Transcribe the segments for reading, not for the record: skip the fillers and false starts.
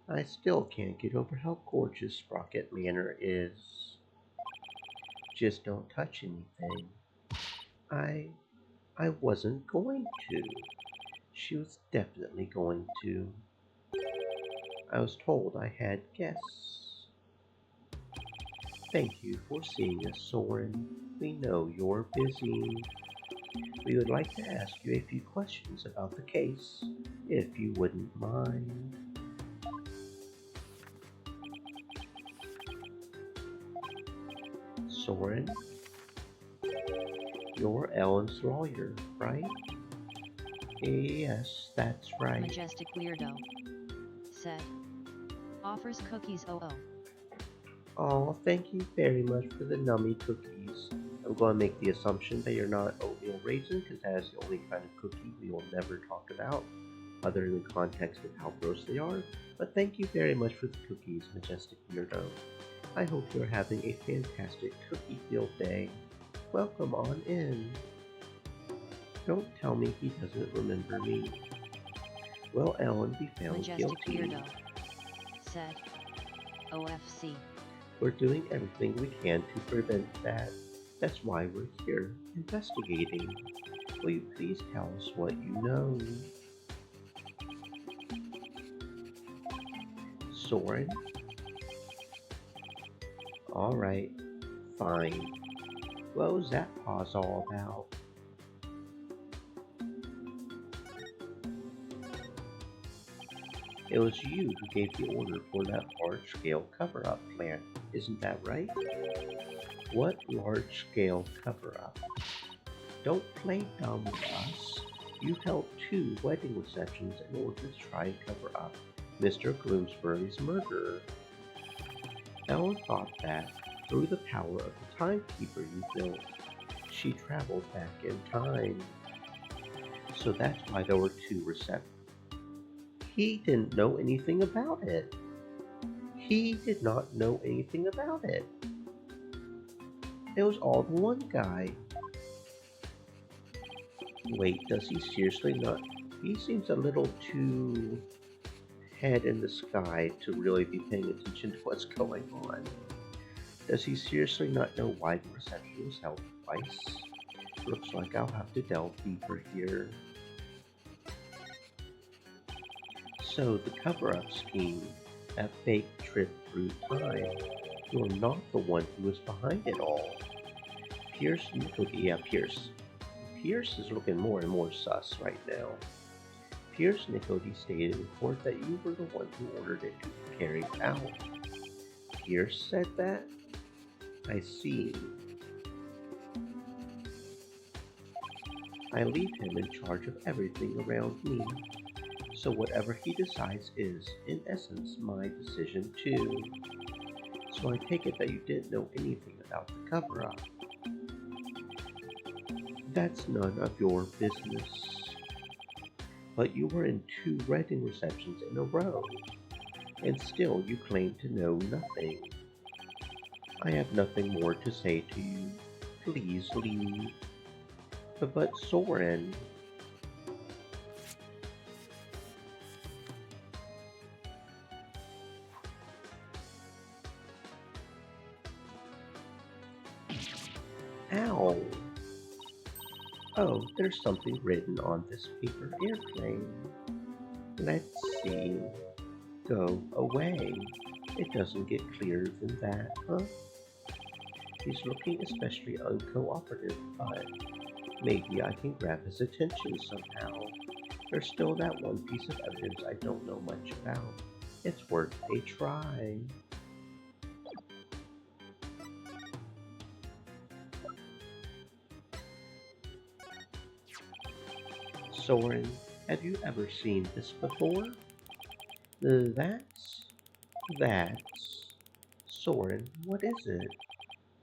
I still can't get over how gorgeous Sprocket Manor is. Just don't touch anything. I I wasn't going to. She was definitely going to. I was told I had guests. Thank you for seeing us, Soren. We know you're busy. We would like to ask you a few questions about the case, if you wouldn't mind. Soren, you're Ellen's lawyer, right? Yes, that's right. Majestic Weirdo said. Offers cookies. Oh. Oh, thank you very much for the nummy cookies. I'm going to make the assumption that you're not oatmeal raisin because that is the only kind of cookie we will never talk about, other in the context of how gross they are. But thank you very much for the cookies, Majestic Weirdo. I hope you're having a fantastic cookie-filled day. Welcome on in. Don't tell me he doesn't remember me. Will Ellen be found Majestic guilty? Weirdo said. OFC. We're doing everything we can to prevent that. That's why we're here, investigating. Will you please tell us what you know? Soren? Alright, fine. What was that pause all about? It was you who gave the order for that large-scale cover-up plan, isn't that right? What large-scale cover-up? Don't play dumb with us. You held 2 wedding receptions in order to try and cover up Mr. Gloomsbury's murder. Ellen thought that, through the power of the timekeeper you built, she traveled back in time. So that's why there were 2 receptions. He didn't know anything about it. He did not know anything about it. It was all the one guy. Wait, does he seriously not? He seems a little too head in the sky to really be paying attention to what's going on. Does he seriously not know why the reception was held twice? Looks like I'll have to delve deeper here. So the cover-up scheme, that fake trip through time, you're not the one who was behind it all. Pierce is looking more and more sus right now. Pierce Nicody stated in court that you were the one who ordered it to be carried out. Pierce said that? I see. I leave him in charge of everything around me. So whatever he decides is, in essence, my decision too. So I take it that you didn't know anything about the cover-up. That's none of your business. But you were in 2 wedding receptions in a row, and still you claim to know nothing. I have nothing more to say to you. Please leave. But Soren... Ow! Oh, there's something written on this paper airplane. Let's see. Go away. It doesn't get clearer than that, huh? He's looking especially uncooperative, but maybe I can grab his attention somehow. There's still that one piece of evidence I don't know much about. It's worth a try. Soren, have you ever seen this before? That's... that's... Soren, what is it?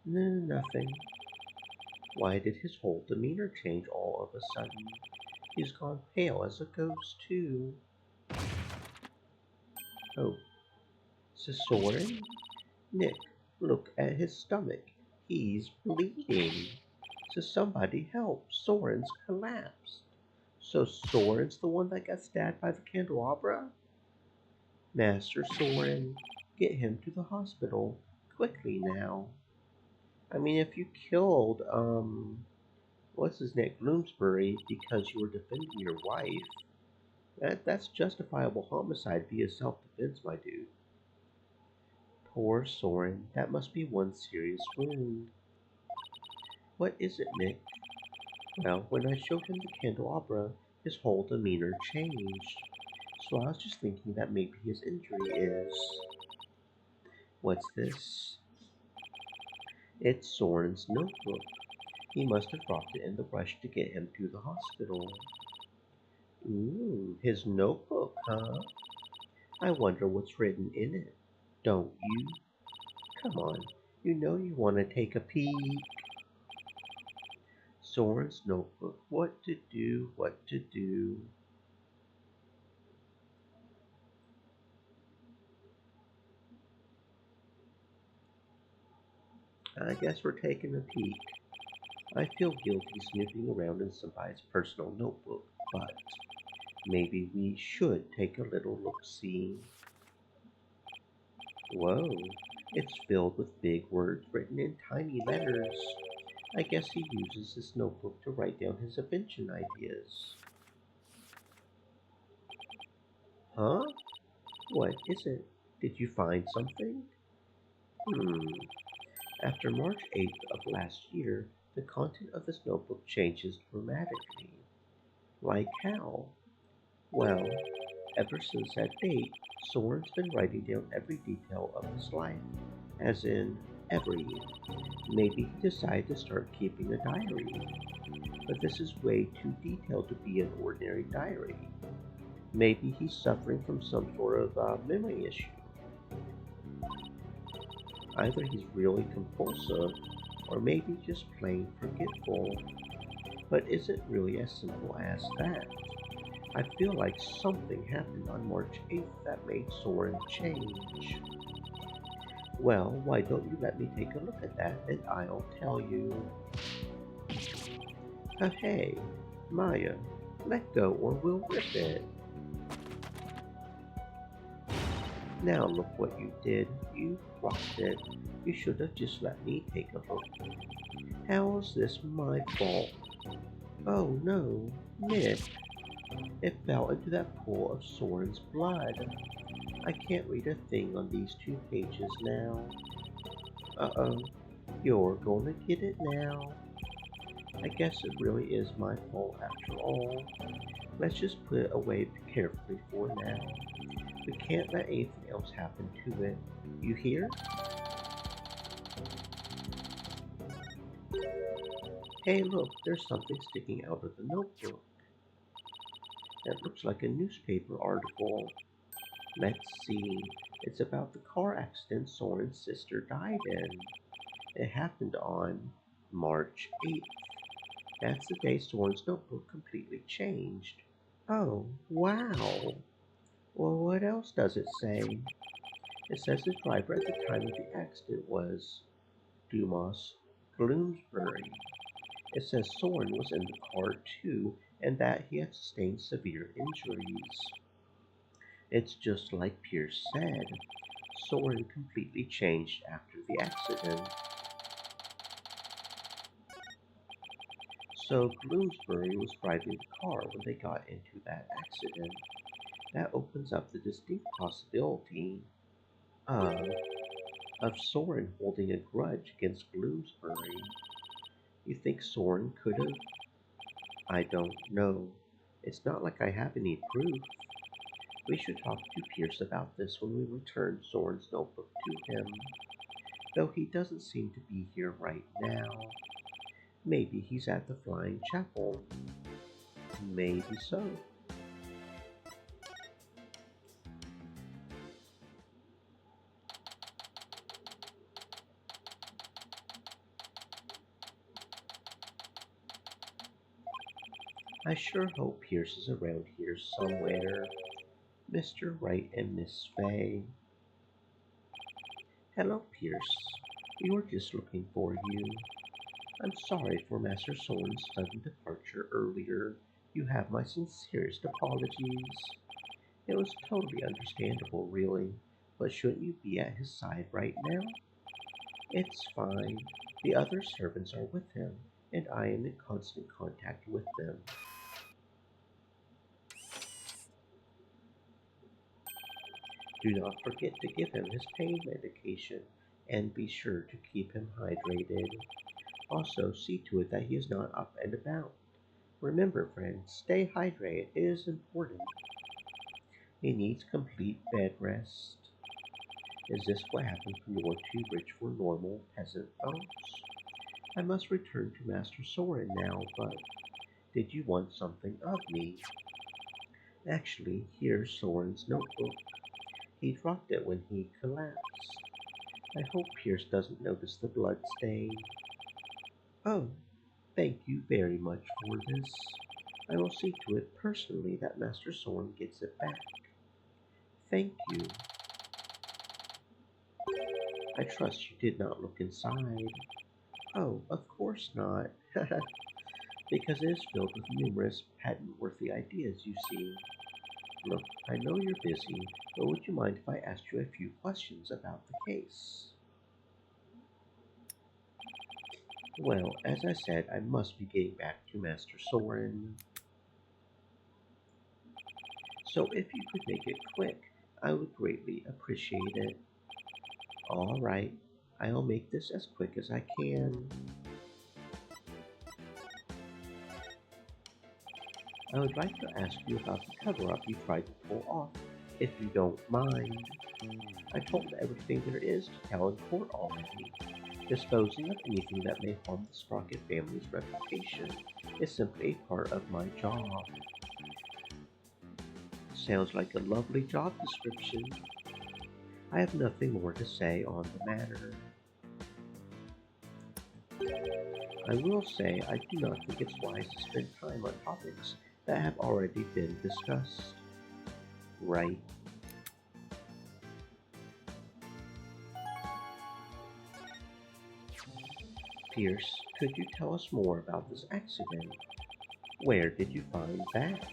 Nothing. Why did his whole demeanor change all of a sudden? He's gone pale as a ghost, too. Oh, Soren? Nick, look at his stomach. He's bleeding. So somebody help. Soren's collapsed. So Soren's the one that got stabbed by the candelabra? Master Soren, get him to the hospital. Quickly now. I mean, if you killed, what's his name, Bloomsbury, because you were defending your wife, that's justifiable homicide via self-defense, my dude. Poor Soren, that must be one serious wound. What is it, Nick? Well, when I showed him the candelabra, his whole demeanor changed. So I was just thinking that maybe his injury is... What's this? It's Soren's notebook. He must have dropped it in the rush to get him to the hospital. Ooh, his notebook, huh? I wonder what's written in it. Don't you? Come on, you know you want to take a peek. Soren's notebook, what to do, what to do. I guess we're taking a peek. I feel guilty snooping around in somebody's personal notebook, but maybe we should take a little look-see. Whoa, it's filled with big words written in tiny letters. I guess he uses this notebook to write down his invention ideas. Huh? What is it? Did you find something? After March 8th of last year, the content of this notebook changes dramatically. Like how? Well, ever since that date, Soren's been writing down every detail of his life, as in every. Maybe he decided to start keeping a diary. But this is way too detailed to be an ordinary diary. Maybe he's suffering from some sort of memory issue. Either he's really compulsive, or maybe just plain forgetful. But is it really as simple as that? I feel like something happened on March 8th that made Soren change. Well, why don't you let me take a look at that and I'll tell you. Hey, Maya, let go or we'll rip it. Now look what you did. You dropped it. You should have just let me take a look. How is this my fault? Oh no, Nick. It fell into that pool of Soren's blood. I can't read a thing on these 2 pages now. Uh-oh, you're gonna get it now. I guess it really is my fault after all. Let's just put it away carefully for now. We can't let anything else happen to it. You hear? Hey look, there's something sticking out of the notebook. That looks like a newspaper article. Let's see. It's about the car accident Soren's sister died in. It happened on March 8th. That's the day Soren's notebook completely changed. Oh, wow. Well, what else does it say? It says the driver at the time of the accident was Dumas Bloomsbury. It says Soren was in the car too, and that he had sustained severe injuries. It's just like Pierce said. Soren completely changed after the accident. So Bloomsbury was driving the car when they got into that accident. That opens up the distinct possibility of, of Soren holding a grudge against Bloomsbury. You think Soren could have? I don't know. It's not like I have any proof. We should talk to Pierce about this when we return Soren's notebook to him, though he doesn't seem to be here right now. Maybe he's at the Flying Chapel. Maybe so. I sure hope Pierce is around here somewhere. Mr. Wright and Miss Fay. Hello, Pierce. We were just looking for you. I'm sorry for Master Soren's sudden departure earlier. You have my sincerest apologies. It was totally understandable, really. But shouldn't you be at his side right now? It's fine. The other servants are with him, and I am in constant contact with them. Do not forget to give him his pain medication, and be sure to keep him hydrated. Also, see to it that he is not up and about. Remember, friends, stay hydrated. It is important. He needs complete bed rest. Is this what happened when you're too rich for normal peasant folks? I must return to Master Soren now, but did you want something of me? Actually, here's Soren's notebook. He dropped it when he collapsed. I hope Pierce doesn't notice the blood stain. Oh, thank you very much for this. I will see to it personally that Master Soren gets it back. Thank you. I trust you did not look inside. Oh, of course not. Because it is filled with numerous patent-worthy ideas, you see. Look, I know you're busy, but would you mind if I asked you a few questions about the case? Well, as I said, I must be getting back to Master Soren. So if you could make it quick, I would greatly appreciate it. All right, I'll make this as quick as I can. I would like to ask you about the cover-up you tried to pull off, if you don't mind. I told everything there is to tell in court already. Disposing of anything that may harm the Sprocket family's reputation is simply a part of my job. Sounds like a lovely job description. I have nothing more to say on the matter. I will say I do not think it's wise to spend time on topics that have already been discussed. Right? Pierce, could you tell us more about this accident? Where did you find that?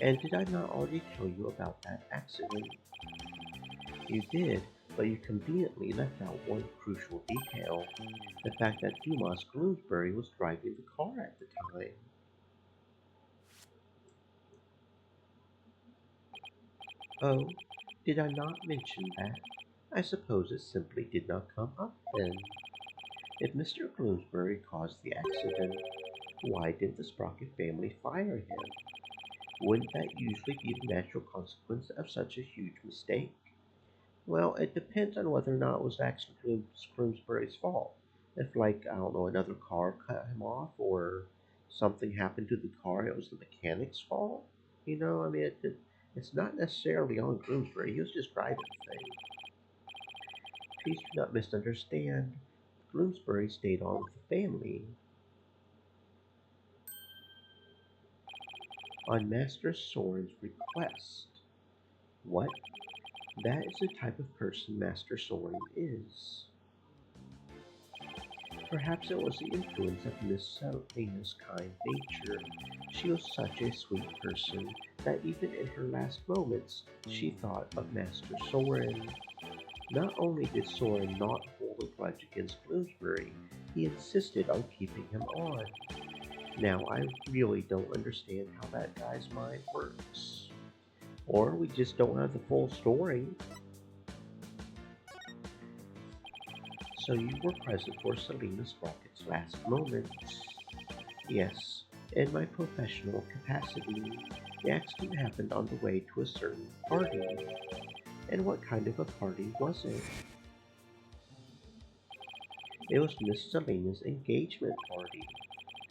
And did I not already tell you about that accident? You did, but you conveniently left out one crucial detail, the fact that Dumas Bloomsbury was driving the car at the time. Oh, did I not mention that? I suppose it simply did not come up then. If Mr. Bloomsbury caused the accident, why didn't the Sprocket family fire him? Wouldn't that usually be the natural consequence of such a huge mistake? Well, it depends on whether or not it was actually Bloomsbury's fault. If, like, I don't know, another car cut him off or something happened to the car, it was the mechanic's fault. I mean, it's not necessarily on Bloomsbury. He was just driving the thing. Please do not misunderstand. Bloomsbury stayed on with the family. On Master Soren's request. What? That is the type of person Master Soren is. Perhaps it was the influence of Miss Selena's kind nature. She was such a sweet person that even in her last moments she thought of Master Soren. Not only did Soren not hold a grudge against Bloomsbury, he insisted on keeping him on. Now I really don't understand how that guy's mind works. Or we just don't have the full story. So you were present for Selena Sprocket's last moments. Yes, in my professional capacity. The accident happened on the way to a certain party. And what kind of a party was it? It was Miss Selena's engagement party.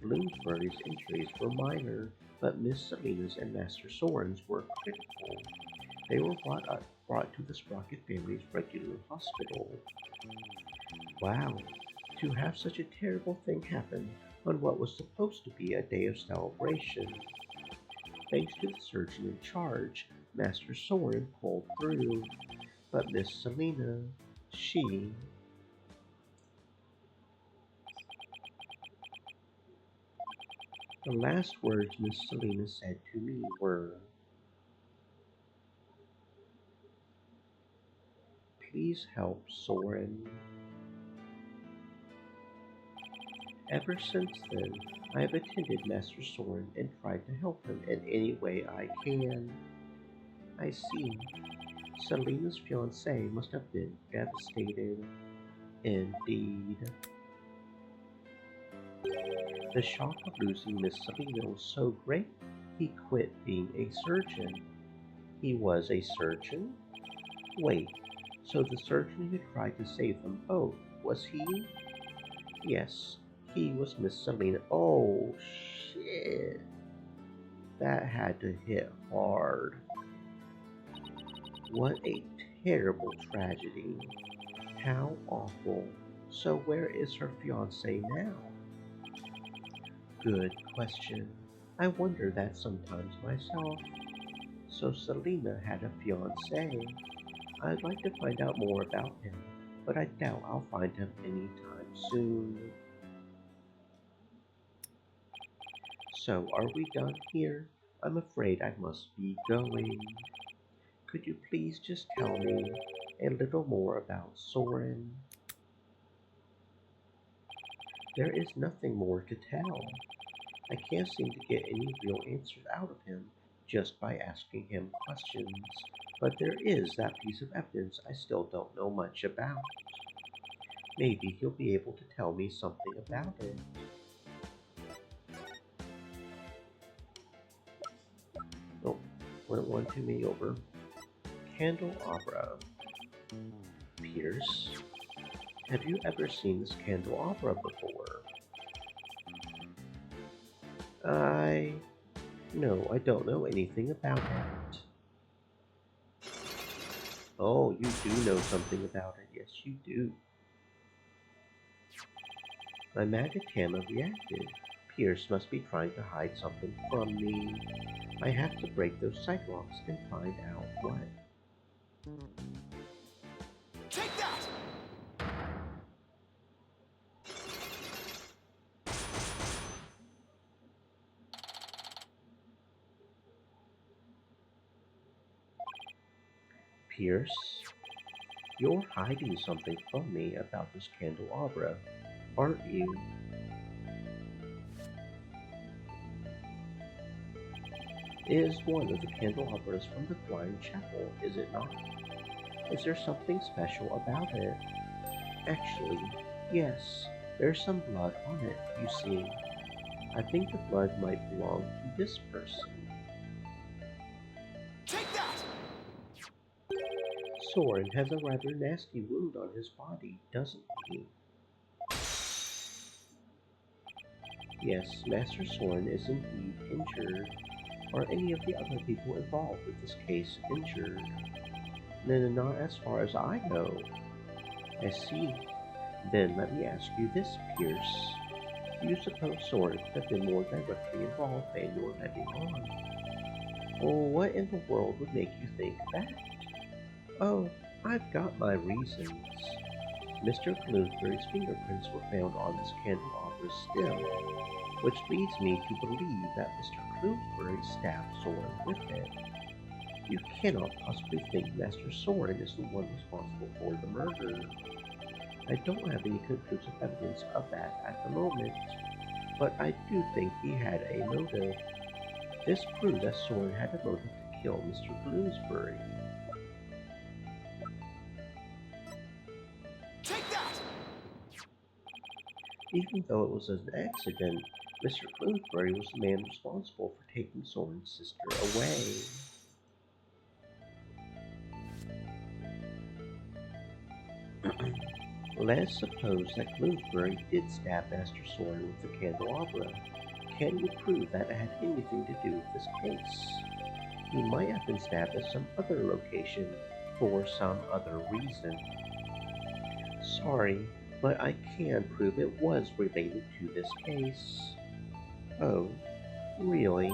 Bloomsbury's injuries were minor, but Miss Selena's and Master Soren's were critical. They were brought to the Sprocket family's regular hospital. Wow, to have such a terrible thing happen on what was supposed to be a day of celebration. Thanks to the surgeon in charge, Master Soren pulled through. But Miss Selena, she... The last words Miss Selena said to me were, "Please help Soren." Ever since then, I have attended Master Soren and tried to help him in any way I can. I see. Selena's fiancé must have been devastated. Indeed. The shock of losing Miss Selena was so great, he quit being a surgeon. He was a surgeon? Wait, so the surgeon who tried to save them both, was he? Yes, he was Miss Selena. Oh, shit. That had to hit hard. What a terrible tragedy. How awful. So where is her fiancé now? Good question. I wonder that sometimes myself. So Selena had a fiancé. I'd like to find out more about him, but I doubt I'll find him anytime soon. So are we done here? I'm afraid I must be going. Could you please just tell me a little more about Soren? There is nothing more to tell. I can't seem to get any real answers out of him just by asking him questions. But there is that piece of evidence I still don't know much about. Maybe he'll be able to tell me something about it. Oh, went one too many over. Candelabra. Pierce, have you ever seen this candelabra before? No, I don't know anything about it. Oh, you do know something about it. Yes, you do. My Magatama reacted. Pierce must be trying to hide something from me. I have to break those sidewalks and find out what. Take that! Pierce, you're hiding something from me about this candelabra, aren't you? It is one of the candelabras from the Flying Chapel, is it not? Is there something special about it? Actually, yes, there's some blood on it, you see. I think the blood might belong to this person. Take that! Soren has a rather nasty wound on his body, doesn't he? Yes, Master Soren is indeed injured. Are any of the other people involved with this case injured? No, not as far as I know. I see. Then let me ask you this, Pierce. Do you suppose Soren could have been more directly involved than you're letting on? Well, what in the world would make you think that? Oh, I've got my reasons. Mr. Bloomsbury's fingerprints were found on this candelabra stem, which leads me to believe that Mr. Bloomsbury stabbed Soren with it. You cannot possibly think Master Soren is the one responsible for the murder. I don't have any conclusive evidence of that at the moment, but I do think he had a motive. This proves that Soren had a motive to kill Mr. Bloomsbury. Take that! Even though it was an accident, Mr. Bloomsbury was the man responsible for taking Soren's sister away. Let's suppose that Bloomsbury did stab Master Soren with the candelabra. Can you prove that it had anything to do with this case? He might have been stabbed at some other location for some other reason. Sorry, but I can prove it was related to this case. Oh, really?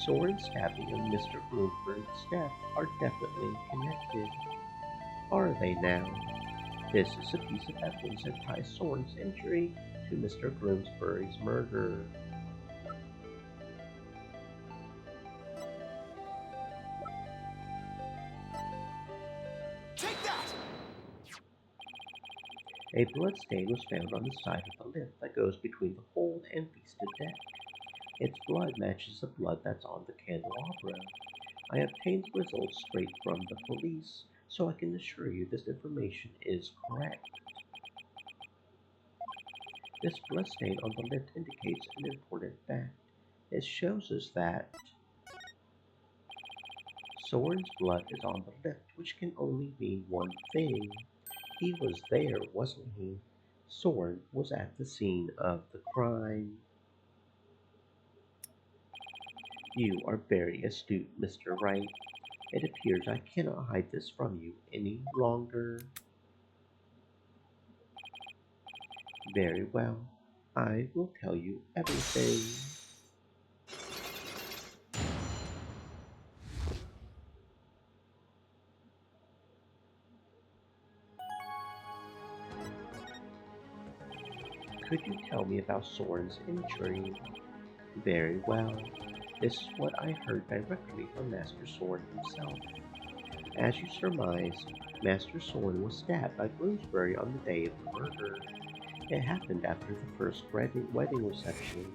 Soren's stabbing and Mr. Bloomsbury's death are definitely connected. Are they now? This is a piece of evidence that ties Soren's injury to Mr. Bloomsbury's murder. Take that! A bloodstain was found on the side of the lift that goes between the hold and feasted deck. Its blood matches the blood that's on the candelabra. I obtained the results straight from the police, so I can assure you this information is correct. This bloodstain on the lift indicates an important fact. It shows us that Soren's blood is on the lift, which can only mean one thing. He was there, wasn't he? Soren was at the scene of the crime. You are very astute, Mr. Wright. It appears I cannot hide this from you any longer. Very well. I will tell you everything. Could you tell me about Soren's injury? Very well. This is what I heard directly from Master Soren himself. As you surmise, Master Soren was stabbed by Bloomsbury on the day of the murder. It happened after the first wedding reception.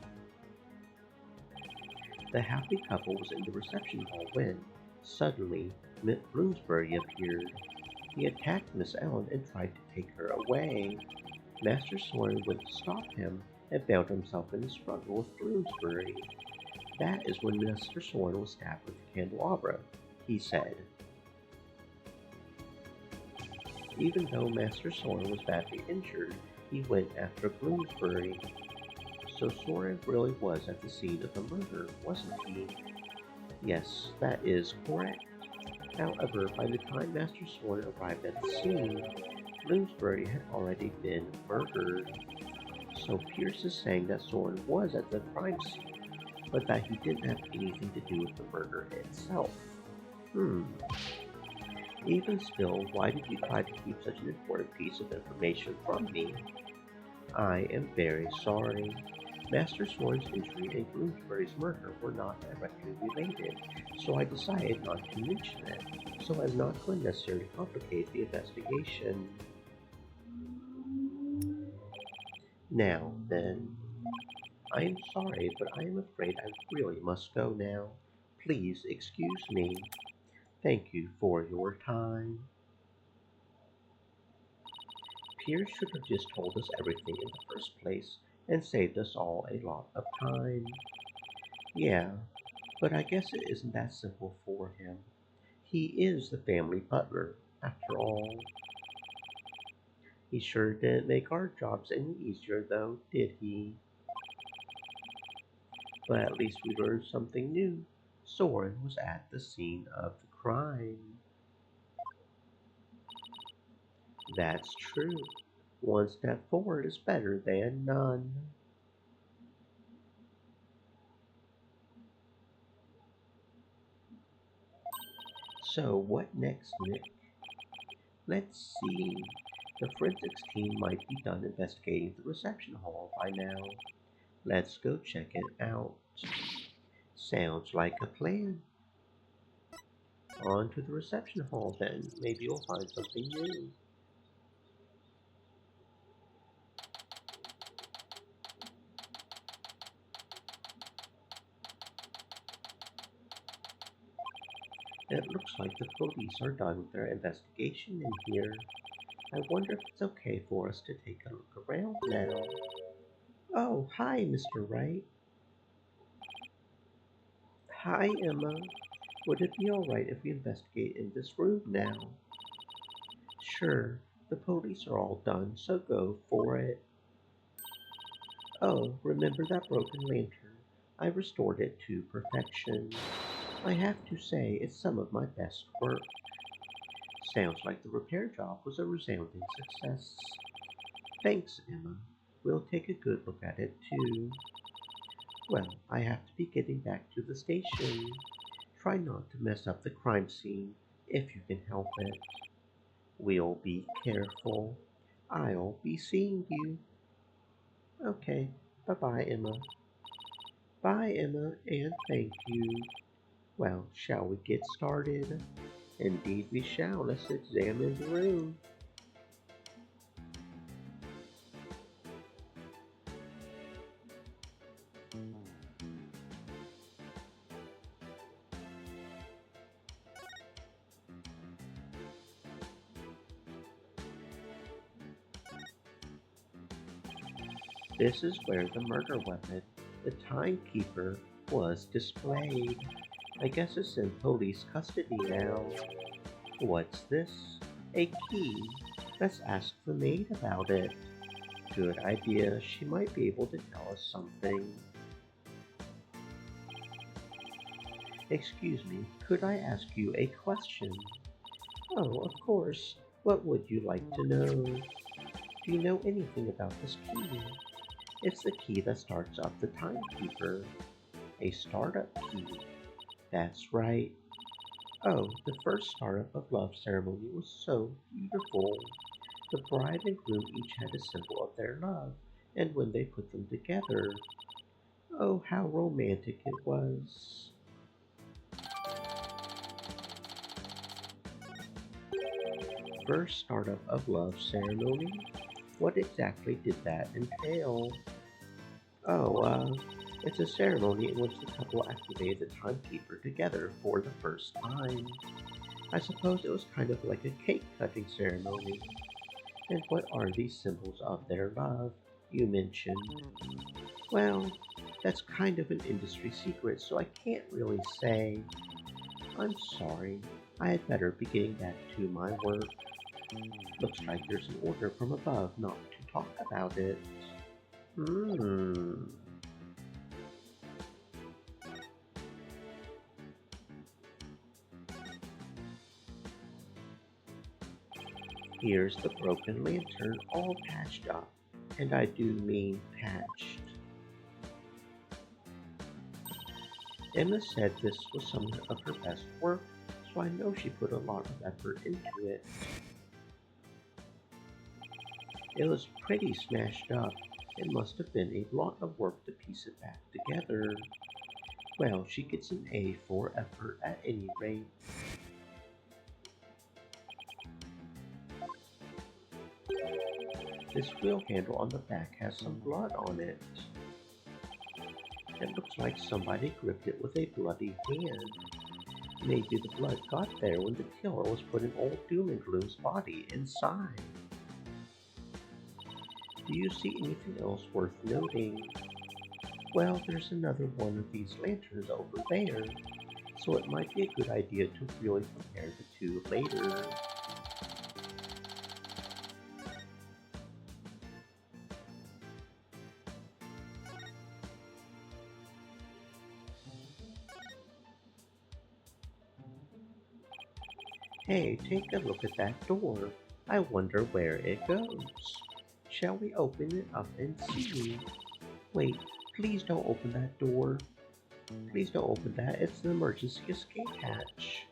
The happy couple was in the reception hall when, suddenly, Miss Bloomsbury appeared. He attacked Miss Ellen and tried to take her away. Master Soren went to stop him and found himself in a struggle with Bloomsbury. That is when Master Soren was stabbed with the candelabra, he said. Even though Master Soren was badly injured, he went after Bloomsbury. So Soren really was at the scene of the murder, wasn't he? Yes, that is correct. However, by the time Master Soren arrived at the scene, Bloomsbury had already been murdered. So Pierce is saying that Soren was at the crime scene, but that he didn't have anything to do with the murder itself. Even still, why did you try to keep such an important piece of information from me? I am very sorry. Master Soren's injury and Bloomsbury's murder were not directly related, so I decided not to mention it, so as not to unnecessarily complicate the investigation. Now, then, I am sorry, but I am afraid I really must go now. Please excuse me. Thank you for your time. Pierce should have just told us everything in the first place and saved us all a lot of time. Yeah, but I guess it isn't that simple for him. He is the family butler, after all. He sure didn't make our jobs any easier, though, did he? But at least we learned something new. Soren was at the scene of the crime. That's true. One step forward is better than none. So what next, Nick? Let's see. The forensics team might be done investigating the reception hall by now. Let's go check it out. Sounds like a plan. On to the reception hall then. Maybe you'll find something new. It looks like the police are done with their investigation in here. I wonder if it's okay for us to take a look around now. Oh, hi, Mr. Wright. Hi, Emma. Would it be alright if we investigate in this room now? Sure, the police are all done, so go for it. Oh, remember that broken lantern? I restored it to perfection. I have to say, it's some of my best work. Sounds like the repair job was a resounding success. Thanks, Emma. We'll take a good look at it too. Well, I have to be getting back to the station. Try not to mess up the crime scene, if you can help it. We'll be careful. I'll be seeing you. Okay, bye-bye, Emma. Bye, Emma, and thank you. Well, shall we get started? Indeed we shall. Let's examine the room. This is where the murder weapon, the timekeeper, was displayed. I guess it's in police custody now. What's this? A key. Let's ask the maid about it. Good idea. She might be able to tell us something. Excuse me, could I ask you a question? Oh, of course. What would you like to know? Do you know anything about this key? It's the key that starts up the timekeeper. A startup key. That's right. Oh, the first startup of love ceremony was so beautiful. The bride and groom each had a symbol of their love, and when they put them together, oh, how romantic it was. First startup of love ceremony? What exactly did that entail? Oh, it's a ceremony in which the couple activated the timekeeper together for the first time. I suppose it was kind of like a cake cutting ceremony. And what are these symbols of their love you mentioned? Well, that's kind of an industry secret, so I can't really say. I'm sorry. I had better be getting back to my work. Looks like there's an order from above not to talk about it. Hmm. Here's the broken lantern all patched up. And I do mean patched. Emma said this was some of her best work, so I know she put a lot of effort into it. It was pretty smashed up. It must have been a lot of work to piece it back together. Well, she gets an A for effort at any rate. This wheel handle on the back has some blood on it. It looks like somebody gripped it with a bloody hand. Maybe the blood got there when the killer was putting old Doom and Gloom's body inside. Do you see anything else worth noting? Well, there's another one of these lanterns over there, so it might be a good idea to really compare the two later. Hey, take a look at that door. I wonder where it goes. Shall we open it up and see? Wait, please don't open that door. Please don't open that. It's an emergency escape hatch.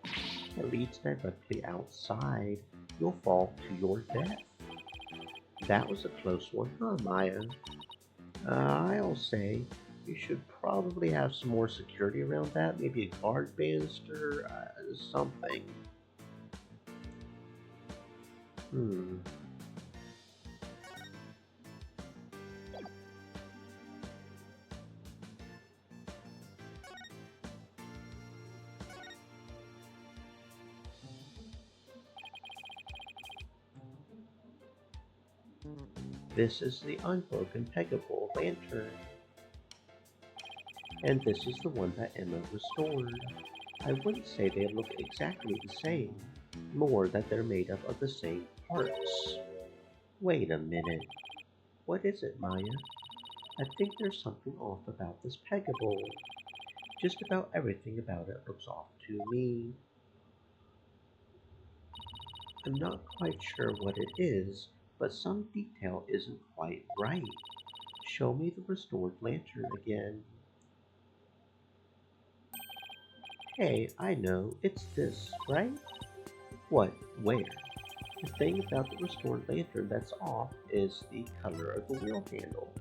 It leads directly outside. You'll fall to your death. That was a close one, huh, Maya? I'll say you should probably have some more security around that. Maybe a guard banister, something. Hmm. This is the unbroken Pegable lantern. And this is the one that Emma restored. I wouldn't say they look exactly the same, more that they're made up of the same parts. Wait a minute. What is it, Maya? I think there's something off about this Pegable. Just about everything about it looks off to me. I'm not quite sure what it is, but some detail isn't quite right. Show me the restored lantern again. Hey, I know, it's this, right? What? Where? The thing about the restored lantern that's off is the color of the wheel handle.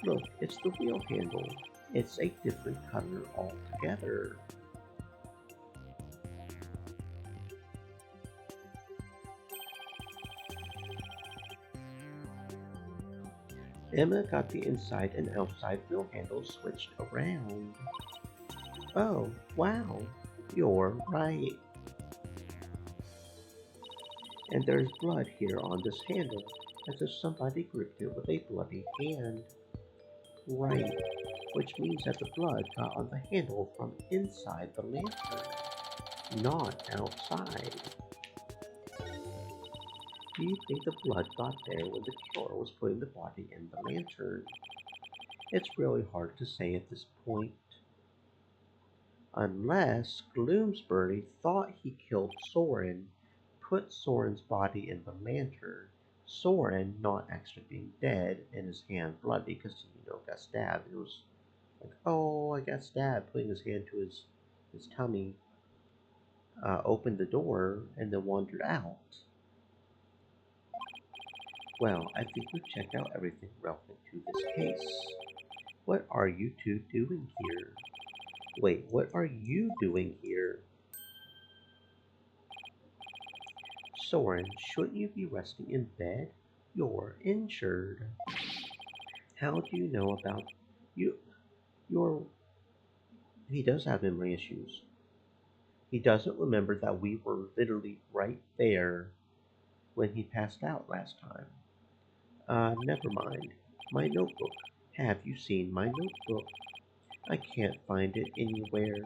Look, it's the wheel handle. It's a different color altogether. Emma got the inside and outside wheel handles switched around. Oh, wow, you're right. And there's blood here on this handle, as if somebody gripped it with a bloody hand. Right, which means that the blood got on the handle from inside the lantern, not outside. Do you think the blood got there when the killer was putting the body in the lantern? It's really hard to say at this point. Unless Gloomsbury thought he killed Soren, put Soren's body in the lantern, Soren not actually being dead and his hand bloody because he got stabbed. It was like, oh, I got stabbed, putting his hand to his tummy, opened the door and then wandered out. Well, I think we've checked out everything relevant to this case. What are you two doing here? Wait, what are you doing here? Soren, shouldn't you be resting in bed? You're injured. How do you know about your... He does have memory issues. He doesn't remember that we were literally right there when he passed out last time. Never mind. My notebook. Have you seen my notebook? I can't find it anywhere.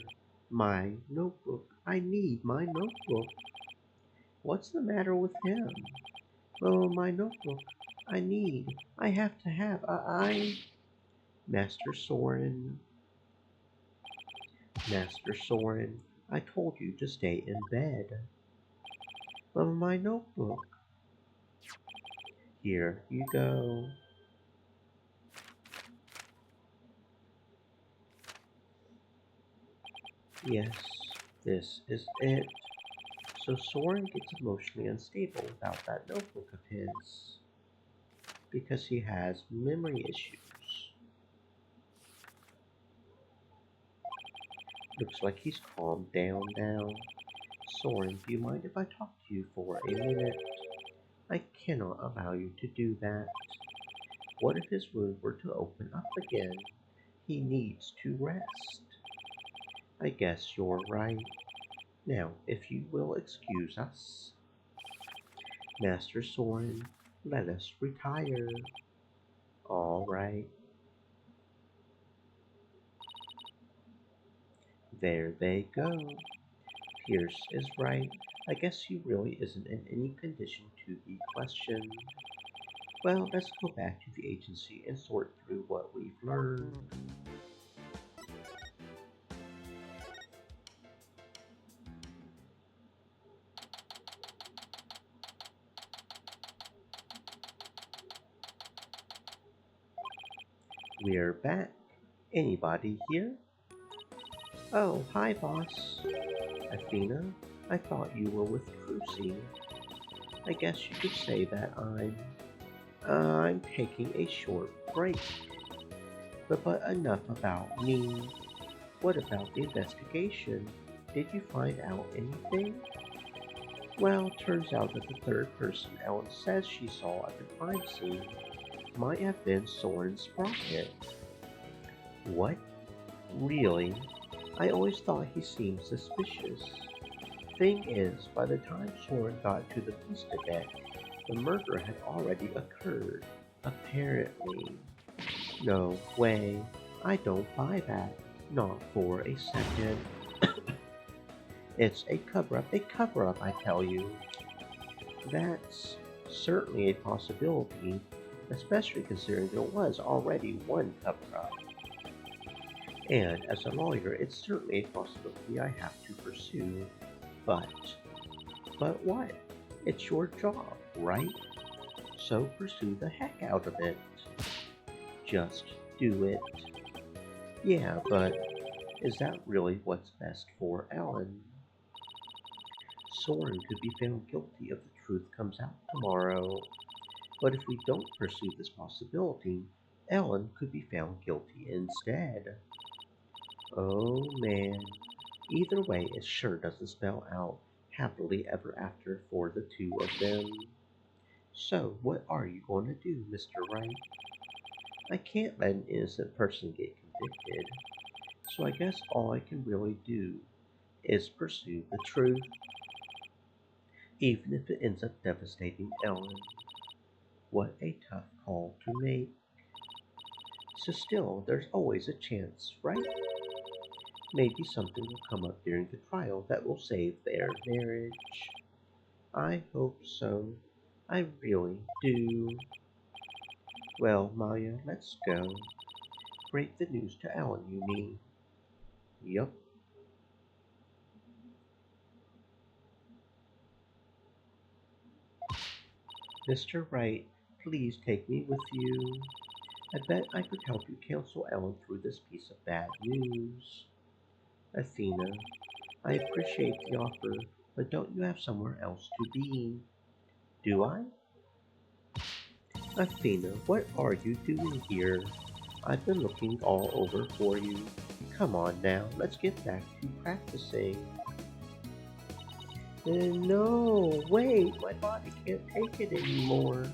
My notebook. I need my notebook. What's the matter with him? Oh, my notebook. I have to have, Master Soren. Master Soren, I told you to stay in bed. But my notebook. Here you go. Yes, this is it. So Soren gets emotionally unstable without that notebook of his. Because he has memory issues. Looks like he's calmed down now. Soren, do you mind if I talk to you for a minute? I cannot allow you to do that. What if his wound were to open up again? He needs to rest. I guess you're right. Now, if you will excuse us. Master Soren, let us retire. All right. There they go. Pierce is right. I guess he really isn't in any condition to be questioned. Well, let's go back to the agency and sort through what we've learned. We're back. Anybody here? Oh, hi, boss. Athena, I thought you were with Crucy. I guess you could say that I'm taking a short break. But enough about me. What about the investigation? Did you find out anything? Well, turns out that the third person Ellen says she saw at the crime scene might have been Soren Sprocket. What? Really? I always thought he seemed suspicious. Thing is, by the time Soren got to the pista deck, the murder had already occurred. Apparently. No way. I don't buy that. Not for a second. It's a cover up, I tell you. That's certainly a possibility, especially considering there was already one cover up. And as a lawyer, it's certainly a possibility I have to pursue. But what? It's your job, right? So pursue the heck out of it. Just do it. Yeah, but is that really what's best for Ellen? Soren could be found guilty if the truth comes out tomorrow. But if we don't pursue this possibility, Ellen could be found guilty instead. Oh man. Either way, it sure doesn't spell out happily ever after for the two of them. So, what are you going to do, Mr. Wright? I can't let an innocent person get convicted, so I guess all I can really do is pursue the truth, even if it ends up devastating Ellen. What a tough call to make. So still, there's always a chance, right? Maybe something will come up during the trial that will save their marriage. I hope so. I really do. Well, Maya, let's go. Break the news to Ellen, you mean? Yup. Mr. Wright, please take me with you. I bet I could help you counsel Ellen through this piece of bad news. Athena, I appreciate the offer, but don't you have somewhere else to be? Do I? Athena, what are you doing here? I've been looking all over for you. Come on now, let's get back to practicing. No, wait, my body can't take it anymore.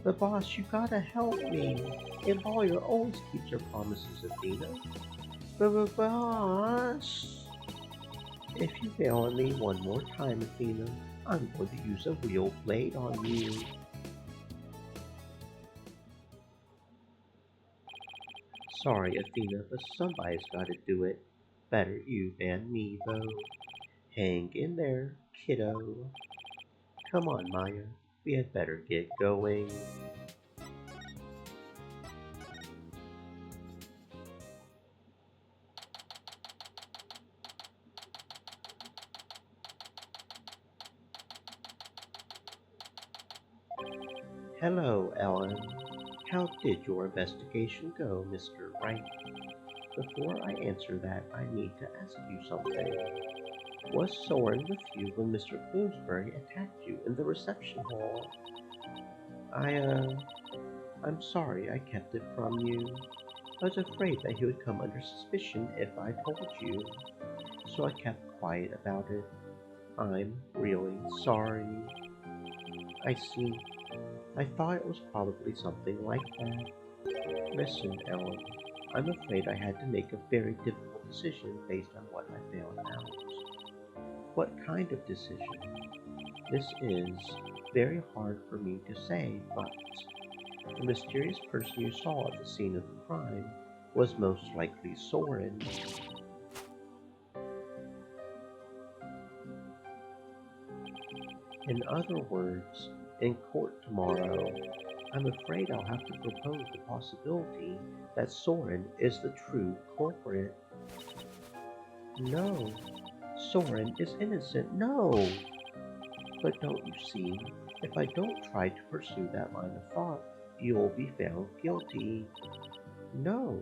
The boss, you gotta help me. A lawyer always keeps her promises, Athena. But boss, if you fail on me one more time, Athena, I'm going to use a real blade on you. Sorry, Athena, but somebody's gotta do it. Better you than me, though. Hang in there, kiddo. Come on, Maya. We had better get going. Hello, Ellen. How did your investigation go, Mr. Wright? Before I answer that, I need to ask you something. Was Soren with you when Mr. Bloomsbury attacked you in the reception hall? I'm sorry I kept it from you. I was afraid that he would come under suspicion if I told you, so I kept quiet about it. I'm really sorry. I see. I thought it was probably something like that. Listen, Ellen, I'm afraid I had to make a very difficult decision based on what I found out. What kind of decision? This is very hard for me to say, but the mysterious person you saw at the scene of the crime was most likely Soren. In other words, in court tomorrow, I'm afraid I'll have to propose the possibility that Soren is the true culprit. No, Soren is innocent, no! But don't you see, if I don't try to pursue that line of thought, you'll be found guilty. No,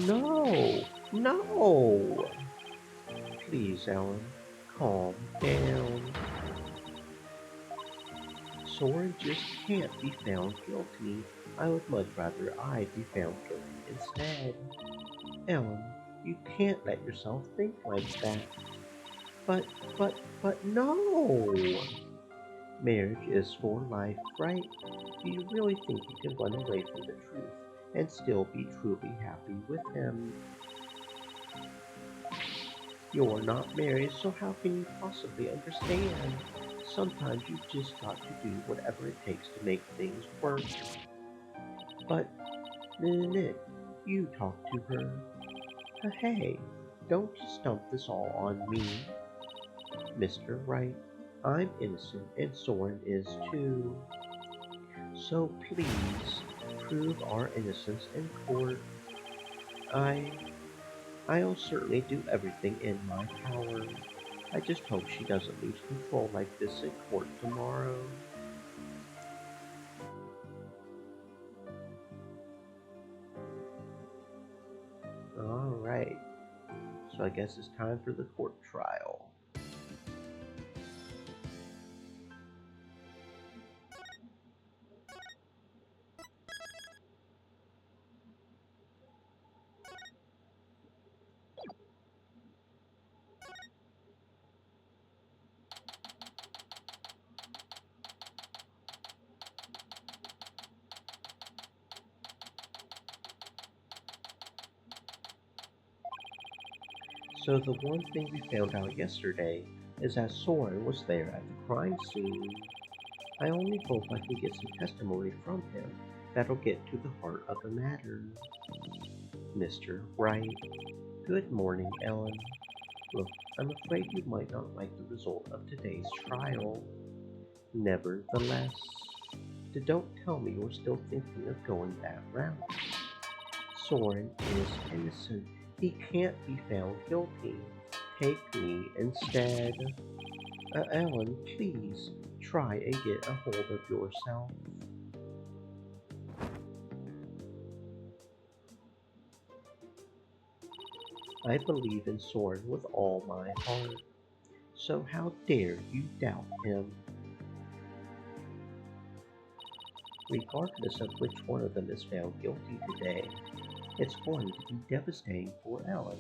no, no! Please, Ellen, calm down. Soren just can't be found guilty. I would much rather I be found guilty instead. Ellen, you can't let yourself think like that. But no! Marriage is for life, right? Do you really think you can run away from the truth and still be truly happy with him? You're not married, so how can you possibly understand? Sometimes you just got to do whatever it takes to make things work. But, Nick, you talk to her. Hey, don't just dump this all on me. Mr. Wright, I'm innocent and Soren is too. So please, prove our innocence in court. I I'll certainly do everything in my power. I just hope she doesn't lose control like this in court tomorrow. Alright, so I guess it's time for the court trial. So the one thing we found out yesterday is that Soren was there at the crime scene. I only hope I can get some testimony from him that'll get to the heart of the matter. Mr. Wright. Good morning, Ellen. Look, I'm afraid you might not like the result of today's trial. Nevertheless, don't tell me you're still thinking of going that route. Soren is innocent. He can't be found guilty. Take me instead. Ellen, please, try and get a hold of yourself. I believe in Soren with all my heart. So how dare you doubt him? Regardless of which one of them is found guilty today, it's going to be devastating for Ellen,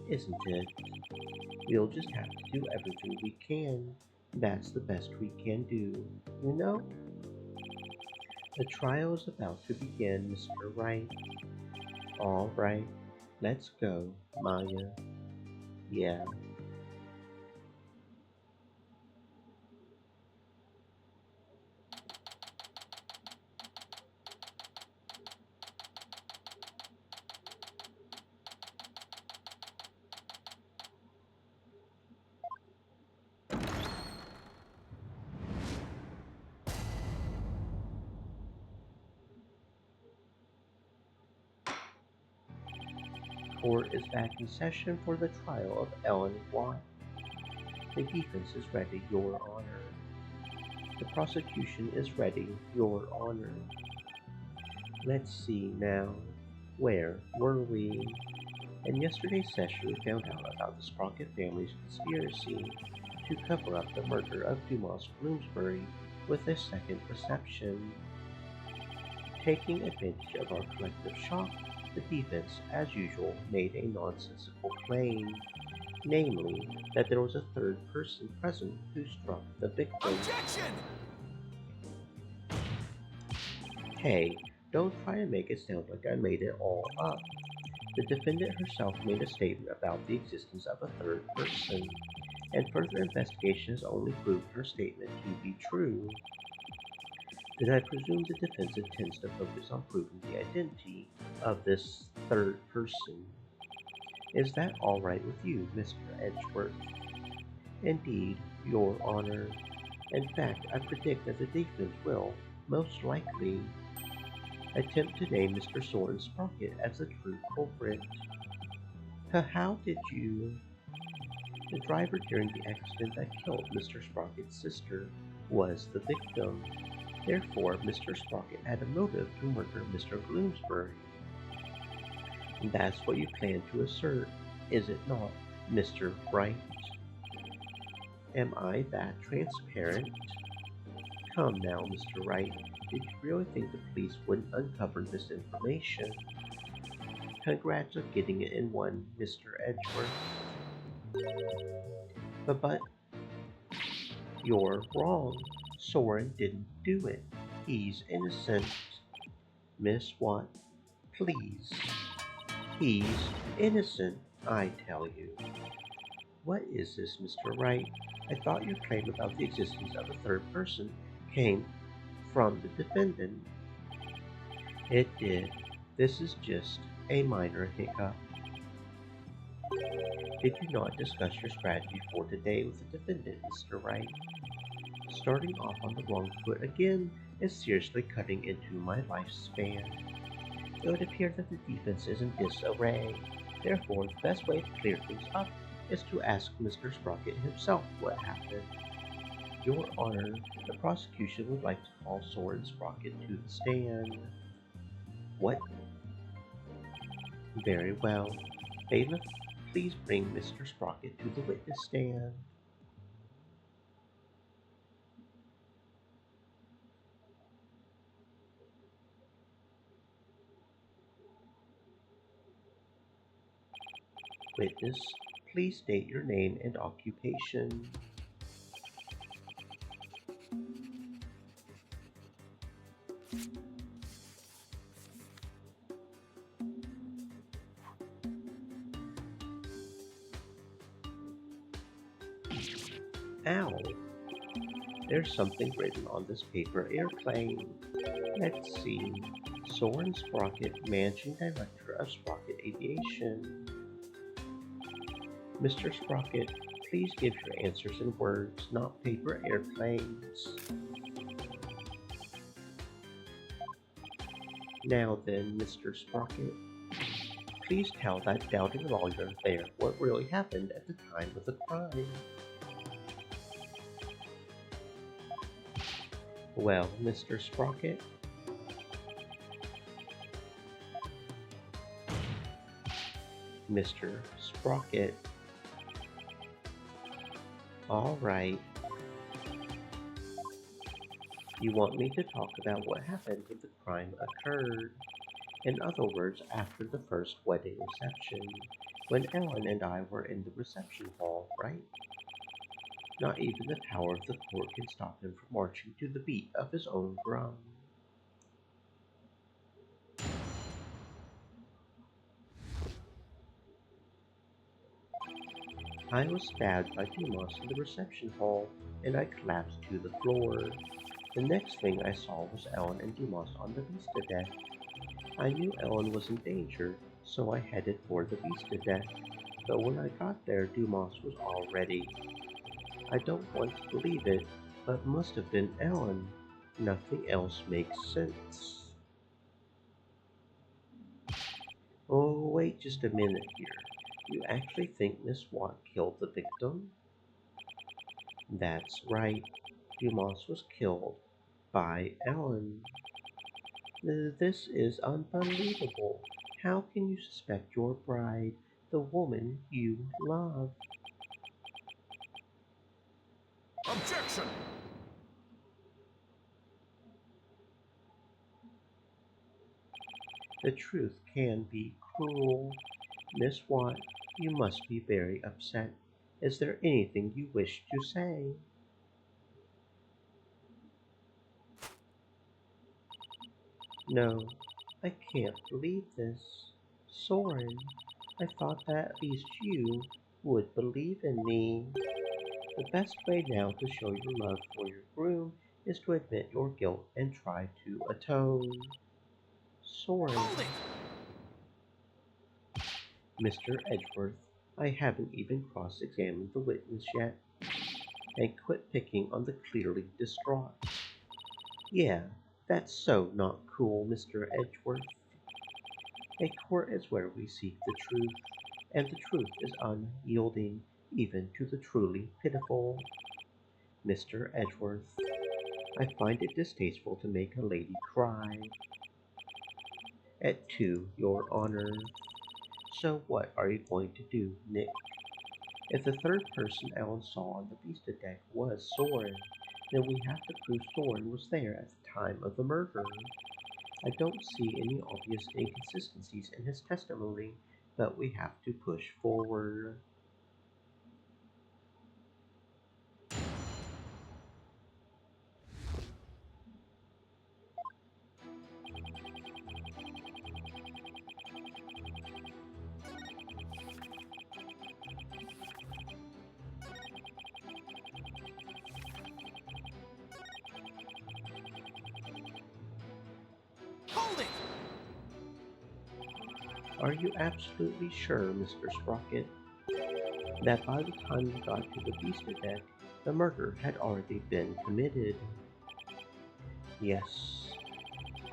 isn't it? We'll just have to do everything we can. That's the best we can do, you know? The trial is about to begin, Mr. Wright. All right, let's go, Maya. Yeah. Court is back in session for the trial of Ellen Watt. The defense is ready, Your Honor. The prosecution is ready, Your Honor. Let's see now. Where were we? In yesterday's session, we found out about the Sprocket family's conspiracy to cover up the murder of Dumas Bloomsbury with a second reception. Taking advantage of our collective shock, the defense, as usual, made a nonsensical claim, namely that there was a third person present who struck the victim. Objection! Hey, don't try to make it sound like I made it all up. The defendant herself made a statement about the existence of a third person, and further investigation has only proved her statement to be true. Then I presume the defense intends to focus on proving the identity of this third person. Is that all right with you, Mr. Edgeworth? Indeed, Your Honor. In fact, I predict that the defense will, most likely, attempt to name Mr. Soren Sprocket as the true culprit. How did you... The driver during the accident that killed Mr. Sprocket's sister was the victim. Therefore, Mr. Sprocket had a motive to murder Mr. Bloomsbury. And that's what you plan to assert, is it not, Mr. Wright? Am I that transparent? Come now, Mr. Wright. Did you really think the police wouldn't uncover this information? Congrats on getting it in one, Mr. Edgeworth. But you're wrong. Soren didn't do it. He's innocent. Miss Watt, please. He's innocent, I tell you. What is this, Mr. Wright? I thought your claim about the existence of a third person came from the defendant. It did. This is just a minor hiccup. Did you not discuss your strategy for today with the defendant, Mr. Wright? Starting off on the wrong foot again is seriously cutting into my lifespan. It would appear that the defense is in disarray. Therefore, the best way to clear things up is to ask Mr. Sprocket himself what happened. Your Honor, the prosecution would like to call Soren Sprocket to the stand. What? Very well. Bailiff, please bring Mr. Sprocket to the witness stand. Witness, please state your name and occupation. Ow! There's something written on this paper airplane. Let's see. Soren Sprocket, Managing Director of Sprocket Aviation. Mr. Sprocket, please give your answers in words, not paper airplanes. Now then, Mr. Sprocket, please tell that doubting lawyer there what really happened at the time of the crime. Well, Mr. Sprocket, Mr. Sprocket. All right. You want me to talk about what happened when the crime occurred. In other words, after the first wedding reception, when Ellen and I were in the reception hall, right? Not even the power of the court can stop him from marching to the beat of his own drum. I was stabbed by Dumas in the reception hall, and I collapsed to the floor. The next thing I saw was Ellen and Dumas on the Vista deck. I knew Ellen was in danger, so I headed for the Vista deck. But when I got there, Dumas was already. I don't want to believe it, but must have been Ellen. Nothing else makes sense. Oh, wait just a minute here. You actually think Miss Watt killed the victim? That's right. Dumas was killed by Ellen. This is unbelievable. How can you suspect your bride, the woman you love? Objection! The truth can be cruel. Miss Watt, you must be very upset. Is there anything you wish to say? No, I can't believe this. Soren, I thought that at least you would believe in me. The best way now to show your love for your groom is to admit your guilt and try to atone. Soren. Hold it! Mr. Edgeworth, I haven't even cross-examined the witness yet. And quit picking on the clearly distraught. Yeah, that's so not cool, Mr. Edgeworth. A court is where we seek the truth, and the truth is unyielding even to the truly pitiful. Mr. Edgeworth, I find it distasteful to make a lady cry. At 2, Your Honor. So what are you going to do, Nick? If the third person Ellen saw on the Vista deck was Soren, then we have to prove Soren was there at the time of the murder. I don't see any obvious inconsistencies in his testimony, but we have to push forward. Are you absolutely sure, Mr. Sprocket, that by the time you got to the Vista deck, the murder had already been committed? Yes,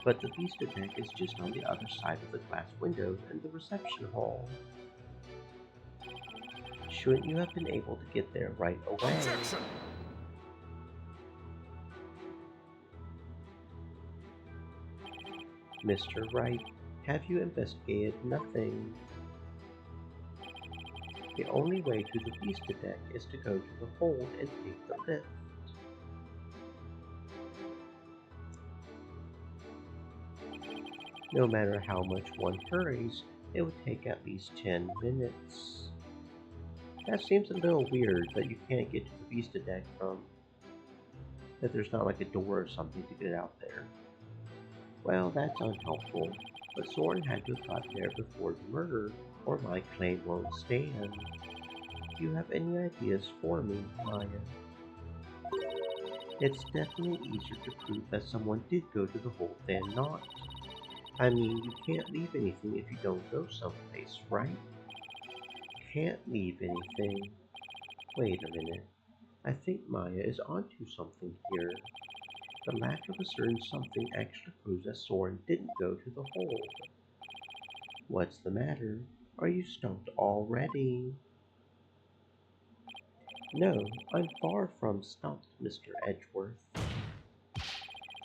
but the Vista deck is just on the other side of the glass windows in the reception hall. Shouldn't you have been able to get there right away? Objection! Mr. Wright, have you investigated nothing? The only way to the Vista deck is to go to the hold and take the lift. No matter how much one hurries, it would take at least 10 minutes. That seems a little weird that you can't get to the Vista deck that there's not like a door or something to get out there. Well, that's unhelpful, but Soren had to have got there before the murder, or my claim won't stand. Do you have any ideas for me, Maya? It's definitely easier to prove that someone did go to the hole than not. I mean, you can't leave anything if you don't go someplace, right? Can't leave anything. Wait a minute. I think Maya is onto something here. The lack of a certain something actually proves that Soren didn't go to the hole. What's the matter? Are you stumped already? No, I'm far from stumped, Mr. Edgeworth.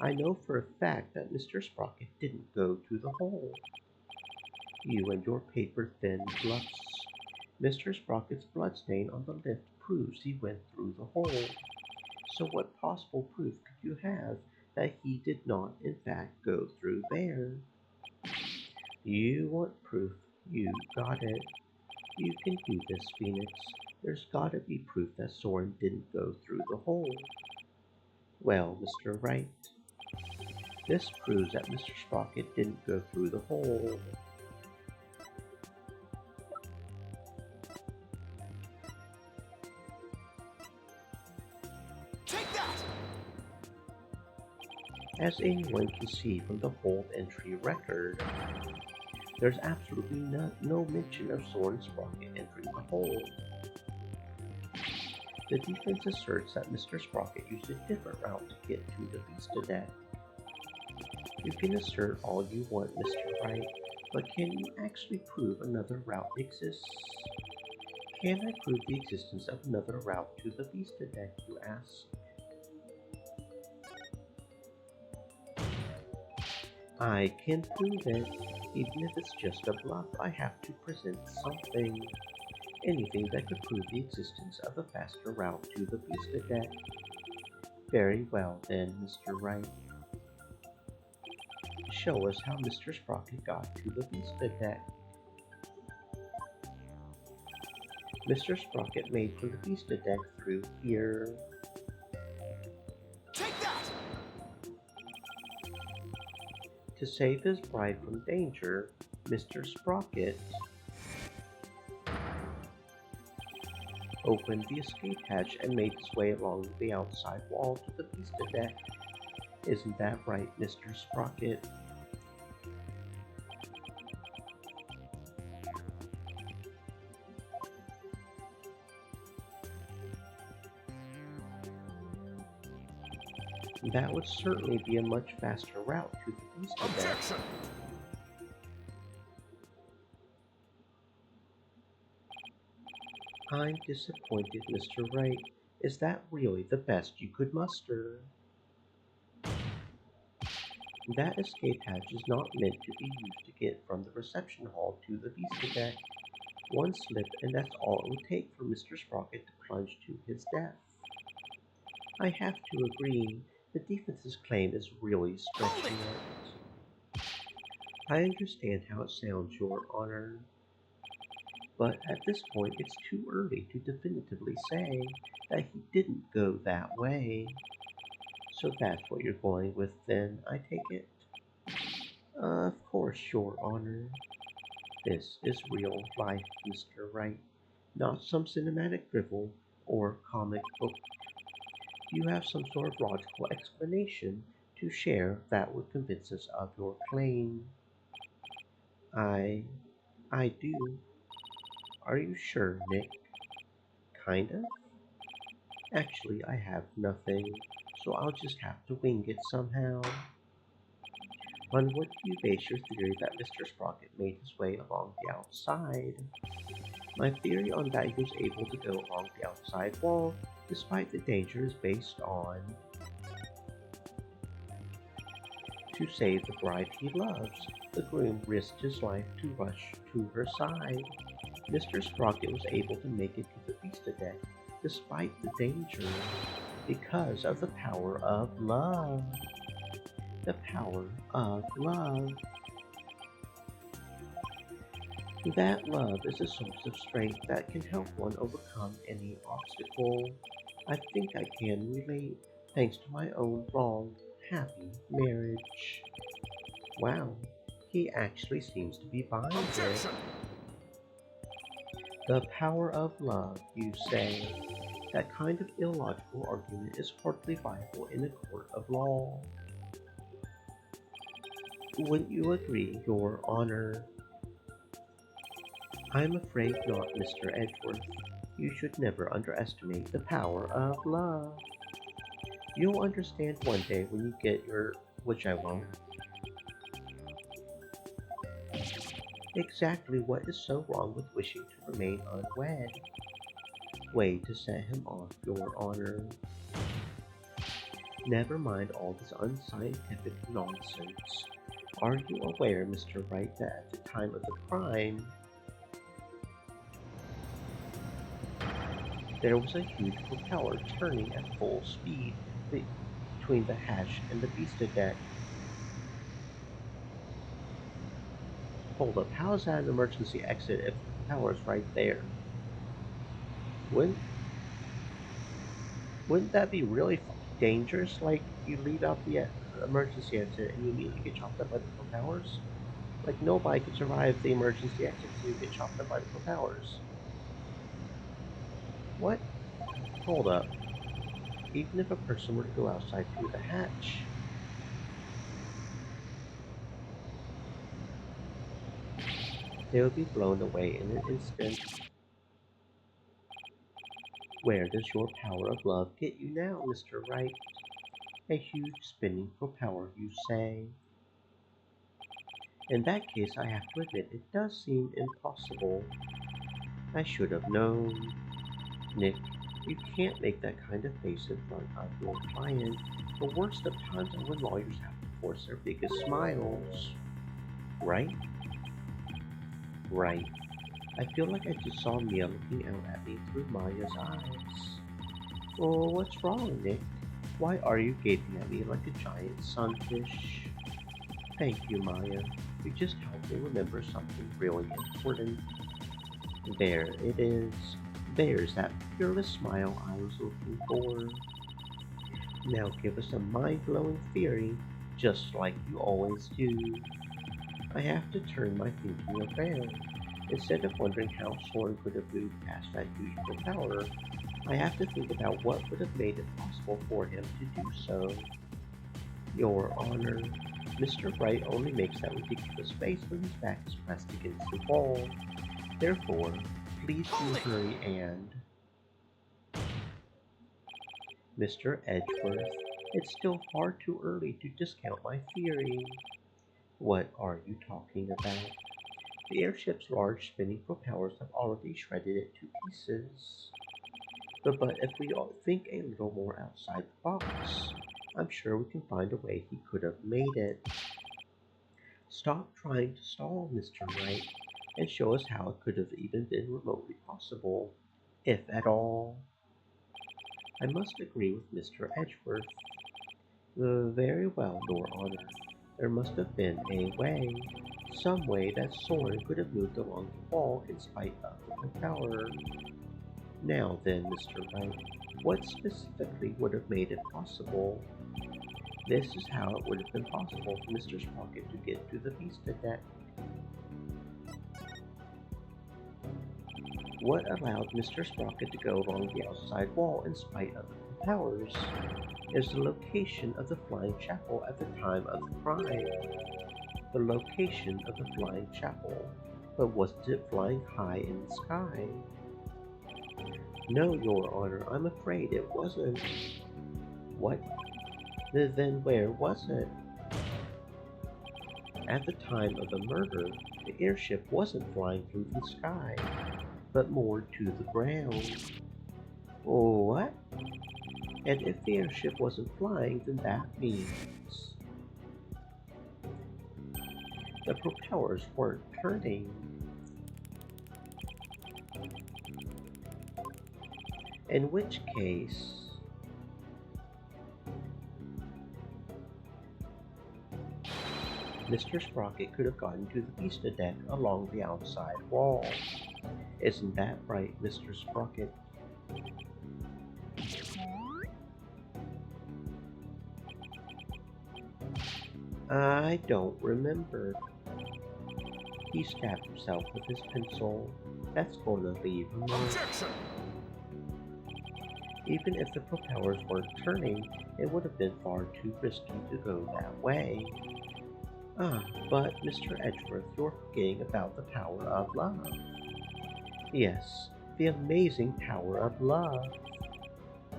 I know for a fact that Mr. Sprocket didn't go to the hole. You and your paper-thin bluffs. Mr. Sprocket's bloodstain on the lift proves he went through the hole. So what possible proof could you have that he did not in fact go through there? You want proof, you got it. You can do this, Phoenix. There's gotta be proof that Soren didn't go through the hole. Well, Mr. Wright, this proves that Mr. Sprocket didn't go through the hole. Take that! As anyone can see from the hold entry record, there's absolutely no mention of Soren Sprocket entering the hole. The defense asserts that Mr. Sprocket used a different route to get to the Vista deck. You can assert all you want, Mr. Wright, but can you actually prove another route exists? Can I prove the existence of another route to the Vista deck, you ask? I can prove it. Even if it's just a bluff, I have to present something. Anything that could prove the existence of a faster route to the Vista deck. Very well then, Mr. Wright. Show us how Mr. Sprocket got to the Vista deck. Mr. Sprocket made for the Vista deck through here. Take that! To save his bride from danger, Mr. Sprocket opened the escape hatch and made his way along the outside wall to the Vista deck. Isn't that right, Mr. Sprocket? That would certainly be a much faster route to the Vista deck. Objection! I'm disappointed, Mr. Wright. Is that really the best you could muster? That escape hatch is not meant to be used to get from the reception hall to the Vista deck. One slip and that's all it would take for Mr. Sprocket to plunge to his death. I have to agree, the defense's claim is really stretching it. I understand how it sounds, Your Honor. But at this point, it's too early to definitively say that he didn't go that way. So that's what you're going with then, I take it? Of course, Your Honor. This is real life, Mr. Wright, not some cinematic drivel or comic book. Do you have some sort of logical explanation to share that would convince us of your claim? I I do. Are you sure, Nick? Kind of? Actually, I have nothing, so I'll just have to wing it somehow. On what do you base your theory that Mr. Sprocket made his way along the outside? My theory on that he was able to go along the outside wall, despite the danger, is based on to save the bride he loves. The groom risked his life to rush to her side. Mr. Sprocket was able to make it to the Vista deck, despite the danger, because of the power of love. The power of love. That love is a source of strength that can help one overcome any obstacle. I think I can relate, thanks to my own long, happy marriage. Wow, he actually seems to be buying it. Objection! The power of love, you say? That kind of illogical argument is hardly viable in a court of law. Wouldn't you agree, Your Honor? I'm afraid not, Mr. Edgeworth. You should never underestimate the power of love. You'll understand one day when you get your... which I won't. Exactly what is so wrong with wishing to remain unwed? Way to set him off, Your Honor. Never mind all this unscientific nonsense. Are you aware, Mr. Wright, that at the time of the crime, there was a huge propeller turning at full speed between the hatch and the Vista deck? Hold up, how is that an emergency exit if the propeller's right there? Wouldn't that be really dangerous? Like, you leave out the emergency exit and you immediately get chopped up by the propellers? Like, nobody could survive the emergency exit, so you get chopped up by the propellers. What? Hold up. Even if a person were to go outside through the hatch, they would be blown away in an instant. Where does your power of love get you now, Mr. Wright? A huge spinning propeller, you say? In that case, I have to admit it does seem impossible. I should have known. Nick, you can't make that kind of face in front of your client. The worst of times are when lawyers have to force their biggest smiles. Right? Right. I feel like I just saw Mia looking out at me through Maya's eyes. Oh, what's wrong, Nick? Why are you gaping at me like a giant sunfish? Thank you, Maya. You just helped me remember something really important. There it is. There's that fearless smile I was looking for. Now give us a mind-blowing theory, just like you always do. I have to turn my thinking around. Instead of wondering how Soren could have moved past that huge propeller, I have to think about what would have made it possible for him to do so. Your Honor, Mr. Wright only makes that ridiculous face when his back is pressed against the wall. Therefore, please do hurry and... Mr. Edgeworth, it's still far too early to discount my theory. What are you talking about? The airship's large spinning propellers have already shredded it to pieces. But if we all think a little more outside the box, I'm sure we can find a way he could have made it. Stop trying to stall, Mr. Wright, and show us how it could have even been remotely possible, if at all. I must agree with Mr. Edgeworth. Very well, Your Honor. There must have been a way, some way that Soren could have moved along the wall in spite of the propeller. Now then, Mr. Wright, what specifically would have made it possible? This is how it would have been possible for Mr. Sprocket to get to the Vista deck. What allowed Mr. Sprocket to go along the outside wall in spite of the propellers is the location of the Flying Chapel at the time of the crime. The location of the Flying Chapel. But wasn't it flying high in the sky? No, Your Honor, I'm afraid it wasn't. What? Then where was it? At the time of the murder, the airship wasn't flying through the sky, but more to the ground. What? And if the airship wasn't flying, then that means the propellers weren't turning. In which case, Mr. Sprocket could have gotten to the pista deck along the outside wall. Isn't that right, Mr. Sprocket? I don't remember. He stabbed himself with his pencil. That's going to leave a mark. Objection! Even if the propellers weren't turning, it would have been far too risky to go that way. But Mr. Edgeworth, you're forgetting about the power of love. Yes, the amazing power of love.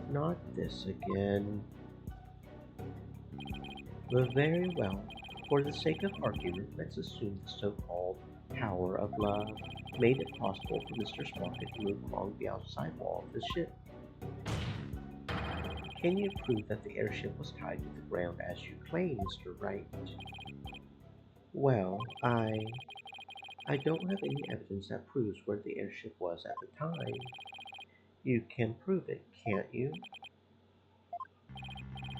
Not this again. But very well. For the sake of argument, let's assume the so-called power of love made it possible for Mr. Sprocket to move along the outside wall of the ship. Can you prove that the airship was tied to the ground as you claim, Mr. Wright? Well, I don't have any evidence that proves where the airship was at the time. You can prove it, can't you?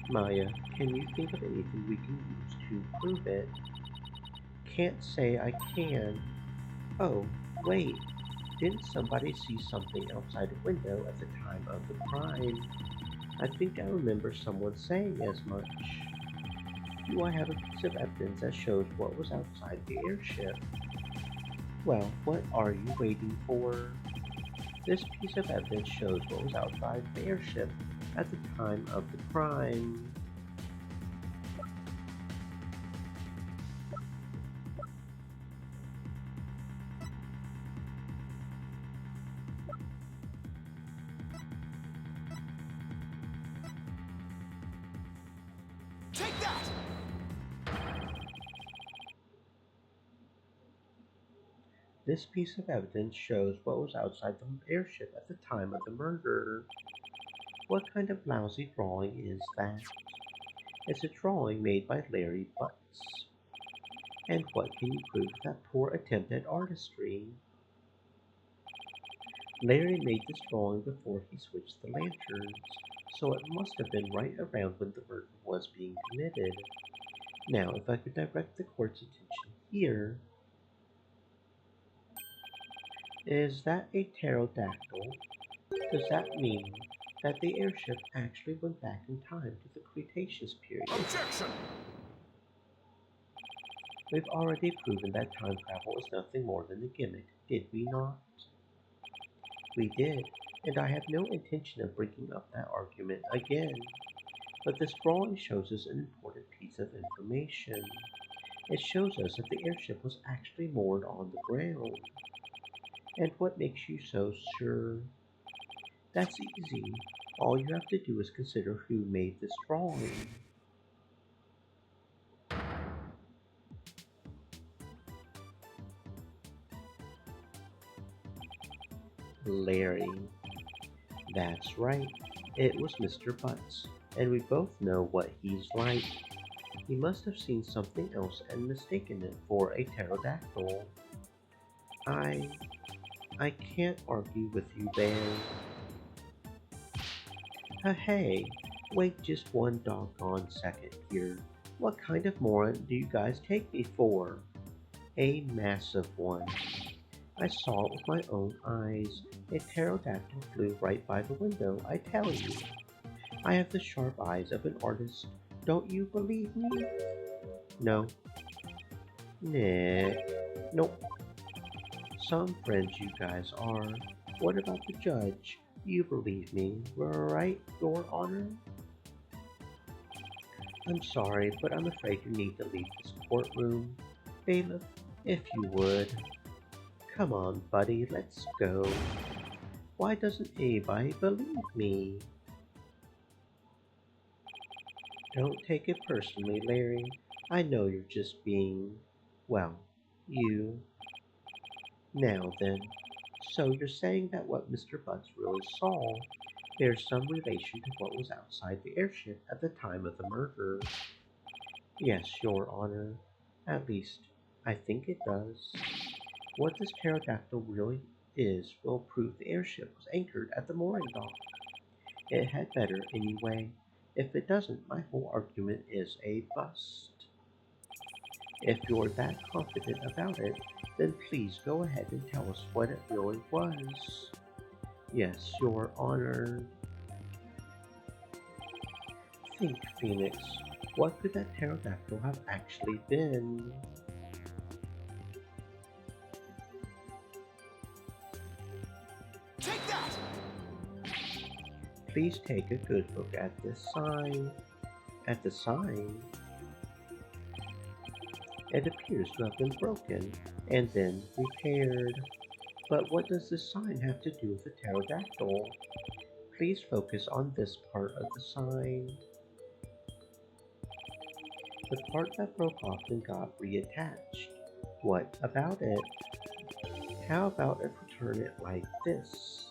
Maya, can you think of anything we can use to prove it? Can't say I can. Oh, wait. Didn't somebody see something outside a window at the time of the crime? I think I remember someone saying as much. Do I have a piece of evidence that shows what was outside the airship? Well, what are you waiting for? This piece of evidence shows what was outside the airship at the time of the crime. Take that! This piece of evidence shows what was outside the airship at the time of the murder. What kind of lousy drawing is that? It's a drawing made by Larry Butts. And what can you prove of that poor attempt at artistry? Larry made this drawing before he switched the lanterns, so it must have been right around when the murder was being committed. Now, if I could direct the court's attention here, is that a pterodactyl? Does that mean that the airship actually went back in time to the Cretaceous period? Objection! We've already proven that time travel is nothing more than a gimmick, did we not? We did, and I have no intention of bringing up that argument again. But this drawing shows us an important piece of information. It shows us that the airship was actually moored on the ground. And what makes you so sure? That's easy. All you have to do is consider who made this drawing. Larry. That's right. It was Mr. Butts, and we both know what he's like. He must have seen something else and mistaken it for a pterodactyl. I can't argue with you there. Hey, wait just one doggone second here. What kind of moron do you guys take me for? A massive one. I saw it with my own eyes. A pterodactyl flew right by the window, I tell you. I have the sharp eyes of an artist. Don't you believe me? No. Nick. Nope. Some friends you guys are. What about the judge? You believe me, right, Your Honor? I'm sorry, but I'm afraid you need to leave this courtroom. Bailiff, if you would. Come on, buddy, let's go. Why doesn't anybody believe me? Don't take it personally, Larry. I know you're just being, well, you. Now then, so you're saying that what Mr. Butts really saw bears some relation to what was outside the airship at the time of the murder? Yes, Your Honor. At least, I think it does. What this pterodactyl really is will prove the airship was anchored at the mooring dock. It had better, anyway. If it doesn't, my whole argument is a bust. If you're that confident about it, then please go ahead and tell us what it really was. Yes, Your Honor. Think, Phoenix. What could that pterodactyl have actually been? Take that! Please take a good look at this sign. At the sign? It appears to have been broken and then repaired. But what does this sign have to do with the pterodactyl? Please focus on this part of the sign. The part that broke off and got reattached. What about it? How about if we turn it like this?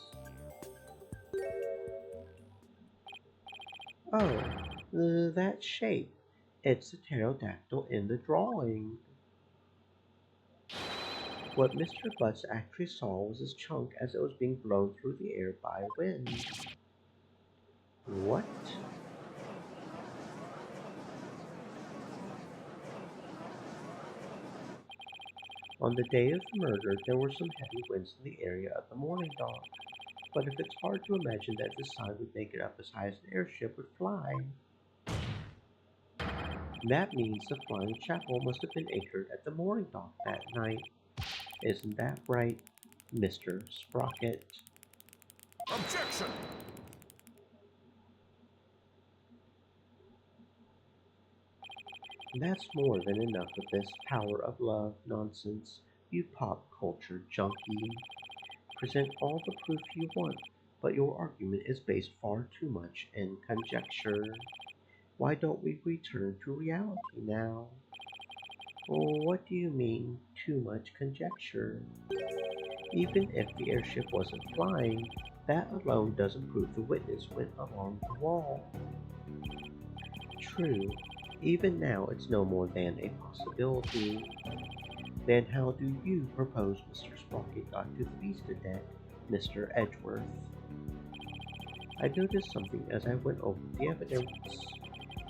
Oh, that shape. It's the pterodactyl in the drawing. What Mr. Butts actually saw was this chunk as it was being blown through the air by wind. What? On the day of the murder, there were some heavy winds in the area of the mooring dock. But if it's hard to imagine that this sign would make it up as high as an airship would fly, that means the flying chapel must have been anchored at the mooring dock that night. Isn't that right, Mr. Sprocket? Objection! That's more than enough of this power of love nonsense, you pop culture junkie. Present all the proof you want, but your argument is based far too much in conjecture. Why don't we return to reality now? Oh, what do you mean, too much conjecture? Even if the airship wasn't flying, that alone doesn't prove the witness went along the wall. True, even now it's no more than a possibility. Then how do you propose Mr. Sprocket got to the Vista deck, Mr. Edgeworth? I noticed something as I went over the evidence.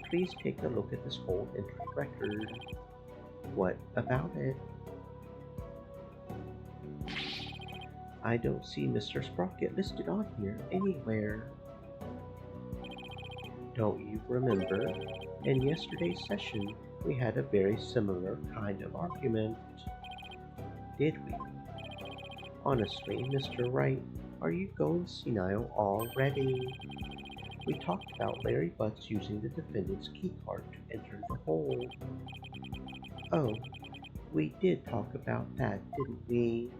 Please take a look at this whole entry record. What about it? I don't see Mr. Sprocket listed on here anywhere. Don't you remember? In yesterday's session, we had a very similar kind of argument. Did we? Honestly, Mr. Wright, are you going senile already? We talked about Larry Butts using the defendant's keycard to enter the hold. Oh, we did talk about that, didn't we?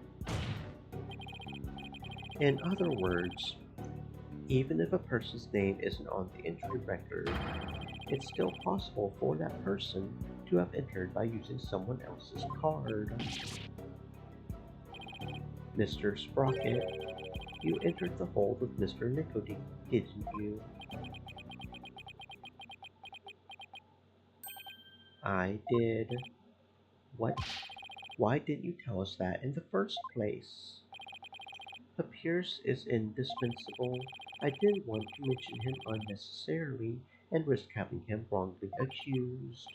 In other words, even if a person's name isn't on the entry record, it's still possible for that person to have entered by using someone else's card. Mr. Sprocket, you entered the hold with Mr. Nicodeme, didn't you? I did. What? Why didn't you tell us that in the first place? The Pierce is indispensable. I didn't want to mention him unnecessarily and risk having him wrongly accused.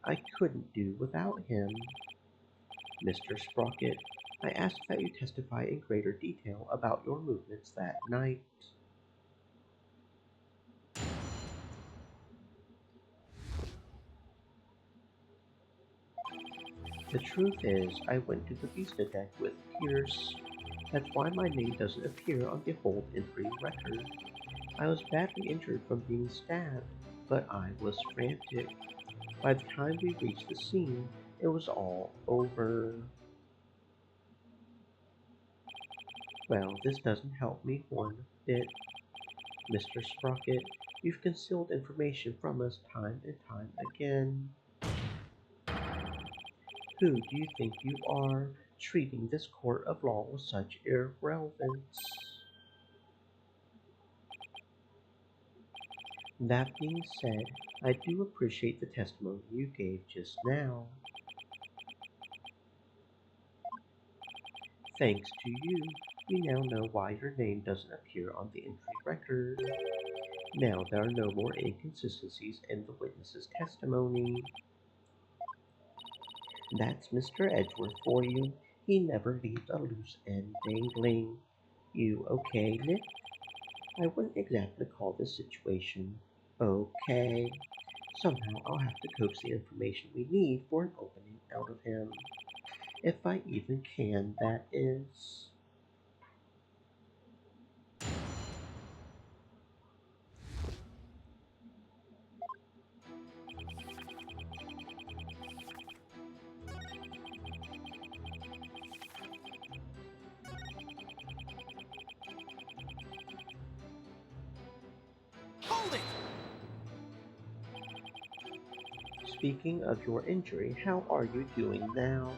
I couldn't do without him. Mr. Sprocket, I ask that you testify in greater detail about your movements that night. The truth is, I went to the Vista deck with Pierce. That's why my name doesn't appear on the hold entry record. I was badly injured from being stabbed, but I was frantic. By the time we reached the scene, it was all over. Well, this doesn't help me one bit, Mr. Sprocket. You've concealed information from us time and time again. Who do you think you are, treating this court of law with such irrelevance? That being said, I do appreciate the testimony you gave just now. Thanks to you, we now know why your name doesn't appear on the entry record. Now there are no more inconsistencies in the witness's testimony. That's Mr. Edgeworth for you. He never leaves a loose end dangling. You okay, Nick? I wouldn't exactly call this situation okay. Somehow I'll have to coax the information we need for an opening out of him. If I even can, that is. Hold it! Speaking of your injury, how are you doing now?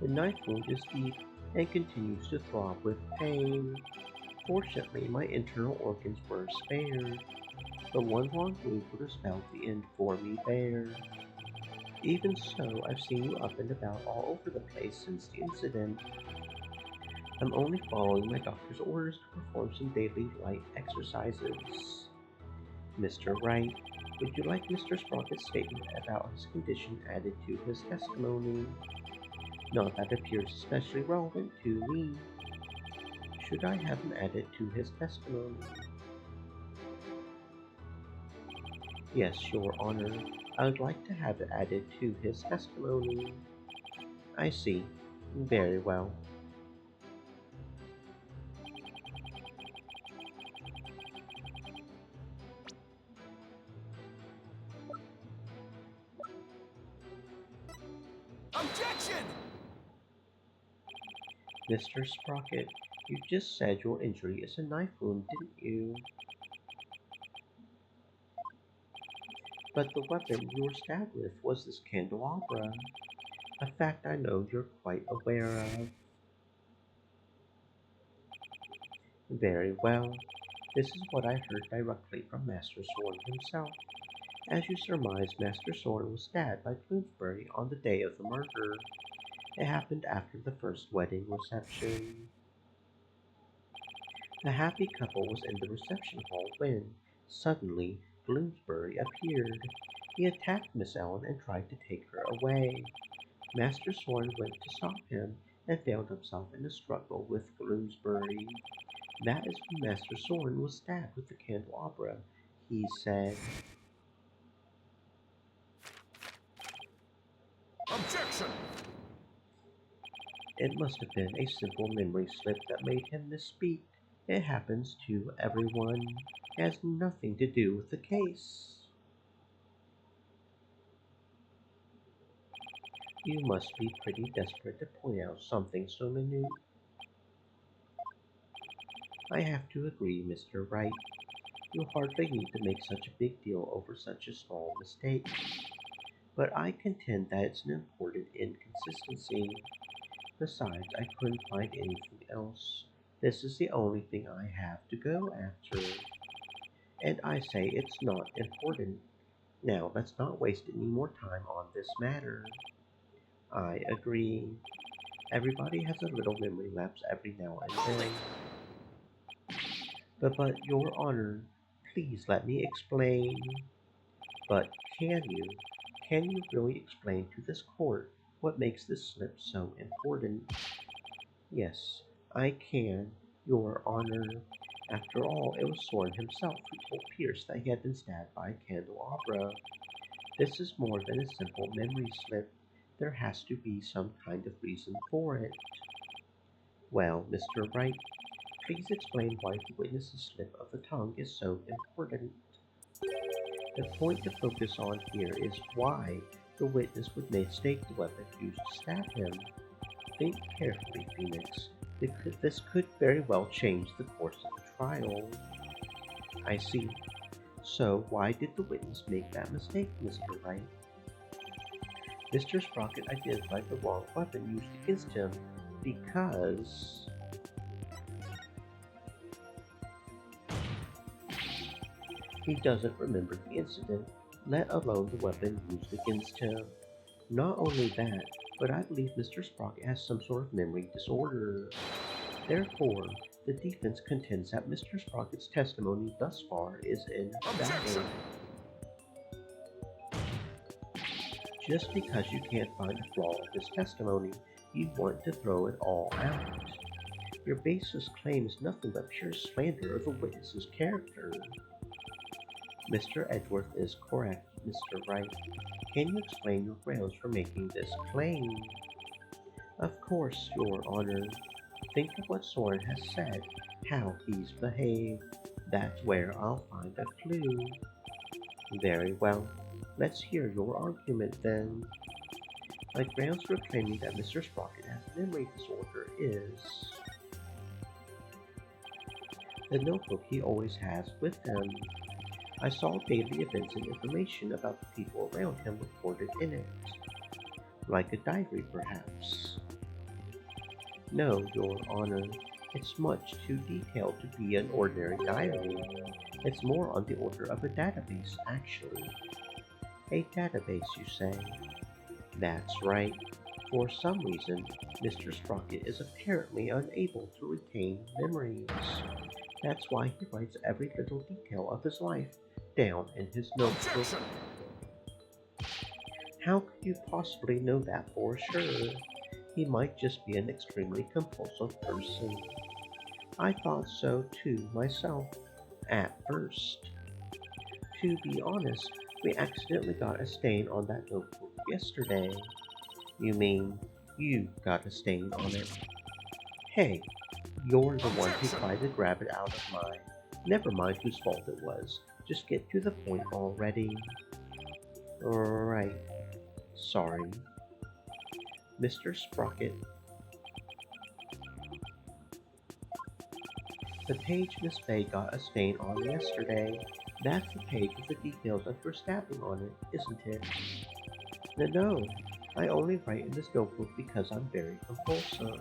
The knife wound is deep and continues to throb with pain. Fortunately, my internal organs were spared, but one wrong move would have spelled the end for me there. Even so, I've seen you up and about all over the place since the incident. I'm only following my doctor's orders to perform some daily light exercises. Mr. Wright, would you like Mr. Sprocket's statement about his condition added to his testimony? Not that appears especially relevant to me. Should I have him added to his testimony? Yes, Your Honor. I would like to have it added to his testimony. I see. Very well. Objection! Mr. Sprocket, you just said your injury is a knife wound, didn't you? But the weapon you were stabbed with was this candelabra, a fact I know you're quite aware of. Very well. This is what I heard directly from Master Sorn himself. As you surmise, Master Sorn was stabbed by Bloomsbury on the day of the murder. It happened after the first wedding reception. The happy couple was in the reception hall when, suddenly, Bloomsbury appeared. He attacked Miss Ellen and tried to take her away. Master Sorn went to stop him and found himself in a struggle with Bloomsbury. That is when Master Sorn was stabbed with the candelabra, he said. Objection! It must have been a simple memory slip that made him misspeak. It happens to everyone. It has nothing to do with the case. You must be pretty desperate to point out something so minute. I have to agree, Mr. Wright. You hardly need to make such a big deal over such a small mistake. But I contend that it's an important inconsistency. Besides, I couldn't find anything else. This is the only thing I have to go after. And I say it's not important. Now, let's not waste any more time on this matter. I agree. Everybody has a little memory lapse every now and then. But, Your Honor, please let me explain. But can you? Can you really explain to this court what makes this slip so important? Yes, I can, Your Honor. After all, it was Sorn himself who told Pierce that he had been stabbed by a candelabra. This is more than a simple memory slip. There has to be some kind of reason for it. Well, Mr. Wright, please explain why the witness's slip of the tongue is so important. The point to focus on here is why the witness would mistake the weapon used to stab him. Think carefully, Phoenix. This could very well change the course of the trial. I see. So why did the witness make that mistake, Mr. Wright? Mr. Sprocket identified the wrong weapon used against him because he doesn't remember the incident, let alone the weapon used against him. Not only that, but I believe Mr. Sprocket has some sort of memory disorder. Therefore, the defense contends that Mr. Sprocket's testimony thus far is invalid. Objection! Just because you can't find a flaw in his testimony, you want to throw it all out. Your baseless claim is nothing but pure slander of the witness's character. Mr. Edgeworth is correct, Mr. Wright. Can you explain your grounds for making this claim? Of course, Your Honor. Think of what Soren has said, how he's behaved. That's where I'll find a clue. Very well. Let's hear your argument then. My grounds for claiming that Mr. Sprocket has a memory disorder is the notebook he always has with him. I saw daily events and information about the people around him recorded in it. Like a diary, perhaps. No, Your Honor. It's much too detailed to be an ordinary diary. It's more on the order of a database, actually. A database, you say? That's right. For some reason, Mr. Sprocket is apparently unable to retain memories. That's why he writes every little detail of his life down in his notebook. Objection! How could you possibly know that for sure? He might just be an extremely compulsive person. I thought so too myself, at first. To be honest, we accidentally got a stain on that notebook yesterday. You mean, you got a stain on it? Hey, you're the one who tried to grab it out of mine. Never mind whose fault it was. Just get to the point already. Right. Sorry. Mr. Sprocket. The page Miss Fay got a stain on yesterday. That's the page with the details of your stabbing on it, isn't it? No, I only write in this notebook because I'm very compulsive.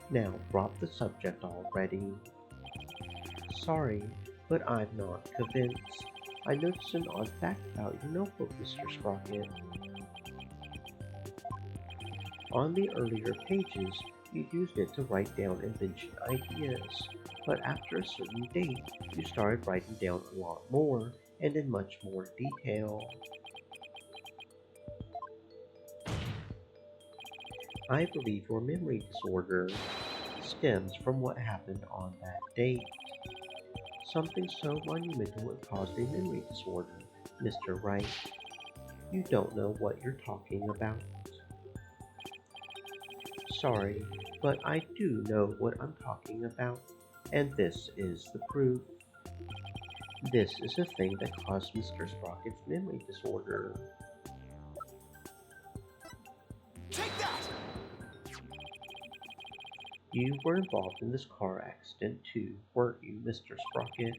Now, drop the subject already. Sorry, but I'm not convinced. I noticed an odd fact about your notebook, Mr. Sprocket. On the earlier pages, you used it to write down invention ideas, but after a certain date, you started writing down a lot more and in much more detail. I believe your memory disorder stems from what happened on that date. Something so monumental it caused a memory disorder, Mr. Wright. You don't know what you're talking about. Sorry, but I do know what I'm talking about, and this is the proof. This is the thing that caused Mr. Sprocket's memory disorder. Take that! You were involved in this car accident too, weren't you, Mr. Sprocket?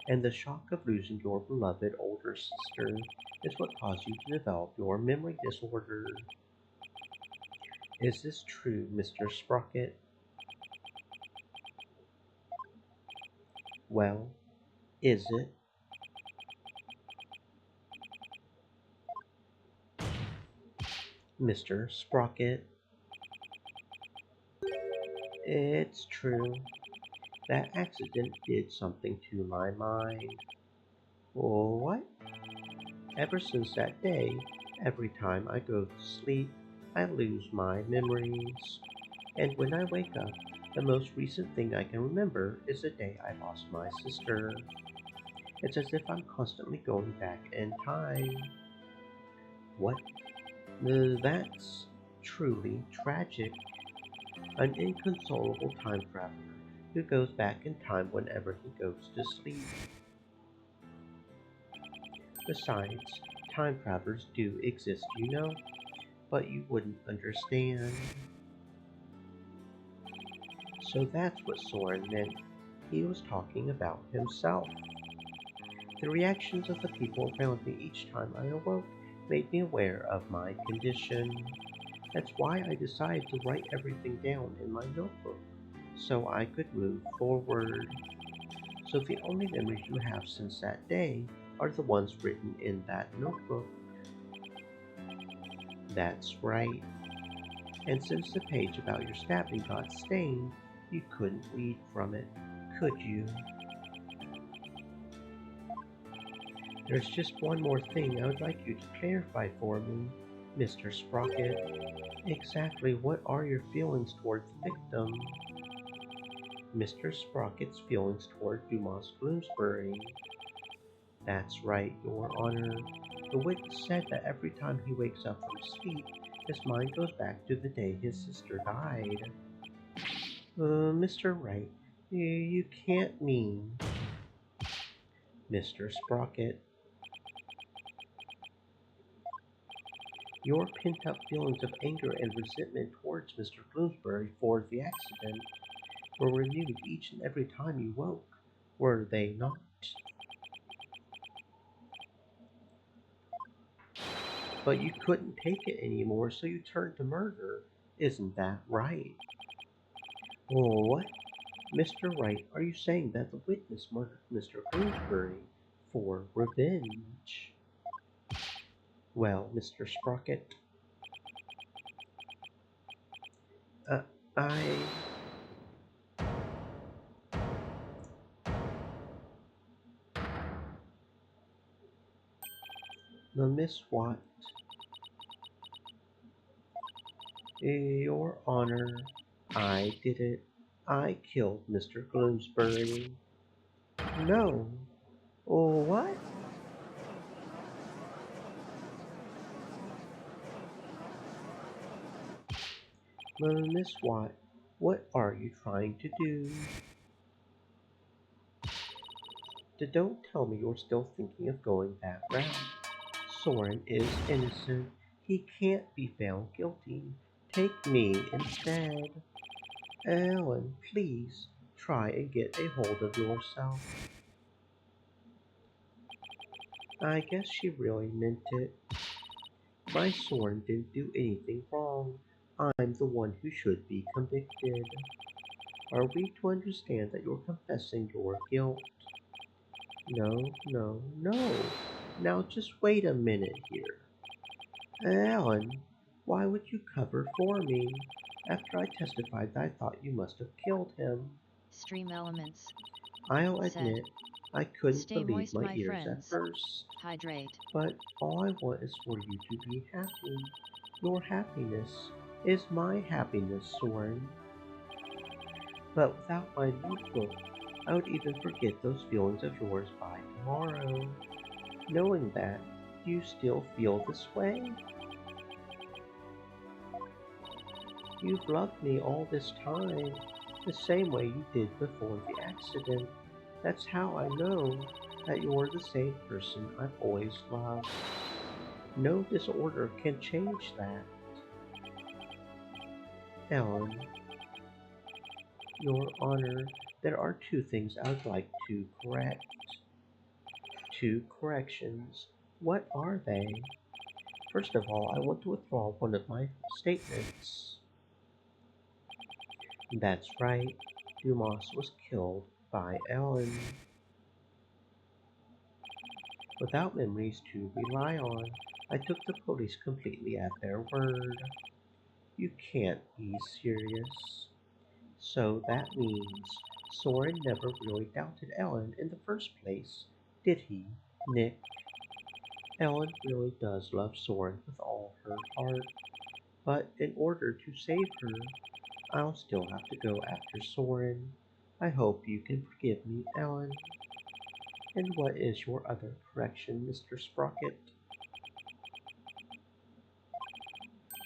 And the shock of losing your beloved older sister is what caused you to develop your memory disorder. Is this true, Mr. Sprocket? Well, is it? Mr. Sprocket? It's true. That accident did something to my mind. What? Ever since that day, every time I go to sleep, I lose my memories. And when I wake up, the most recent thing I can remember is the day I lost my sister. It's as if I'm constantly going back in time. What? That's truly tragic. An inconsolable time traveler who goes back in time whenever he goes to sleep. Besides, time travelers do exist, you know, but you wouldn't understand. So that's what Soren meant. He was talking about himself. The reactions of the people around me each time I awoke made me aware of my condition. That's why I decided to write everything down in my notebook, so I could move forward. So the only memories you have since that day are the ones written in that notebook. That's right. And since the page about your stabbing got stained, you couldn't read from it, could you? There's just one more thing I would like you to clarify for me, Mr. Sprocket. Exactly what are your feelings toward the victim? Mr. Sprocket's feelings toward Dumas Bloomsbury. That's right, Your Honor. The witness said that every time he wakes up from sleep, his mind goes back to the day his sister died. Mr. Wright, you can't mean... Mr. Sprocket, your pent-up feelings of anger and resentment towards Mr. Bloomsbury for the accident were renewed each and every time you woke, were they not? But you couldn't take it anymore, so you turned to murder. Isn't that right? What? Mr. Wright, are you saying that the witness murdered Mr. Bloomsbury for revenge? Well, Mr. Sprocket, uh, I... The Miss Watt, Your Honor, I did it. I killed Mr. Bloomsbury. No. What? Miss Watt, what are you trying to do? Don't tell me you're still thinking of going that route. Soren is innocent. He can't be found guilty. Take me instead. Ellen, please, try and get a hold of yourself. I guess she really meant it. My Soren didn't do anything wrong. I'm the one who should be convicted. Are we to understand that you're confessing your guilt? No, no, no. Now just wait a minute here. Alan, why would you cover for me? After I testified that I thought you must have killed him. Stream Elements. I'll Said, admit, I couldn't "Stay believe moist, my my ears friends. at first. Hydrate." But all I want is for you to be happy. Your happiness is my happiness, Soren. But without my notebook, I would even forget those feelings of yours by tomorrow. Knowing that, do you still feel this way? You've loved me all this time, the same way you did before the accident. That's how I know that you're the same person I've always loved. No disorder can change that. Ellen, Your Honor, there are two things I would like to correct. Two corrections. What are they? First of all, I want to withdraw one of my statements. That's right, Dumas was killed by Ellen. Without memories to rely on, I took the police completely at their word. You can't be serious. So that means Soren never really doubted Ellen in the first place, did he, Nick? Ellen really does love Soren with all her heart, but in order to save her, I'll still have to go after Soren. I hope you can forgive me, Ellen. And what is your other correction, Mr. Sprocket?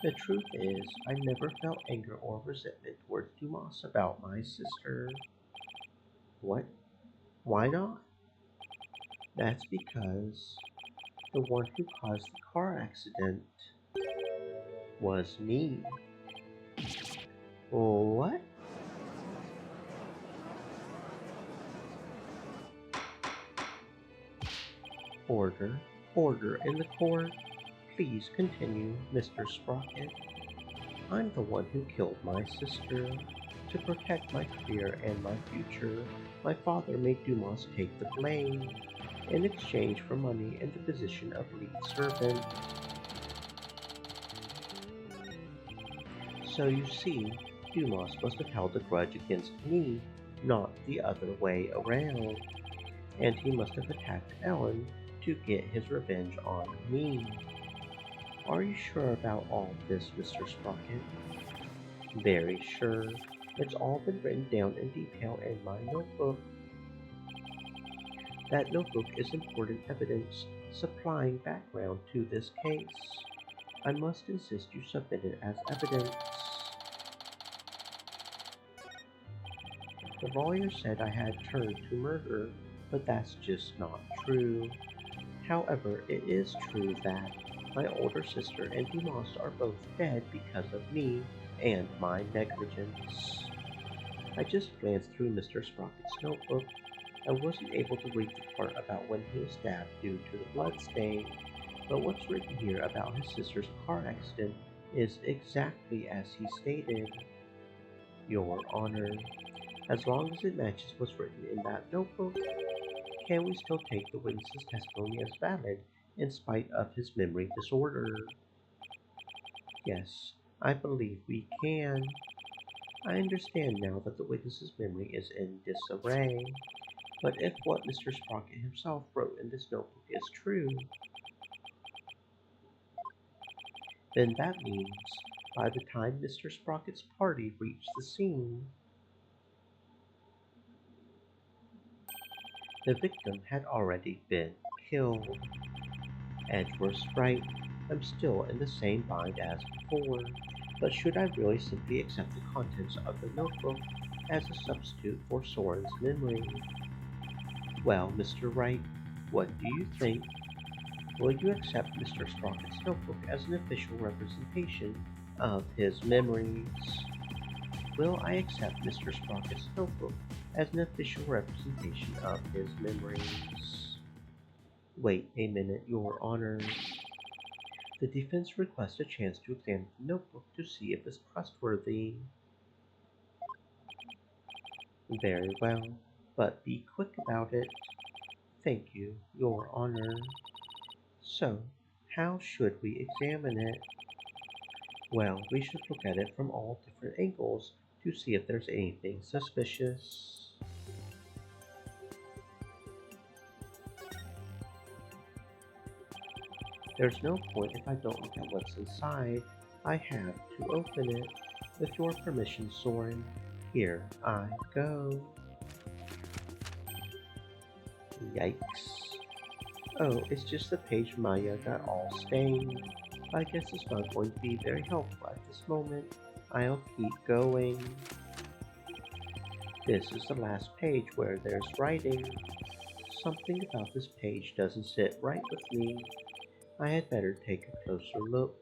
The truth is, I never felt anger or resentment towards Dumas about my sister. What? Why not? That's because the one who caused the car accident was me. What? Order, order in the court. Please continue, Mr. Sprocket. I'm the one who killed my sister. To protect my career and my future, my father made Dumas take the blame in exchange for money and the position of lead servant. So you see, Dumas must have held a grudge against me, not the other way around. And he must have attacked Ellen to get his revenge on me. Are you sure about all this, Mr. Sprocket? Very sure. It's all been written down in detail in my notebook. That notebook is important evidence supplying background to this case. I must insist you submit it as evidence. The lawyer said I had turned to murder, but that's just not true. However, it is true that my older sister and Dumas are both dead because of me and my negligence. I just glanced through Mr. Sprocket's notebook. I wasn't able to read the part about when he was stabbed due to the blood stain, but what's written here about his sister's car accident is exactly as he stated. Your Honor, as long as it matches what's written in that notebook, can we still take the witness's testimony as valid in spite of his memory disorder? Yes, I believe we can. I understand now that the witness's memory is in disarray, but if what Mr. Sprocket himself wrote in this notebook is true, then that means by the time Mr. Sprocket's party reached the scene, the victim had already been killed. Edgeworth's right, I'm still in the same bind as before, but should I really simply accept the contents of the notebook as a substitute for Soren's memory? Well, Mr. Wright, what do you think? Will you accept Mr. Sprocket's notebook as an official representation of his memories? Will I accept Mr. Sprocket's notebook as an official representation of his memories? Wait a minute, Your Honor. The defense requests a chance to examine the notebook to see if it's trustworthy. Very well, but be quick about it. Thank you, Your Honor. So, how should we examine it? Well, we should look at it from all different angles to see if there's anything suspicious. There's no point if I don't look at what's inside. I have to open it. With your permission, Soren, here I go. Yikes. Oh, it's just the page Maya got all stained. I guess it's not going to be very helpful at this moment. I'll keep going. This is the last page where there's writing. Something about this page doesn't sit right with me. I had better take a closer look.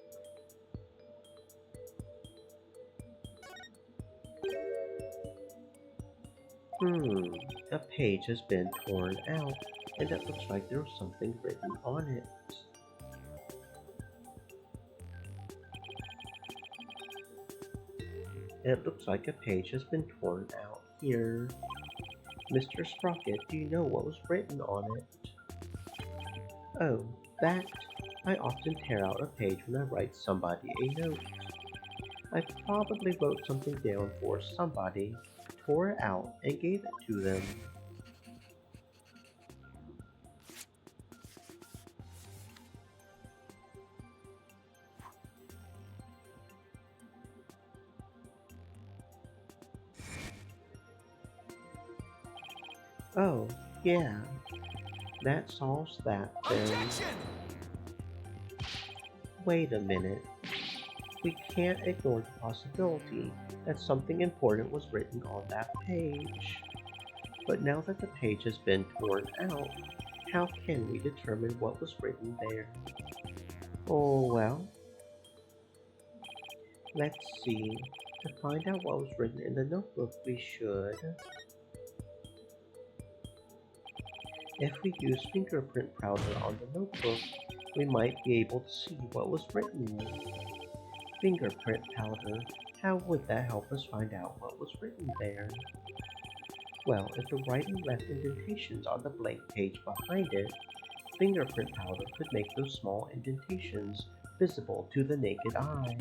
A page has been torn out, and it looks like there was something written on it. It looks like a page has been torn out here. Mr. Sprocket, do you know what was written on it? Oh, that. I often tear out a page when I write somebody a note. I probably wrote something down for somebody, tore it out, and gave it to them. Oh, yeah. That solves that then. Objection! Wait a minute. We can't ignore the possibility that something important was written on that page. But now that the page has been torn out, how can we determine what was written there? Oh well. Let's see. To find out what was written in the notebook, we should If we use fingerprint powder on the notebook, we might be able to see what was written. Fingerprint powder, how would that help us find out what was written there? Well, if the writing left indentations on the blank page behind it, fingerprint powder could make those small indentations visible to the naked eye.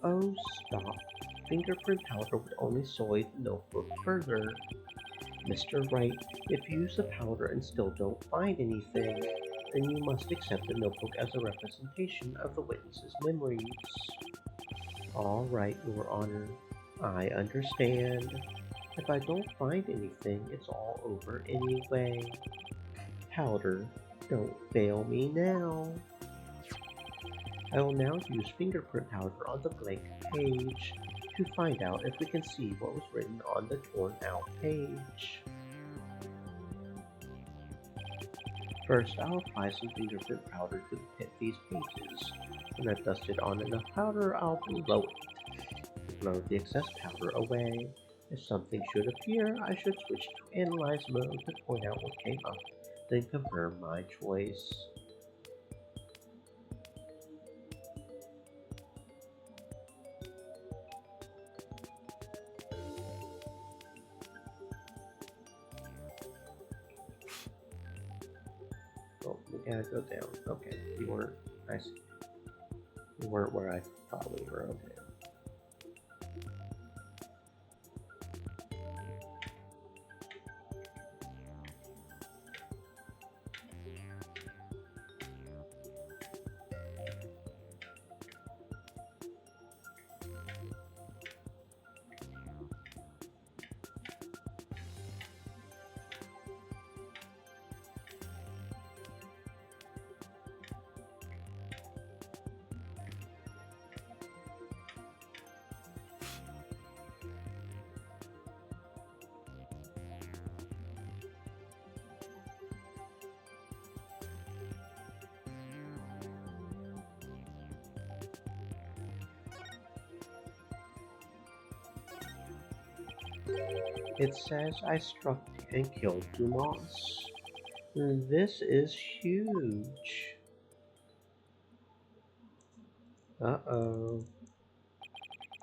Oh, stop. Fingerprint powder would only soil the notebook further. Mr. Wright, if you use the powder and still don't find anything, then you must accept the notebook as a representation of the witness's memories. All right, Your Honor. I understand. If I don't find anything, it's all over anyway. Powder, don't fail me now. I will now use fingerprint powder on the blank page to find out if we can see what was written on the torn out page. First, I'll apply some fingerprint powder to these pages. When I've dusted on enough powder, I'll blow it. Blow the excess powder away. If something should appear, I should switch to Analyze mode to point out what came up, then confirm my choice. Oh, we gotta go down. Okay, you weren't. I see. You weren't where I thought we were. Okay. It says I struck and killed Dumas. This is huge. Uh-oh.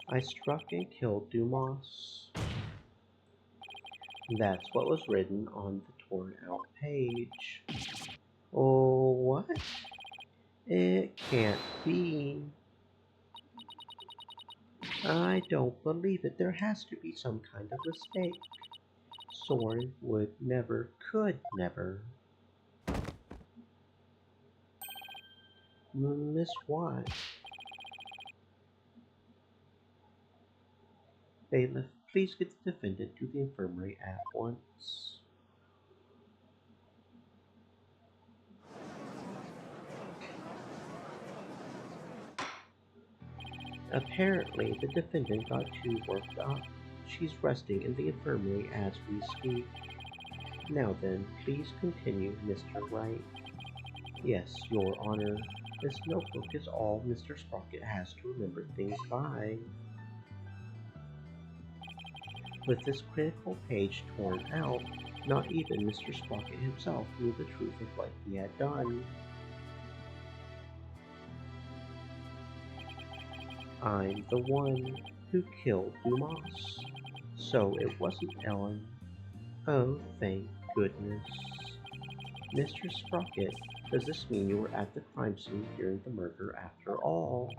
I struck and killed Dumas. That's what was written on the torn out page. Oh, what? It can't be. I don't believe it. There has to be some kind of mistake. Soren would never, could never. Miss what? Bailiff, please get the defendant to the infirmary at once. Apparently, the defendant got too worked up. She's resting in the infirmary as we speak. Now then, please continue, Mr. Wright. Yes, Your Honor. This notebook is all Mr. Sprocket has to remember things by. With this critical page torn out, not even Mr. Sprocket himself knew the truth of what he had done. I'm the one who killed Dumas. So it wasn't Ellen. Oh, thank goodness. Mr. Sprocket, does this mean you were at the crime scene during the murder after all?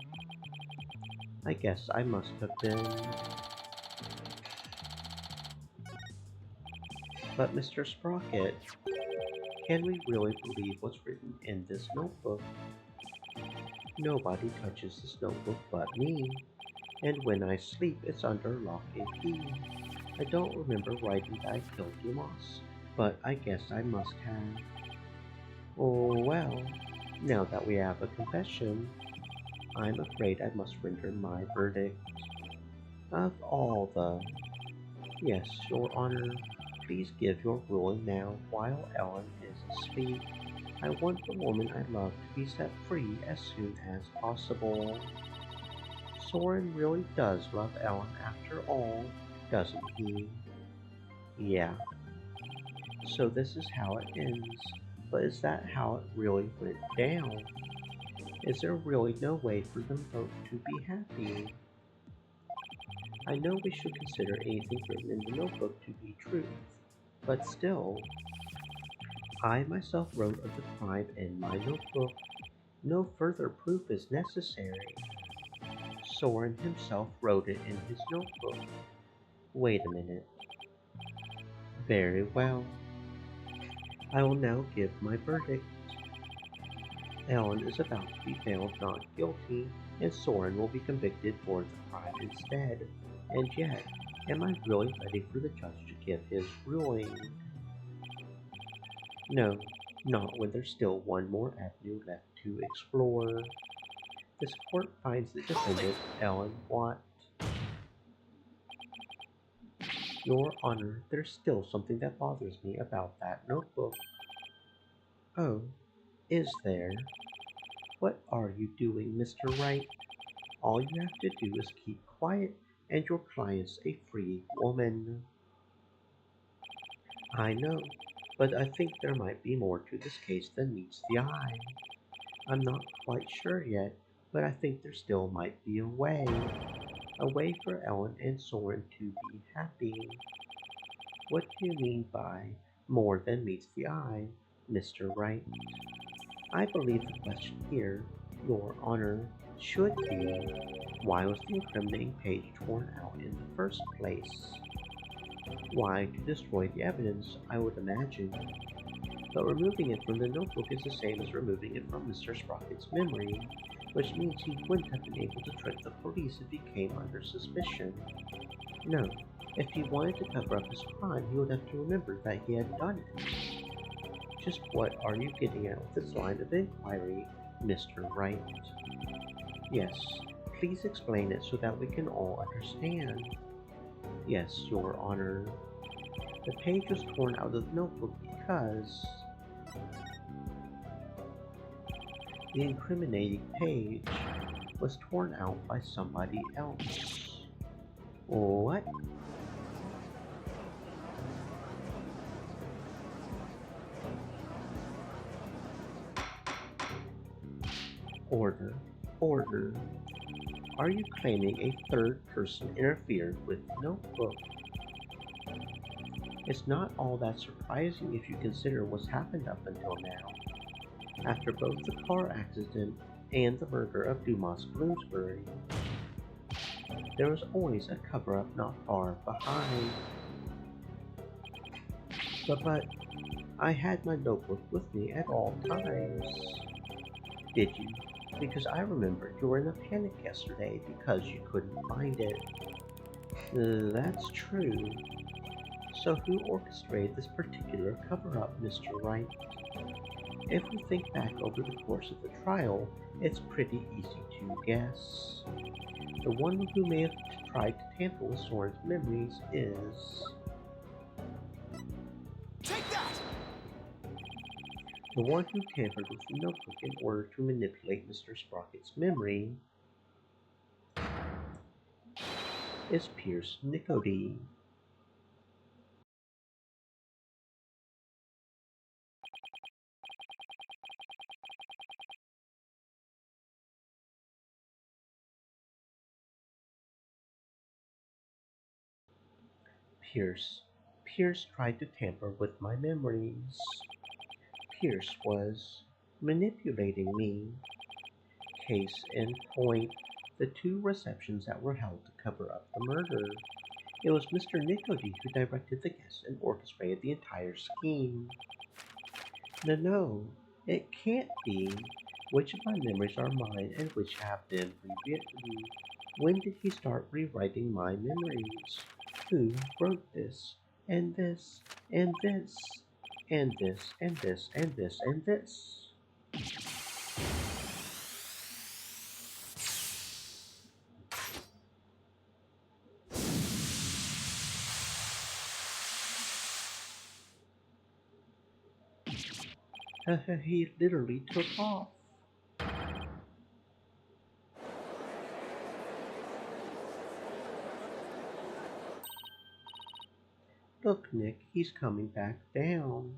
I guess I must have been. But Mr. Sprocket, can we really believe what's written in this notebook? Nobody touches this notebook but me, and when I sleep it's under lock and key. I don't remember writing that I killed Dumas, but I guess I must have. Oh well, now that we have a confession, I'm afraid I must render my verdict. Of all the... Yes, Your Honor, please give your ruling now while Ellen is asleep. I want the woman I love to be set free as soon as possible. Soren really does love Ellen after all, doesn't he? Yeah. So this is how it ends. But is that how it really went down? Is there really no way for them both to be happy? I know we should consider anything written in the notebook to be truth, but still, I myself wrote of the crime in my notebook. No further proof is necessary. Soren himself wrote it in his notebook. Wait a minute. Very well. I will now give my verdict. Ellen is about to be found not guilty, and Soren will be convicted for the crime instead. And yet, am I really ready for the judge to give his ruling? No, not when there's still one more avenue left to explore. This court finds the defendant, Ellen Watt. Your Honor, there's still something that bothers me about that notebook. Oh, is there? What are you doing, Mr. Wright? All you have to do is keep quiet, and your client's a free woman. I know, but I think there might be more to this case than meets the eye. I'm not quite sure yet, but I think there still might be a way. A way for Ellen and Soren to be happy. What do you mean by more than meets the eye, Mr. Wright? I believe the question here, Your Honor, should be, why was the incriminating page torn out in the first place? Why, to destroy the evidence, I would imagine. But removing it from the notebook is the same as removing it from Mr. Sprocket's memory, which means he wouldn't have been able to trick the police if he came under suspicion. No, if he wanted to cover up his crime, he would have to remember that he had done it. Just what are you getting at with this line of inquiry, Mr. Wright? Yes, please explain it so that we can all understand. Yes, Your Honor. The page was torn out of the notebook because the incriminating page was torn out by somebody else. What? Order, order. Are you claiming a third person interfered with the notebook? It's not all that surprising if you consider what's happened up until now. After both the car accident and the murder of Dumas Bloomsbury, there was always a cover-up not far behind. But I had my notebook with me at all times. Did you? Because I remembered you were in a panic yesterday because you couldn't find it. That's true. So who orchestrated this particular cover-up, Mr. Wright? If we think back over the course of the trial, it's pretty easy to guess. The one who may have tried to tamper with Soren's memories is... Take that! The one who tampered with the notebook in order to manipulate Mr. Sprocket's memory is Pierce Nicody. Pierce tried to tamper with my memories. Pierce was manipulating me. Case in point, the two receptions that were held to cover up the murder. It was Mr. Nicody who directed the guests and orchestrated the entire scheme. No, it can't be. Which of my memories are mine and which have been rewritten? When did he start rewriting my memories? Who wrote this, and this, and this, and this, and this, and this, and this? He literally took off. Look, Nick, he's coming back down.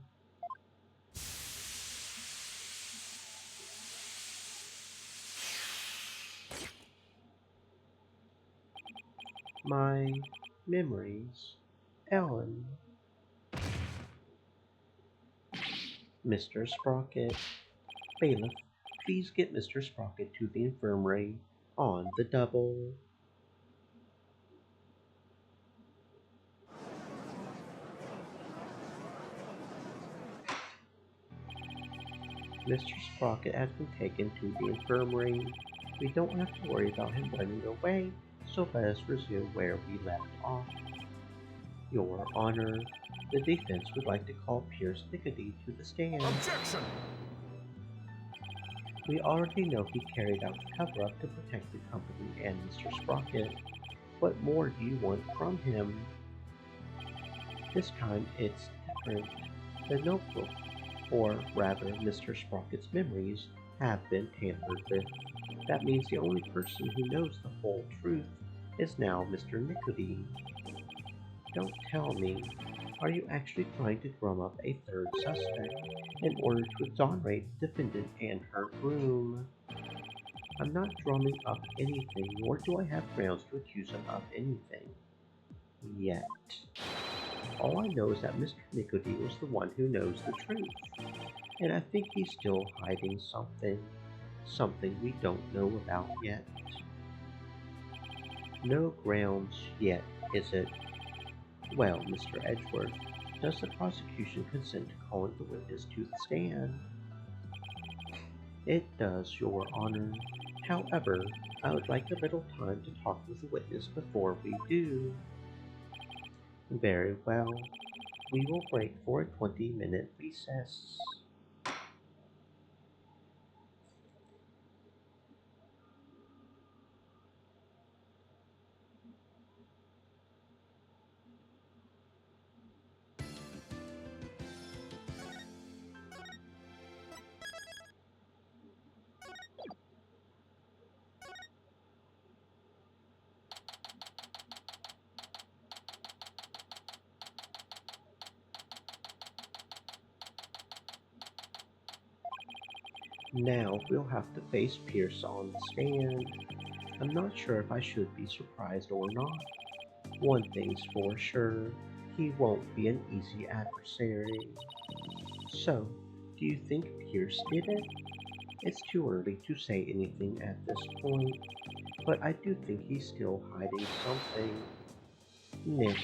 My memories. Ellen. Mr. Sprocket. Bailiff, please get Mr. Sprocket to the infirmary on the double. Mr. Sprocket has been taken to the infirmary. We don't have to worry about him running away, so let us resume where we left off. Your Honor, the defense would like to call Pierce Nickety to the stand. Objection! We already know he carried out the cover-up to protect the company and Mr. Sprocket. What more do you want from him? This time it's different. The notebook, or rather Mr. Sprocket's memories, have been tampered with. That means the only person who knows the whole truth is now Mr. Nickety. Don't tell me. Are you actually trying to drum up a third suspect in order to exonerate the defendant and her groom? I'm not drumming up anything, nor do I have grounds to accuse him of anything. Yet. All I know is that Mr. Nickety was the one who knows the truth. And I think he's still hiding something. Something we don't know about yet. No grounds yet, is it? Well, Mr. Edgeworth, does the prosecution consent to calling the witness to the stand? It does, Your Honor. However, I would like a little time to talk with the witness before we do. Very well. We will break for a 20-minute recess. Now we'll have to face Pierce on the stand. I'm not sure if I should be surprised or not. One thing's for sure, he won't be an easy adversary. So, do you think Pierce did it? It's too early to say anything at this point, but I do think he's still hiding something. Nick,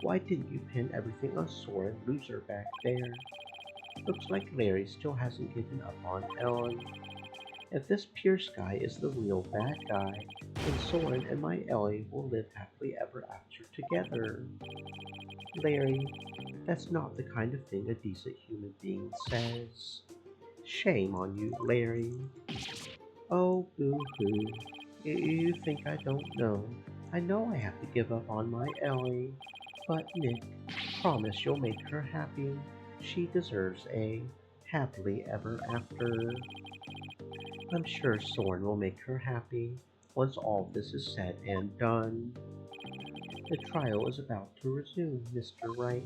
why didn't you pin everything on Soren Loser back there? Looks like Larry still hasn't given up on Ellen. If this Pierce guy is the real bad guy, then Soren and my Ellie will live happily ever after together. Larry, that's not the kind of thing a decent human being says. Shame on you, Larry. Oh, boo-hoo. You think I don't know. I know I have to give up on my Ellie. But Nick, promise you'll make her happy. She deserves a happily ever after. I'm sure Soren will make her happy once all this is said and done. The trial is about to resume, Mr. Wright.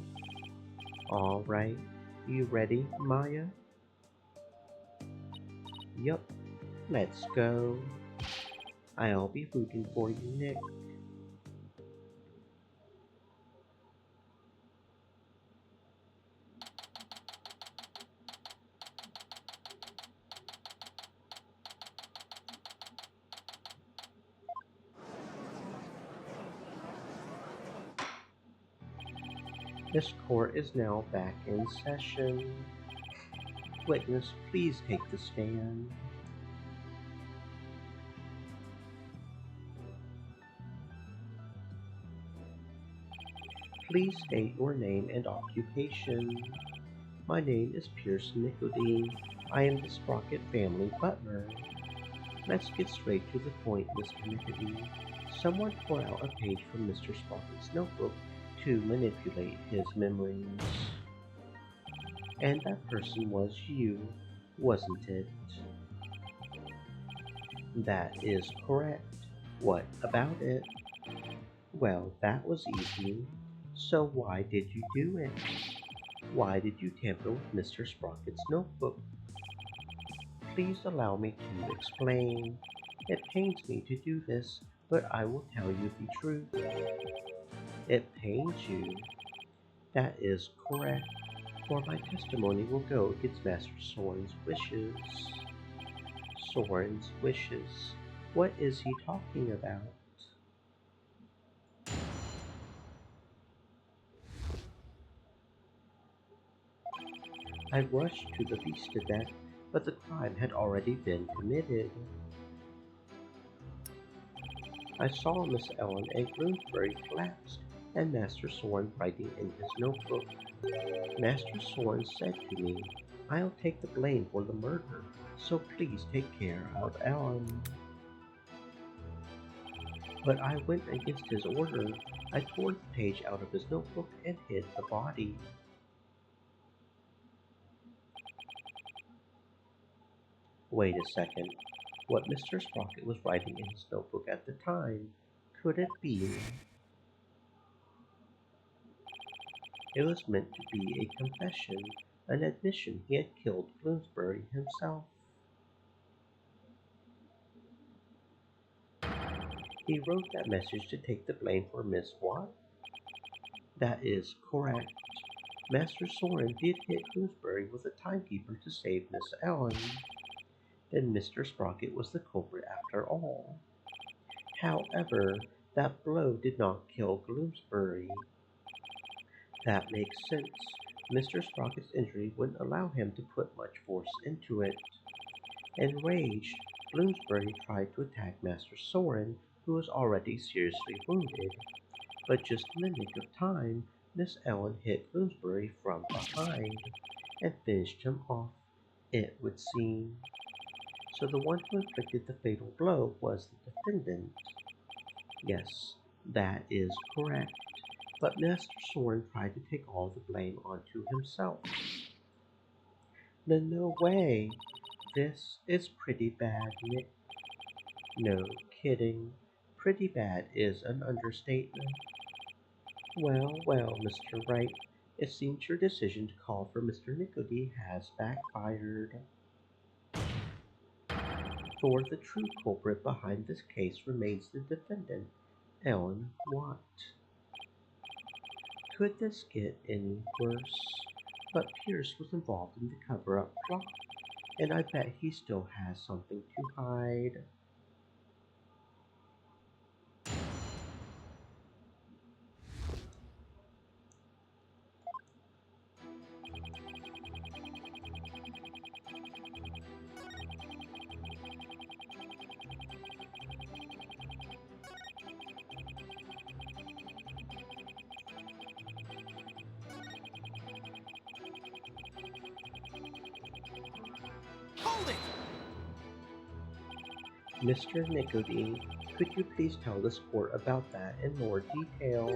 All right, you ready, Maya? Yup, let's go. I'll be rooting for you, Nick. This court is now back in session. Witness, please take the stand. Please state your name and occupation. My name is Pierce Nickety. I am the Sprocket family butler. Let's get straight to the point, Mr. Nickety. Someone tore out a page from Mr. Sprocket's notebook to manipulate his memories. And that person was you, wasn't it? That is correct. What about it? Well, that was easy. So why did you do it? Why did you tamper with Mr. Sprocket's notebook? Please allow me to explain. It pains me to do this, but I will tell you the truth. It pains you. That is correct, for my testimony will go against Master Soren's wishes. Soren's wishes. What is he talking about? I rushed to the Vista deck, but the crime had already been committed. I saw Miss Ellen and Bloomsbury collapsed, and Master Soren writing in his notebook. Master Soren said to me, "I'll take the blame for the murder, so please take care of Ellen." But I went against his order. I tore the page out of his notebook and hid the body. Wait a second. What Mr. Sprocket was writing in his notebook at the time, could it be? It was meant to be a confession, an admission he had killed Bloomsbury himself. He wrote that message to take the blame for Miss Watt? That is correct. Master Soren did hit Bloomsbury with a timekeeper to save Miss Ellen. Then Mr. Sprocket was the culprit after all. However, that blow did not kill Bloomsbury. That makes sense. Mr. Sprocket's injury wouldn't allow him to put much force into it. Enraged, Bloomsbury tried to attack Master Soren, who was already seriously wounded. But just in the nick of time, Miss Ellen hit Bloomsbury from behind and finished him off, it would seem. So the one who inflicted the fatal blow was the defendant. Yes, that is correct. But Master Soren tried to take all the blame onto himself. No way. This is pretty bad, Nick. No kidding. Pretty bad is an understatement. Well, Mr. Wright, it seems your decision to call for Mr. Nicody has backfired. For the true culprit behind this case remains the defendant, Ellen Watt. Could this get any worse? But Pierce was involved in the cover-up plot, and I bet he still has something to hide. Hold it! Mr. Nicody, could you please tell this court about that in more detail?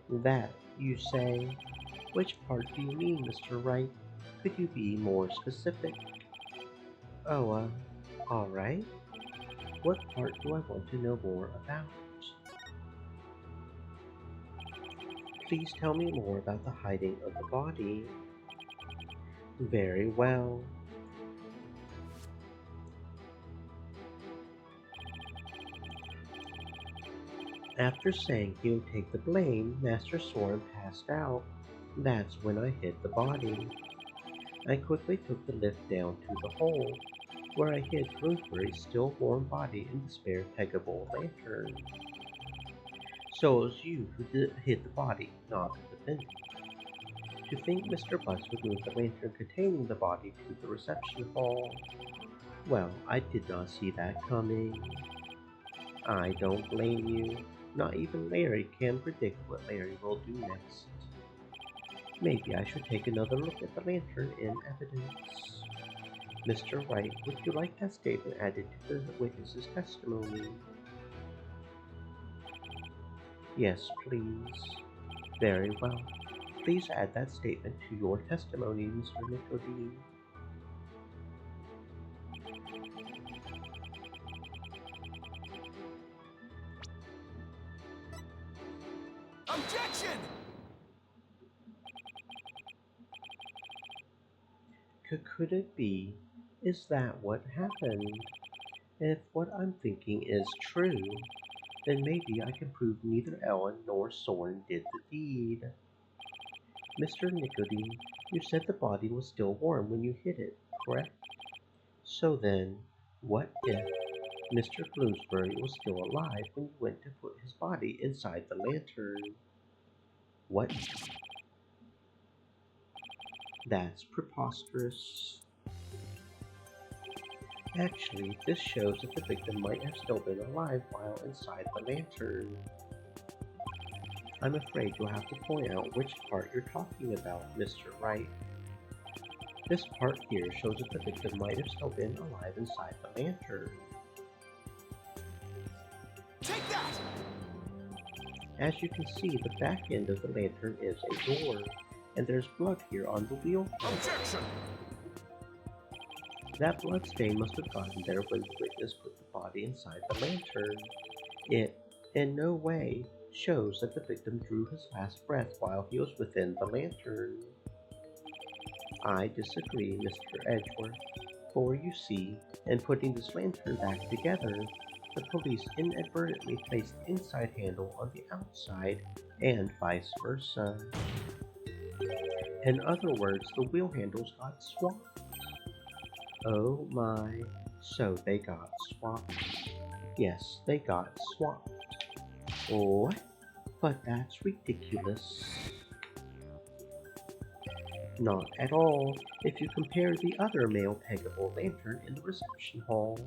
That, you say? Which part do you mean, Mr. Wright? Could you be more specific? Oh, alright. What part do I want to know more about? Please tell me more about the hiding of the body. Very well. After saying he would take the blame, Master Soren passed out. That's when I hid the body. I quickly took the lift down to the hole, where I hid Bloomsbury's still warm body in the spare peggable lantern. So it was you who hid the body, not the defendant. To think Mr. Butts would move the lantern containing the body to the reception hall. Well, I did not see that coming. I don't blame you. Not even Larry can predict what Larry will do next. Maybe I should take another look at the lantern in evidence. Mr. Wright, would you like that statement added to the witness's testimony? Yes, please. Very well. Please add that statement to your testimony, Mr. Nicodine. Objection! Could it be? Is that what happened? If what I'm thinking is true, then maybe I can prove neither Ellen nor Soren did the deed. Mr. Nicodine, you said the body was still warm when you hit it, correct? So then, what if Mr. Bloomsbury was still alive when you went to put his body inside the lantern? What? That's preposterous. Actually, this shows that the victim might have still been alive while inside the lantern. I'm afraid you'll have to point out which part you're talking about, Mr. Wright. This part here shows that the victim might have still been alive inside the lantern. Take that! As you can see, the back end of the lantern is a door, and there's blood here on the wheel. Objection! That blood stain must have gotten there when the witness put the body inside the lantern. It, in no way, shows that the victim drew his last breath while he was within the lantern. I disagree, Mr. Edgeworth, for you see, in putting this lantern back together, the police inadvertently placed the inside handle on the outside, and vice versa. In other words, the wheel handles got swapped. Oh my, so they got swapped. Yes, they got swapped. What? But that's ridiculous. Not at all, if you compare the other male peggable lantern in the reception hall.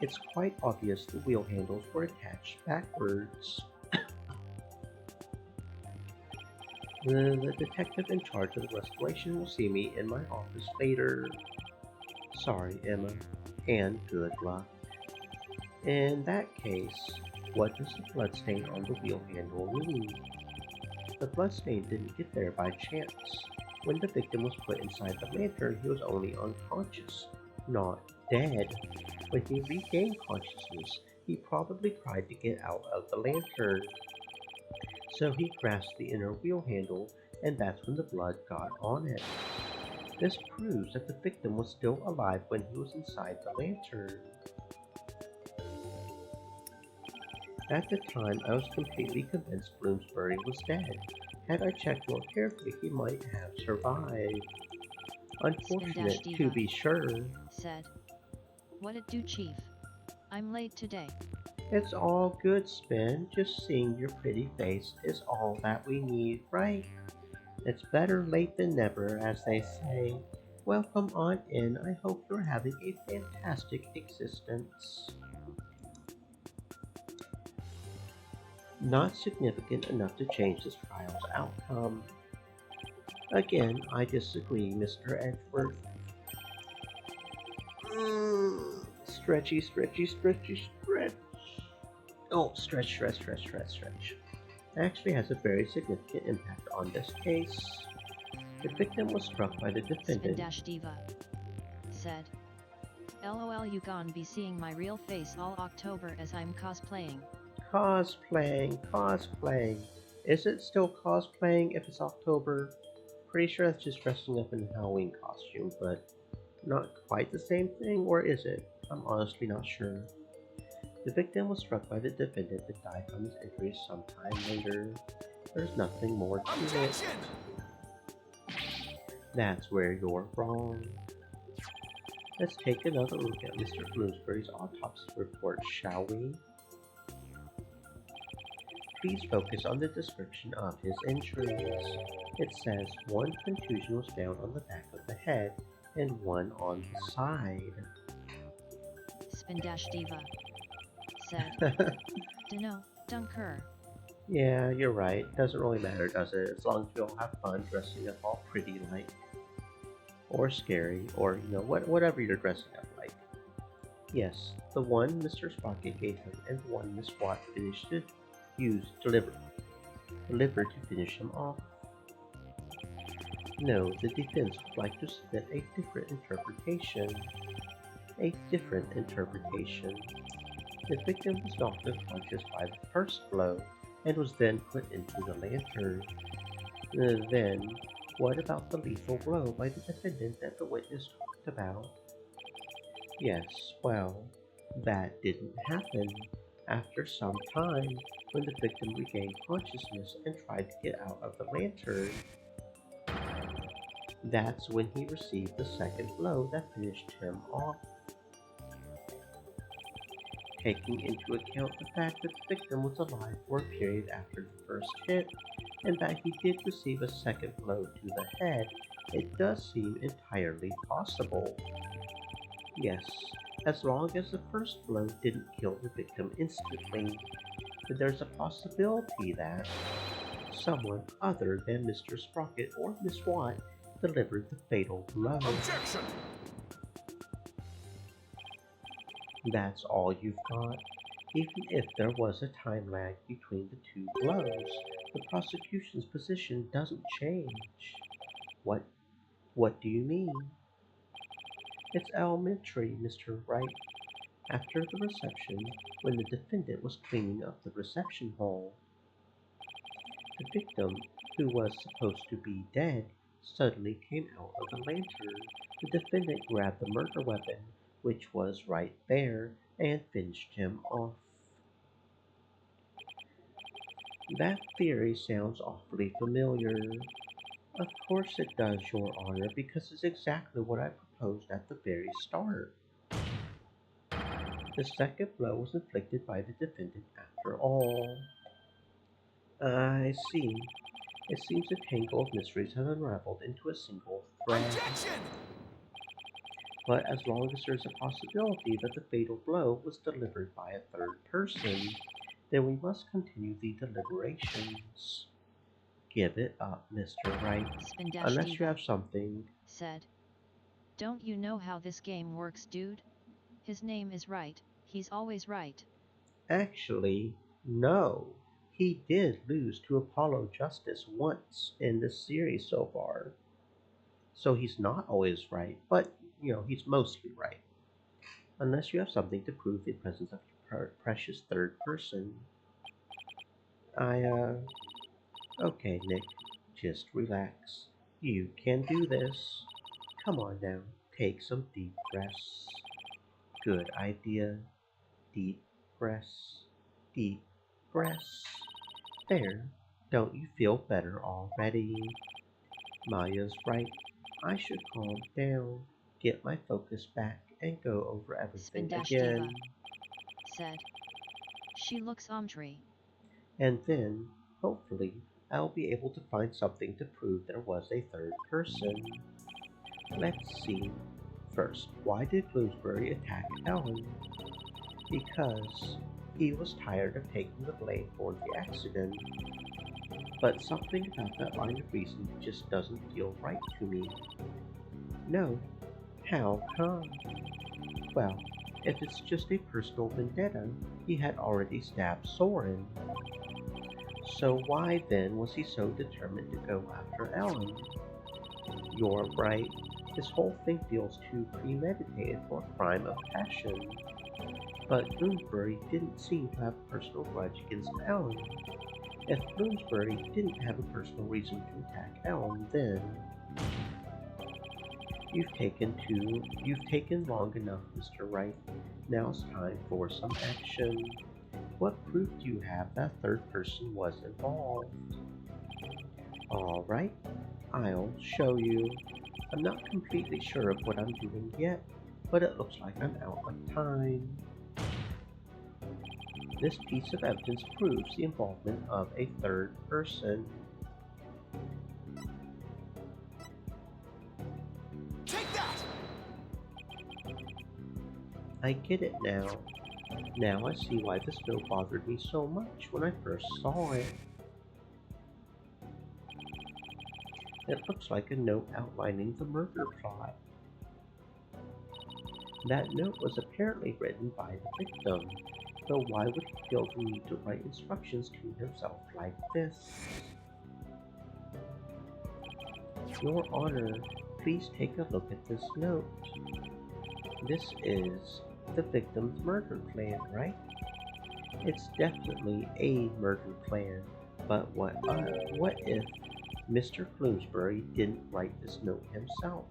It's quite obvious the wheel handles were attached backwards. The detective in charge of the restoration will see me in my office later. Sorry, Emma, and good luck. In that case, what does the bloodstain on the wheel handle mean? The bloodstain didn't get there by chance. When the victim was put inside the lantern, he was only unconscious, not dead. When he regained consciousness, he probably tried to get out of the lantern. So he grasped the inner wheel handle, and that's when the blood got on it. This proves that the victim was still alive when he was inside the lantern. At the time, I was completely convinced Bloomsbury was dead. Had I checked more carefully, he might have survived. Unfortunate, to be sure. Said. What it do, Chief? I'm late today. It's all good, Spin. Just seeing your pretty face is all that we need, right? It's better late than never, as they say. Welcome on in. I hope you're having a fantastic existence. Not significant enough to change this trial's outcome. Again, I disagree, Mr. Edgeworth. Stretchy, stretchy, stretchy, stretch. Oh, stretch, stretch, stretch, stretch, stretch. Actually has a very significant impact on this case. The victim was struck by the defendant. Spin-Diva said. LOL, you gon' be seeing my real face all October as I'm cosplaying. Cosplaying. Is it still cosplaying if it's October? Pretty sure that's just dressing up in a Halloween costume, but not quite the same thing, or is it? I'm honestly not sure. The victim was struck by the defendant but died from his injuries sometime later. There's nothing more to it. Objection! That's where you're wrong. Let's take another look at Mr. Bloomsbury's autopsy report, shall we? Please focus on the description of his injuries. It says one contusion was found on the back of the head and one on the side. Spin-Diva said. Dunno, Dunker. Yeah, you're right. Doesn't really matter, does it? As long as we all have fun dressing up all pretty like. Or scary, or, you know, whatever you're dressing up like. Yes, the one Mr. Sprocket gave him and the one Miss Watt finished to delivered to finish him off. No, the defense would like to submit a different interpretation. A different interpretation. The victim was knocked unconscious by the first blow and was then put into the lantern. Then, what about the lethal blow by the defendant that the witness talked about? Yes, well, that didn't happen. After some time, when the victim regained consciousness and tried to get out of the lantern, that's when he received the second blow that finished him off. Taking into account the fact that the victim was alive for a period after the first hit, and that he did receive a second blow to the head, it does seem entirely possible. Yes, as long as the first blow didn't kill the victim instantly, but there's a possibility that someone other than Mr. Sprocket or Miss Watt delivered the fatal blow. Objection! That's all you've got? Even if there was a time lag between the two blows, the prosecution's position doesn't change. What do you mean? It's elementary, Mr. Wright. After the reception, when the defendant was cleaning up the reception hall, the victim, who was supposed to be dead, suddenly came out of the lantern. The defendant grabbed the murder weapon, which was right there, and finished him off. That theory sounds awfully familiar. Of course it does, Your Honor, because it's exactly what I proposed at the very start. The second blow was inflicted by the defendant after all. I see. It seems a tangle of mysteries has unraveled into a single thread. Objection! But as long as there's a possibility that the fatal blow was delivered by a third person, then we must continue the deliberations. Give it up, Mr. Wright, unless you have something. Said. Don't you know how this game works, dude? His name is Wright. He's always right. Actually, no. He did lose to Apollo Justice once in this series so far. So he's not always right, but, he's mostly right. Unless you have something to prove the presence of your precious third person. Okay, Nick, just relax. You can do this. Come on now, take some deep breaths. Good idea. Deep breaths. Deep breaths. There, don't you feel better already? Maya's right. I should calm down, get my focus back, and go over everything again. Said. She looks omtree. And then, hopefully, I'll be able to find something to prove there was a third person. Let's see. First, why did Bloomsbury attack Ellen? Because he was tired of taking the blame for the accident. But something about that line of reasoning just doesn't feel right to me. No. How come? Well, if it's just a personal vendetta, he had already stabbed Soren. So why then was he so determined to go after Ellen? You're right. This whole thing feels too premeditated for a crime of passion. But Bloomsbury didn't seem to have a personal grudge against Ellen. If Bloomsbury didn't have a personal reason to attack Ellen, then... You've taken long enough, Mr. Wright. Now it's time for some action. What proof do you have that third person was involved? Alright, I'll show you. I'm not completely sure of what I'm doing yet, but it looks like I'm out of time. This piece of evidence proves the involvement of a third person. Take that! I get it now. Now I see why this note bothered me so much when I first saw it. It looks like a note outlining the murder plot. That note was apparently written by the victim, though why would he feel the need to write instructions to himself like this? Your Honor, please take a look at this note. This is the victim's murder plan, right? It's definitely a murder plan, but what if Mr. Bloomsbury didn't write this note himself.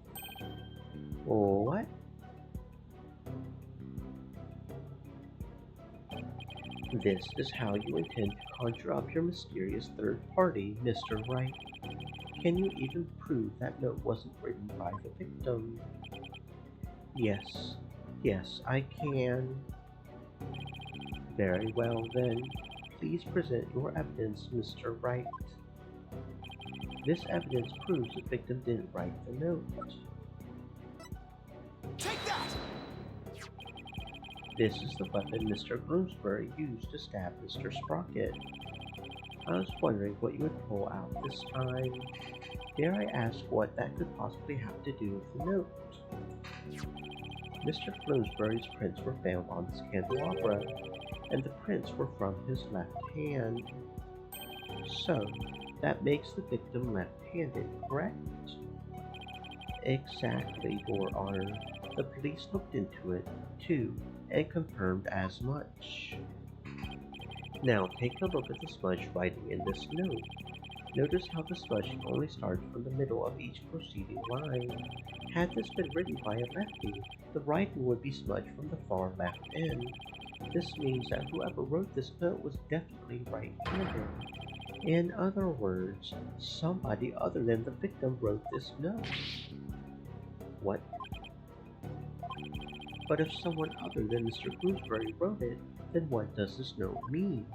What? This is how you intend to conjure up your mysterious third party, Mr. Wright. Can you even prove that note wasn't written by the victim? Yes, I can. Very well then, please present your evidence, Mr. Wright. This evidence proves the victim didn't write the note. Take that! This is the weapon Mr. Bloomsbury used to stab Mr. Sprocket. I was wondering what you would pull out this time. Dare I ask what that could possibly have to do with the note? Mr. Bloomsbury's prints were found on his candelabra, and the prints were from his left hand. So, that makes the victim left-handed, correct? Exactly, Your Honor. The police looked into it, too, and confirmed as much. Now take a look at the smudge writing in this note. Notice how the smudging only starts from the middle of each preceding line. Had this been written by a lefty, the writing would be smudged from the far left end. This means that whoever wrote this note was definitely right-handed. In other words, somebody other than the victim wrote this note. What? But if someone other than Mr. Bloomsbury wrote it, then what does this note mean?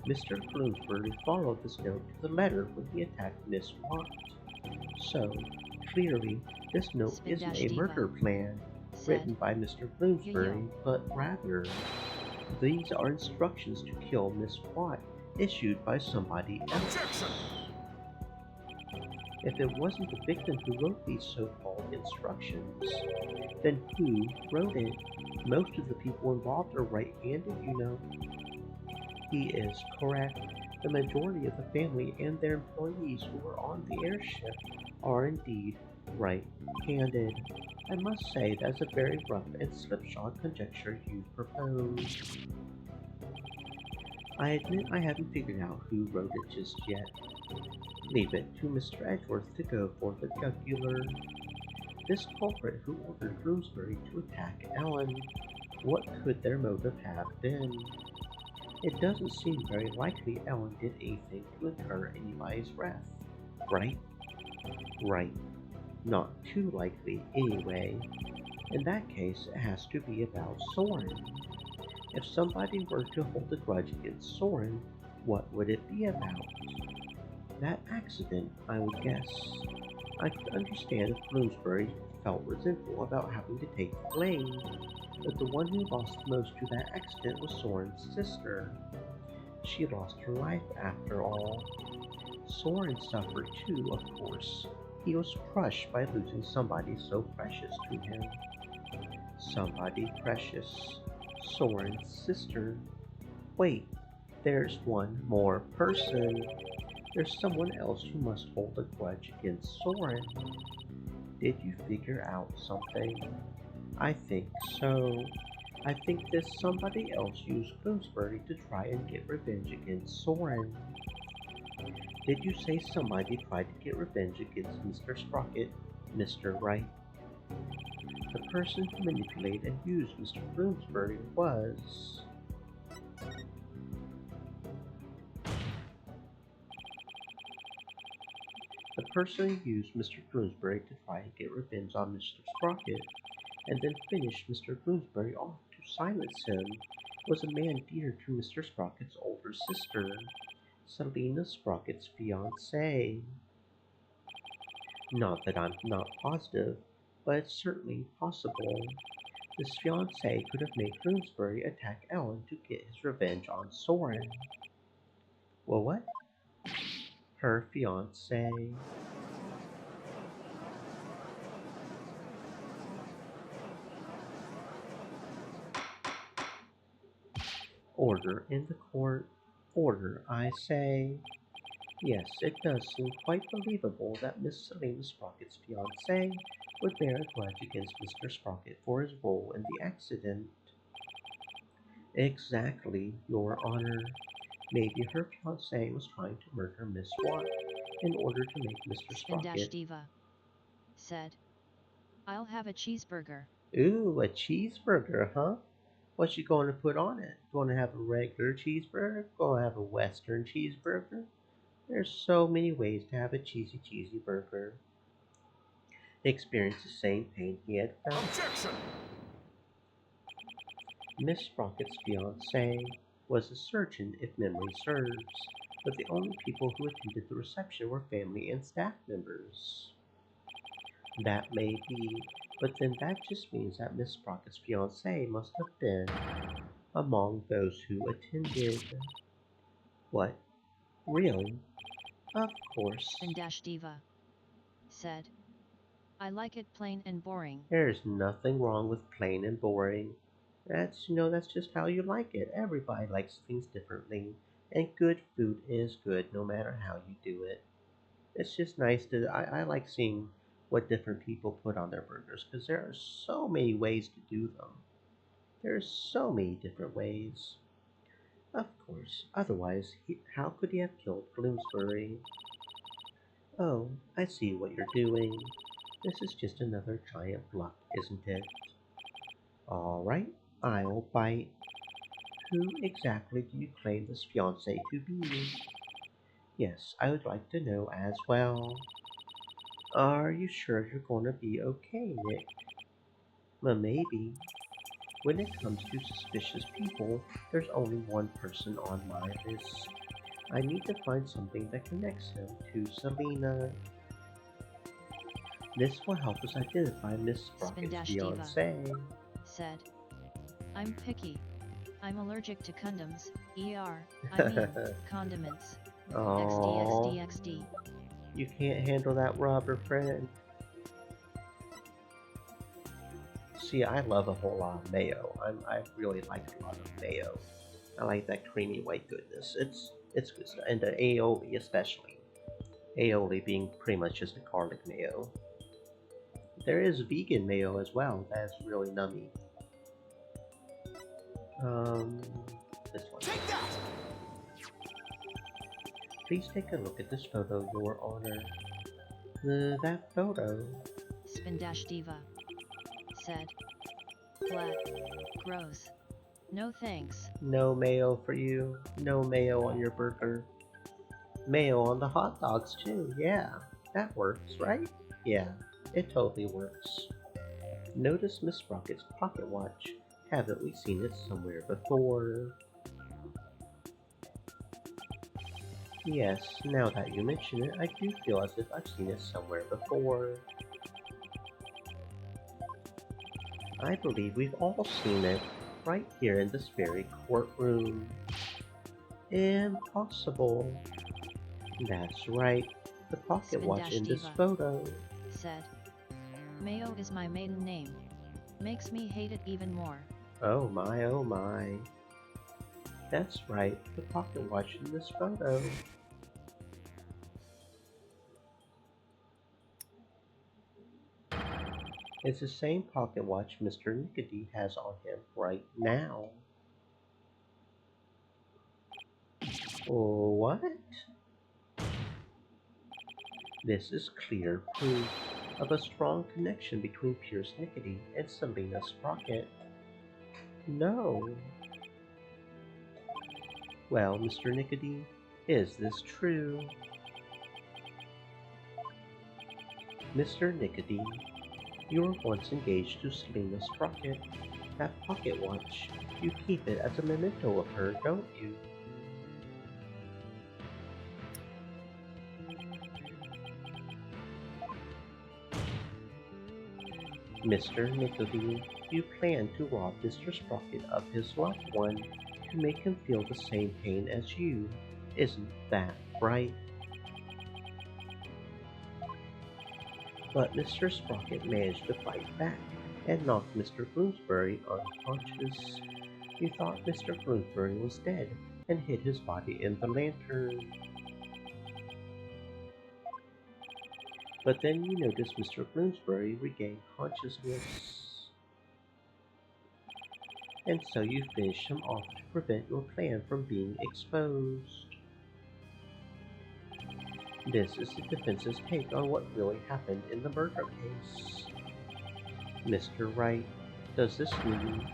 Mr. Bloomsbury followed this note to the letter when he attacked Miss Watt. So, clearly, this note isn't a murder plan written by Mr. Bloomsbury, but rather, these are instructions to kill Miss Watt issued by somebody else. Objection! If it wasn't the victim who wrote these so-called instructions, then who wrote it? Most of the people involved are right-handed, you know. He is correct. The majority of the family and their employees who were on the airship are indeed right-handed. I must say that's a very rough and slipshod conjecture you propose. I admit I haven't figured out who wrote it just yet. Leave it to Mr. Edgeworth to go for the jugular. This culprit who ordered Bloomsbury to attack Ellen, what could their motive have been? It doesn't seem very likely Ellen did anything to incur anybody's wrath, right? Right. Not too likely, anyway. In that case, it has to be about Soren. If somebody were to hold a grudge against Soren, what would it be about? That accident, I would guess. I could understand if Bloomsbury felt resentful about having to take the blame, but the one who lost the most to that accident was Soren's sister. She lost her life after all. Soren suffered too, of course. He was crushed by losing somebody so precious to him. Somebody precious. Soren's sister. Wait, there's one more person. There's someone else who must hold a grudge against Soren. Did you figure out something? I think so. I think this somebody else used Bloomsbury to try and get revenge against Soren. Did you say somebody tried to get revenge against Mr. Sprocket, Mr. Wright? The person who manipulated and used Mr. Bloomsbury was... The person who used Mr. Bloomsbury to try and get revenge on Mr. Sprocket, and then finished Mr. Bloomsbury off to silence him, was a man dear to Mr. Sprocket's older sister, Selina Sprocket's fiancée. Not that I'm not positive, but it's certainly possible. This fiancé could have made Bloomsbury attack Ellen to get his revenge on Soren. Well, what? Her fiancé. Order in the court. Order, I say. Yes, it does seem quite believable that Miss Selina Sprocket's fiancé would bear a grudge against Mr. Sprocket for his role in the accident. Exactly, Your Honor. Maybe her fiancé was trying to murder Miss Watt, in order to make Mr. Sprocket. Diva said, I'll have a cheeseburger. Ooh, a cheeseburger, huh? What you going to put on it? Going to have a regular cheeseburger? Going to have a Western cheeseburger? There's so many ways to have a cheesy burger. Experienced the same pain he had felt. Objection! Miss Sprocket's fiancé was a surgeon, if memory serves, but the only people who attended the reception were family and staff members. That may be, but then that just means that Miss Sprocket's fiancé must have been among those who attended. What? Really? Of course. Diva said, I like it plain and boring. There's nothing wrong with plain and boring. That's just how you like it. Everybody likes things differently, and good food is good no matter how you do it. It's just nice I like seeing what different people put on their burgers because there are so many ways to do them. There's so many different ways. Of course, otherwise, how could he have killed Bloomsbury? Oh, I see what you're doing. This is just another giant bluff, isn't it? Alright, I'll bite. Who exactly do you claim this fiancé to be? Yes, I would like to know as well. Are you sure you're going to be okay, Nick? Well, maybe. When it comes to suspicious people, there's only one person on my list. I need to find something that connects him to Selena. This will help us identify Miss Sprocket's fiancé. Said, I'm picky. I'm allergic to condoms, I mean, condiments. Oh, XD. you can't handle that rubber, friend. See, I love a whole lot of mayo. I really like a lot of mayo. I like that creamy white goodness. It's good stuff, and the aioli especially. Aioli being pretty much just a garlic mayo. There is vegan mayo as well. That's really nummy. This one. Take that! Please take a look at this photo, Your Honor. That photo. Diva said, flat, gross. No thanks. No mayo for you. No mayo on your burger. Mayo on the hot dogs too. Yeah, that works, right? Yeah, it totally works. Notice Miss Sprocket's pocket watch. Haven't we seen it somewhere before? Yes, now that you mention it, I do feel as if I've seen it somewhere before. I believe we've all seen it, right here in this very courtroom. Impossible. That's right, the pocket watch in this photo. Said, Mayo is my maiden name. Makes me hate it even more. Oh my, oh my. That's right, the pocket watch in this photo. It's the same pocket watch Mr. Nickety has on him right now. What? This is clear proof of a strong connection between Pierce Nickety and Selena Sprocket. No. Well, Mr. Nickety, is this true? Mr. Nickety, you were once engaged to Selena Sprocket. That pocket watch, you keep it as a memento of her, don't you? Mr. Nickety, you plan to rob Mr. Sprocket of his loved one to make him feel the same pain as you. Isn't that right? But Mr. Sprocket managed to fight back and knocked Mr. Bloomsbury unconscious. You thought Mr. Bloomsbury was dead and hid his body in the lantern. But then you noticed Mr. Bloomsbury regained consciousness. And so you finished him off to prevent your plan from being exposed. This is the defense's take on what really happened in the murder case. Mr. Wright, does this mean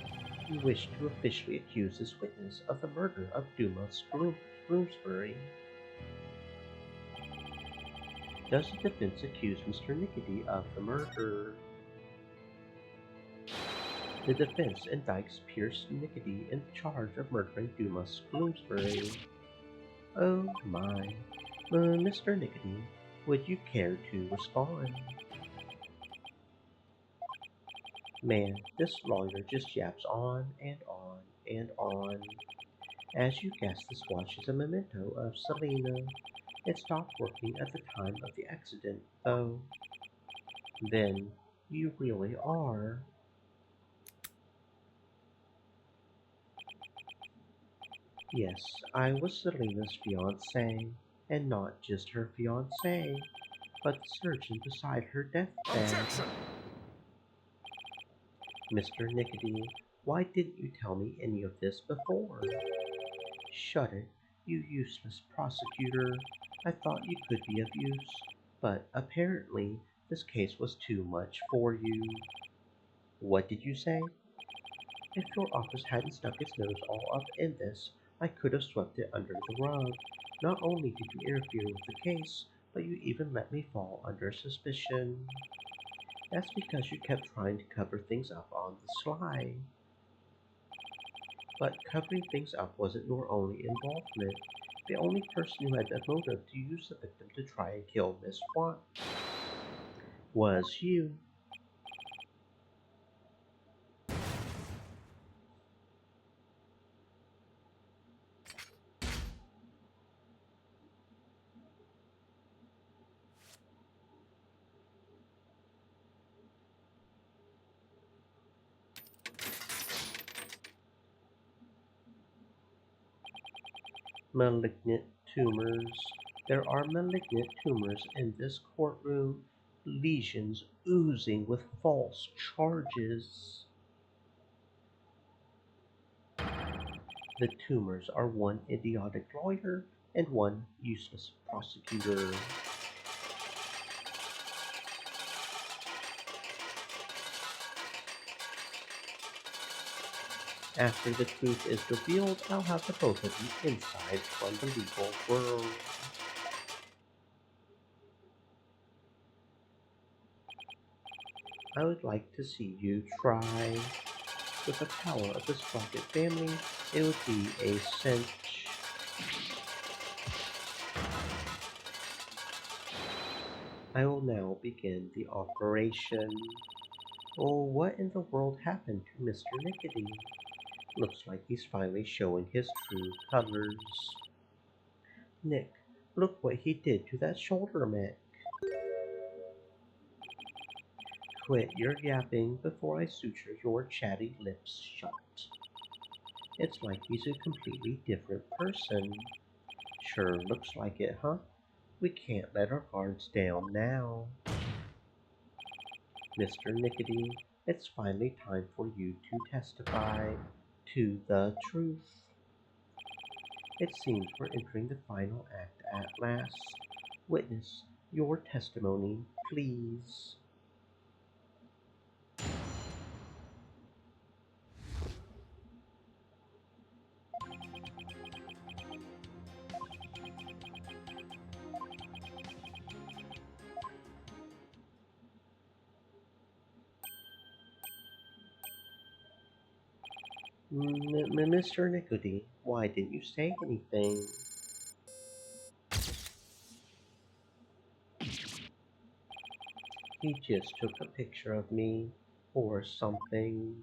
you wish to officially accuse this witness of the murder of Dumas Bloomsbury? Does the defense accuse Mr. Nickety of the murder? The defense indicts Pierce Nickety in charge of murdering Dumas Bloomsbury. Oh my. Mr. Nickety, would you care to respond? Man, this lawyer just yaps on and on and on. As you guess, this watch is a memento of Selena. It stopped working at the time of the accident, though. Then, you really are. Yes, I was Selena's fiancé, and not just her fiancé, but the surgeon beside her deathbed. Objection! Mr. Nickety, why didn't you tell me any of this before? Shut it, you useless prosecutor. I thought you could be of use, but apparently this case was too much for you. What did you say? If your office hadn't stuck its nose all up in this, I could have swept it under the rug. Not only did you interfere with the case, but you even let me fall under suspicion. That's because you kept trying to cover things up on the sly. But covering things up wasn't your only involvement. The only person who had the motive to use the victim to try and kill Miss Watt was you. Malignant tumors. There are malignant tumors in this courtroom, lesions oozing with false charges. The tumors are one idiotic lawyer and one useless prosecutor. After the truth is revealed, I'll have the both of you inside from the legal world. I would like to see you try. With the power of the Sprocket family, it would be a cinch. I will now begin the operation. Oh, what in the world happened to Mr. Nickety? Looks like he's finally showing his true colors. Nick, look what he did to that shoulder mitt. Quit your yapping before I suture your chatty lips shut. It's like he's a completely different person. Sure looks like it, huh? We can't let our guards down now. Mr. Nickety, it's finally time for you to testify to the truth. It seems we're entering the final act at last. Witness, your testimony, please. Mr. Nickety, why didn't you say anything? He just took a picture of me, or something.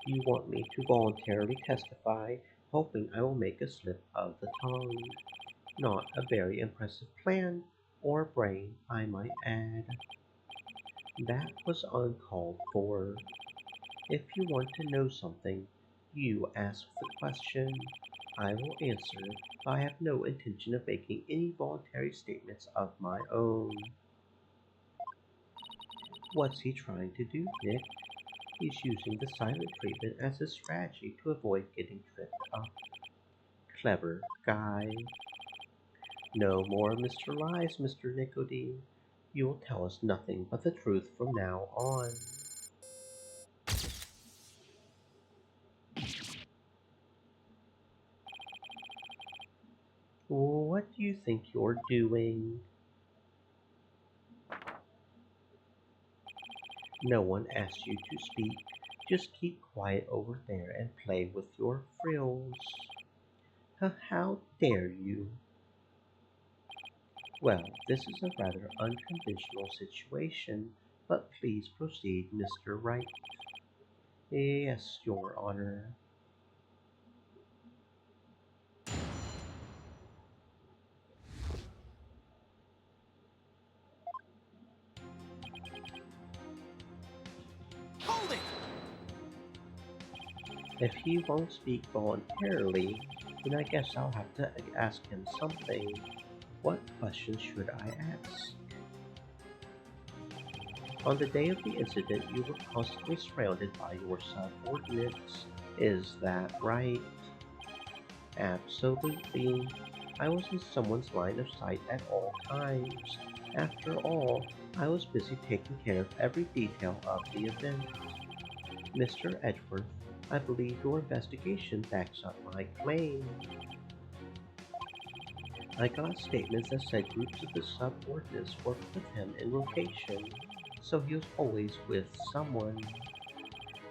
You want me to voluntarily testify, hoping I will make a slip of the tongue. Not a very impressive plan, or brain, I might add. That was uncalled for. If you want to know something, you ask the question. I will answer, but I have no intention of making any voluntary statements of my own. What's he trying to do, Nick? He's using the silent treatment as a strategy to avoid getting tripped up. Clever guy. No more Mr. Lies, Mr. Nicody. You will tell us nothing but the truth from now on. What do you think you're doing? No one asked you to speak. Just keep quiet over there and play with your frills. How dare you? Well, this is a rather unconventional situation, but please proceed, Mr. Wright. Yes, Your Honor. Holding! If he won't speak voluntarily, then I guess I'll have to ask him something. What question should I ask? On the day of the incident, you were constantly surrounded by your subordinates. Is that right? Absolutely. I was in someone's line of sight at all times. After all, I was busy taking care of every detail of the event. Mr. Edgeworth, I believe your investigation backs up my claim. I got statements that said groups of his subordinates worked with him in rotation, so he was always with someone.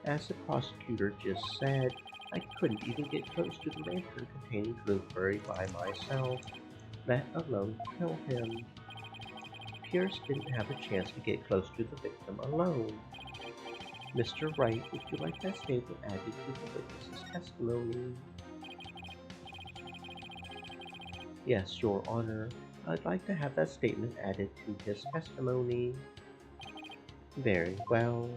As the prosecutor just said, I couldn't even get close to the lantern containing Bloomsbury by myself, let alone kill him. Pierce didn't have a chance to get close to the victim alone. Mr. Wright, would you like that statement added to the witness's testimony? Yes, Your Honor. I'd like to have that statement added to his testimony. Very well.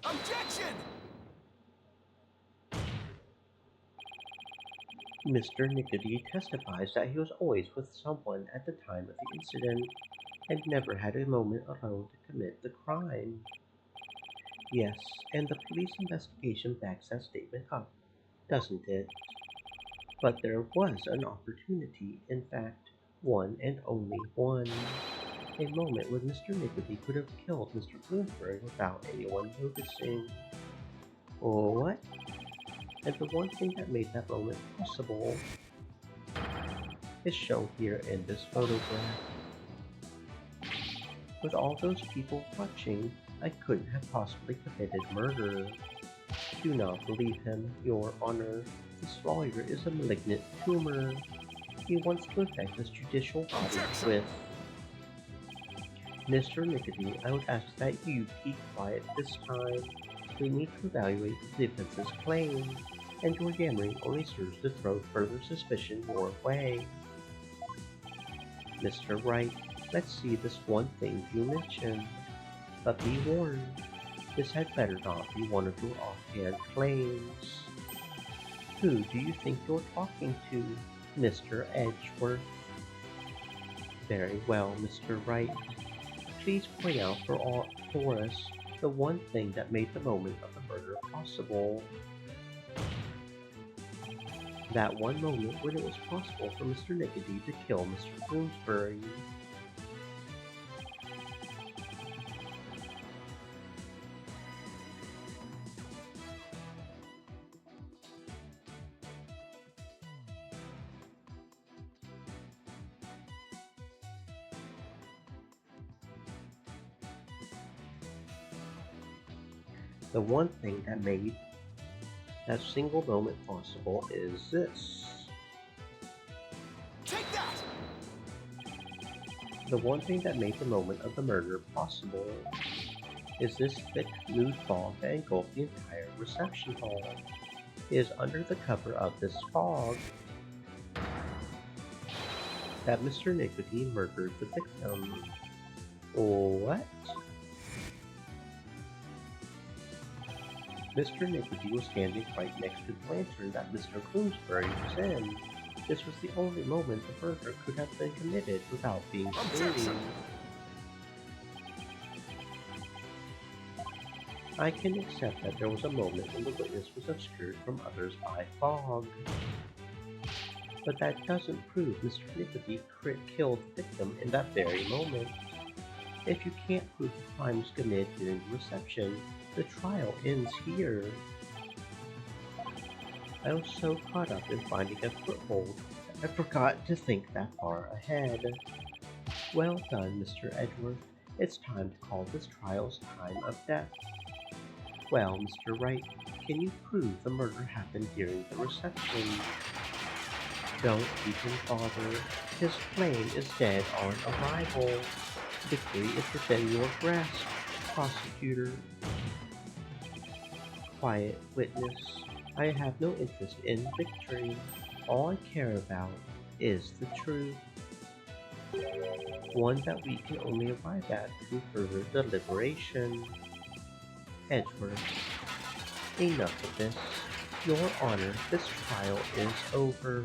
Objection! Mr. Nicody testifies that he was always with someone at the time of the incident and never had a moment alone to commit the crime. Yes, and the police investigation backs that statement up, doesn't it? But there was an opportunity, in fact, one and only one. A moment when Mr. Nicody could have killed Mr. Bloomsbury without anyone noticing. What? And the one thing that made that moment possible is shown here in this photograph. With all those people watching, I couldn't have possibly committed murder. Do not believe him, Your Honor. This lawyer is a malignant tumor. He wants to infect this judicial body with... Mr. Nicody, I would ask that you keep quiet this time. We need to evaluate the defense's claim, and your yammering only serves to throw further suspicion your way. Mr. Wright, let's see this one thing you mentioned. But be warned, this had better not be one of your offhand claims. Who do you think you're talking to, Mr. Edgeworth? Very well, Mr. Wright. Please point out for us the one thing that made the moment of the murder possible. That one moment when it was possible for Mr. Nicody to kill Mr. Bloomsbury. The one thing that made that single moment possible is this. Take that! The one thing that made the moment of the murder possible is this thick, nude fog that engulfed the entire reception hall. It is under the cover of this fog that Mr. Nicody murdered the victim. What? Mr. Nickleby was standing right next to the lantern that Mr. Bloomsbury was in. This was the only moment the murder could have been committed without being Objection! seen. I can accept that there was a moment when the witness was obscured from others by fog. But that doesn't prove Mr. Nickleby killed the victim in that very moment. If you can't prove the crime was committed during the reception, the trial ends here. I was so caught up in finding a foothold that I forgot to think that far ahead. Well done, Mr. Edgeworth. It's time to call this trial's time of death. Well, Mr. Wright, can you prove the murder happened during the reception? Don't even bother. His claim is dead on arrival. Victory is within your grasp, prosecutor. Quiet witness. I have no interest in victory. All I care about is the truth. One that we can only arrive at through further deliberation. Edgeworth. Enough of this. Your Honor, this trial is over.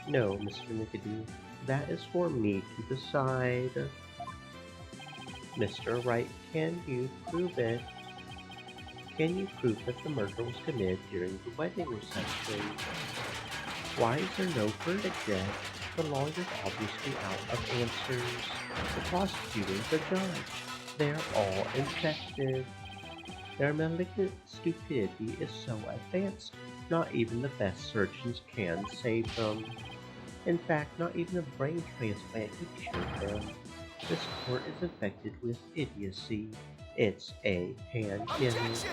No, Mr. Nickleby, that is for me to decide. Mr. Wright, can you prove it? Can you prove that the murder was committed during the wedding reception? Why is there no verdict yet? The lawyer's obviously out of answers. The prosecutor, the judge, they're all infected. Their malignant stupidity is so advanced, not even the best surgeons can save them. In fact, not even a brain transplant could cure them. This court is infected with idiocy. It's a pandemic. Objection!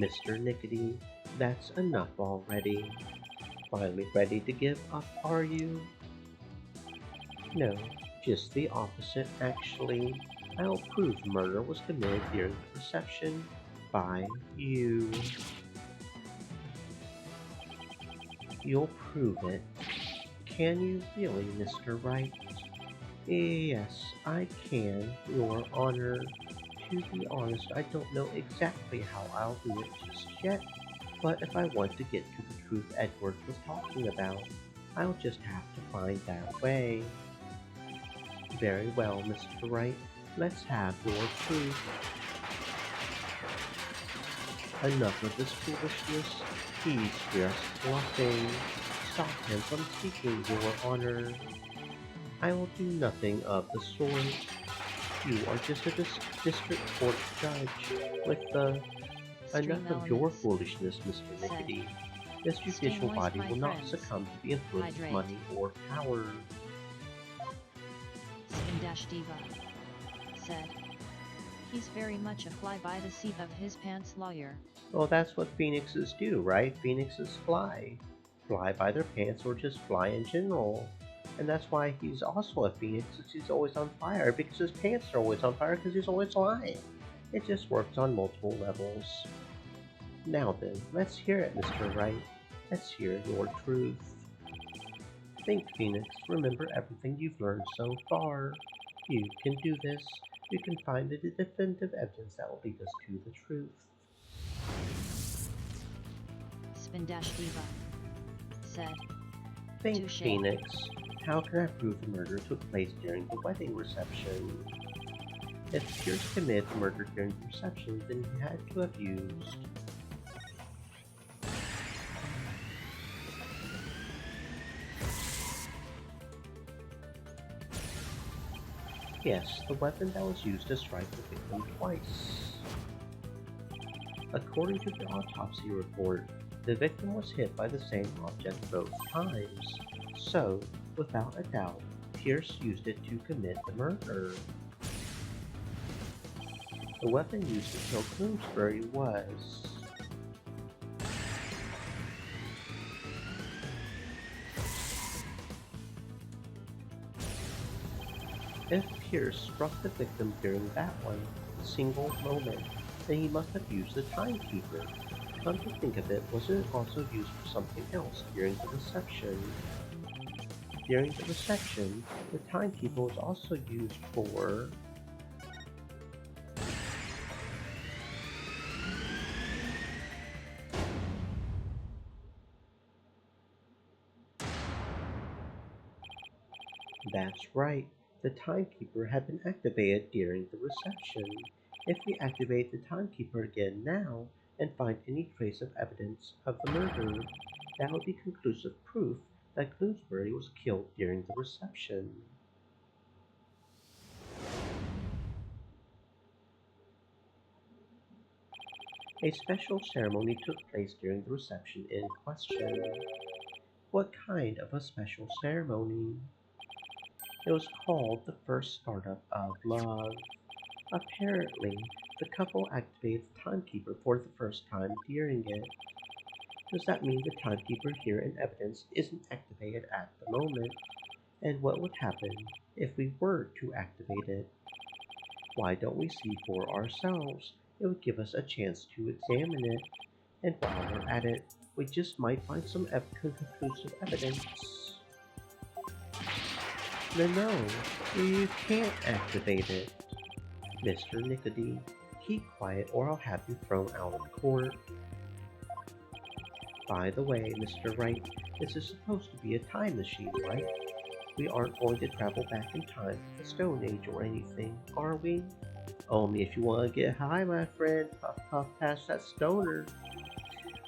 Mr. Nickleby, that's enough already. Finally ready to give up, are you? No, just the opposite, actually. I'll prove the murder was committed during the reception by you. You'll prove it. Can you really, Mr. Wright? Yes, I can, Your Honor. To be honest, I don't know exactly how I'll do it just yet, but if I want to get to the truth Edward was talking about, I'll just have to find that way. Very well, Mr. Wright. Let's have your truth. Enough of this foolishness. He's just bluffing. Stop him from speaking, Your Honor. I will do nothing of the sort. You are just a district court judge with the... Enough of your foolishness, Mr. Nickleby. This judicial body will not succumb to the influence of money or power. Spin-Diva said. He's very much a fly-by-the-seat of his pants lawyer. Well, that's what phoenixes do, right? Phoenixes fly. Fly by their pants or just fly in general. And that's why he's also a phoenix, since he's always on fire, because his pants are always on fire because he's always flying. It just works on multiple levels. Now then, let's hear it, Mr. Wright. Let's hear your truth. Think, Phoenix. Remember everything you've learned so far. You can do this. You can find the definitive evidence that will lead us to the truth. Spin-Diva said. Think, Touché. Phoenix. How can I prove the murder took place during the wedding reception? If Pierce committed the murder during the reception, then he had to have used... Yes, the weapon that was used to strike the victim twice. According to the autopsy report, the victim was hit by the same object both times. So, without a doubt, Pierce used it to commit the murder. The weapon used to kill Bloomsbury was... If Pierce struck the victim during that one single moment, then he must have used the timekeeper. Come to think of it, wasn't it also used for something else during the reception? During the reception, the timekeeper was also used for... That's right. The timekeeper had been activated during the reception. If we activate the timekeeper again now and find any trace of evidence of the murder, that would be conclusive proof that Bloomsbury was killed during the reception. A special ceremony took place during the reception in question. What kind of a special ceremony? It was called the first startup of love. Apparently, the couple activated the timekeeper for the first time during it. Does that mean the timekeeper here in evidence isn't activated at the moment? And what would happen if we were to activate it? Why don't we see for ourselves? It would give us a chance to examine it. And while we're at it, we just might find some conclusive evidence. No, you can't activate it. Mr. Nickety, keep quiet or I'll have you thrown out of court. By the way, Mr. Wright, this is supposed to be a time machine, right? We aren't going to travel back in time to the Stone Age or anything, are we? Only if you want to get high, my friend, puff puff past that stoner.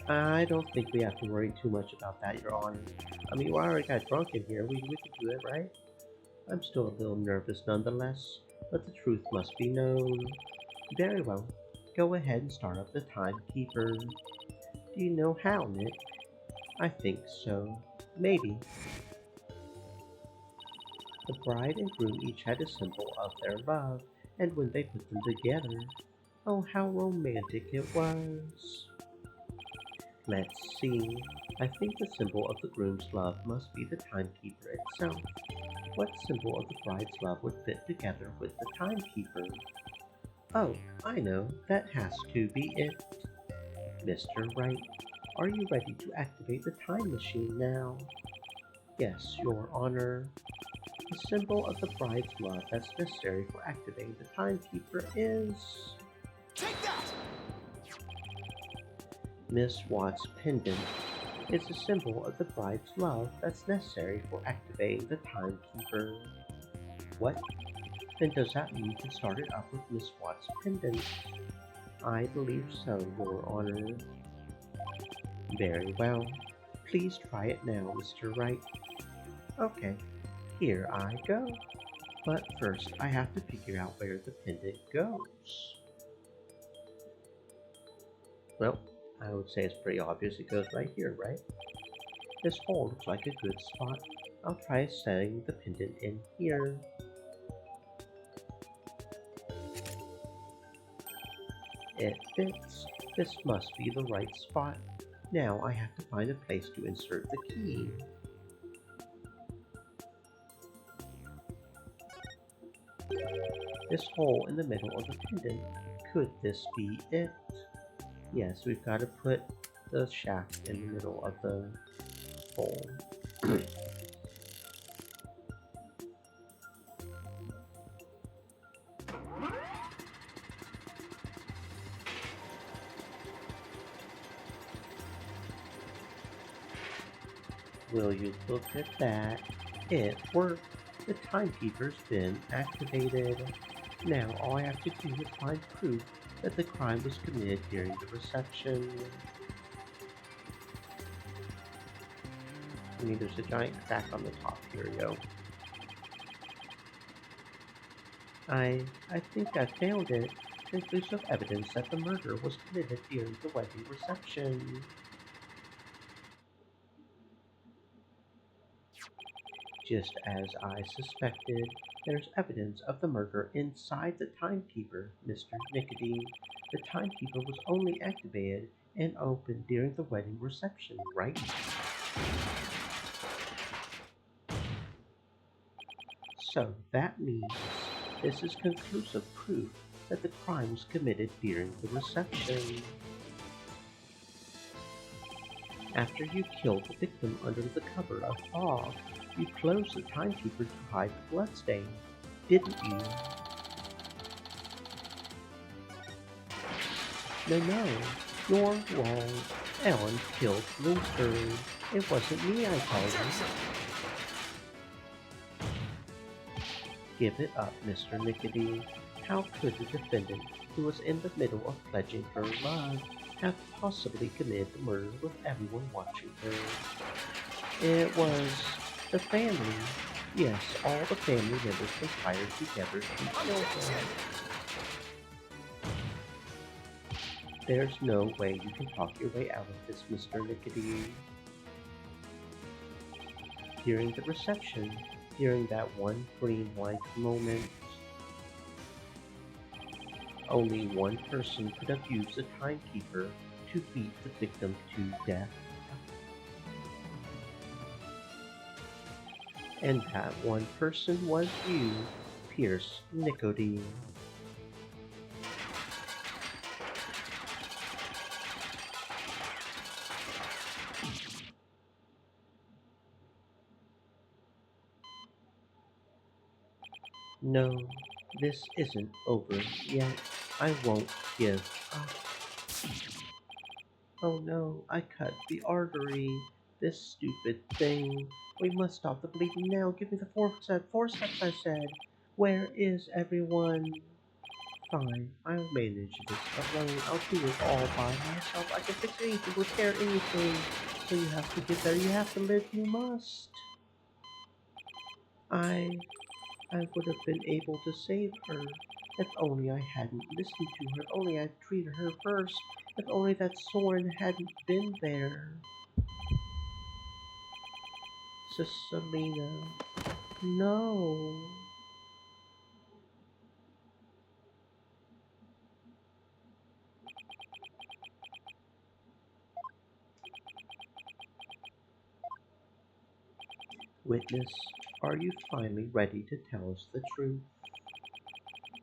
I don't think we have to worry too much about that, Your Honor. I mean, we already got drunk in here, we could do it, right? I'm still a little nervous nonetheless, but the truth must be known. Very well, go ahead and start up the timekeeper. Do you know how, Nick? I think so. Maybe. The bride and groom each had a symbol of their love, and when they put them together, oh, how romantic it was. Let's see. I think the symbol of the groom's love must be the timekeeper itself. What symbol of the bride's love would fit together with the timekeeper? Oh, I know. That has to be it. Mr. Wright, are you ready to activate the time machine now? Yes, Your Honor. The symbol of the bride's love that's necessary for activating the timekeeper is... Take that! Miss Watt's pendant is the symbol of the bride's love that's necessary for activating the timekeeper. What? Then does that mean we can start it up with Miss Watt's pendant? I believe so, Your Honor. Very well. Please try it now, Mr. Wright. Okay, here I go. But first, I have to figure out where the pendant goes. Well, I would say it's pretty obvious it goes right here, right? This hole looks like a good spot. I'll try setting the pendant in here. It fits. This must be the right spot. Now I have to find a place to insert the key. This hole in the middle of the pendant. Could this be it? Yes, we've got to put the shaft in the middle of the hole. Will you look at that? It worked. The timekeeper's been activated. Now all I have to do is find proof that the crime was committed during the reception. I mean, there's a giant crack on the top. Here we go. I think I found it. Conclusive evidence that the murder was committed during the wedding reception. Just as I suspected, there's evidence of the murder inside the timekeeper, Mr. Nickety. The timekeeper was only activated and opened during the wedding reception, right? So that means this is conclusive proof that the crime was committed during the reception. After you killed the victim under the cover of fog, you closed the timekeeper to hide the bloodstain, didn't you? No, you're wrong. Ellen killed Bloomsbury. It wasn't me, I told you. Give it up, Mr. Nickety. How could the defendant, who was in the middle of pledging her love, have possibly committed the murder with everyone watching her? It was the family. Yes, all the family members conspired together to kill her. There's no way you can talk your way out of this, Mr. Nickety. During the reception, during that one dreamlike moment, only one person could have used the timekeeper to beat the victim to death. And that one person was you, Pierce Nicodeme. No, this isn't over yet. I won't give up. Oh no, I cut the artery. This stupid thing. We must stop the bleeding now. Give me the forceps, I said. Where is everyone? Fine, I'll manage this alone. I'll do it all by myself. I can fix anything, repair anything. So you have to get there. You have to live. You must. I would have been able to save her. If only I hadn't listened to her. If only I'd treated her first. If only that Soren hadn't been there. Cicilina. No. Witness, are you finally ready to tell us the truth?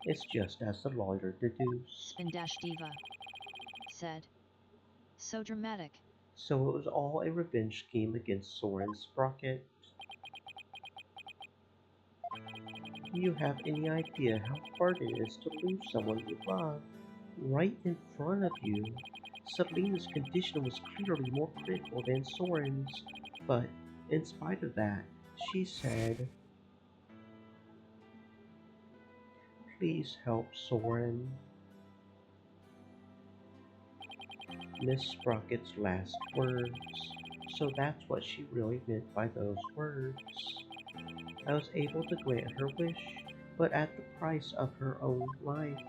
It's just as the lawyer deduced. Spindash-Diva said. So dramatic. So it was all a revenge scheme against Soren Sprocket. Do you have any idea how hard it is to lose someone you love? Right in front of you. Selina's condition was clearly more critical than Soren's, but in spite of that, she said, "Please help Soren." Miss Sprocket's last words. So that's what she really meant by those words. I was able to grant her wish, but at the price of her own life.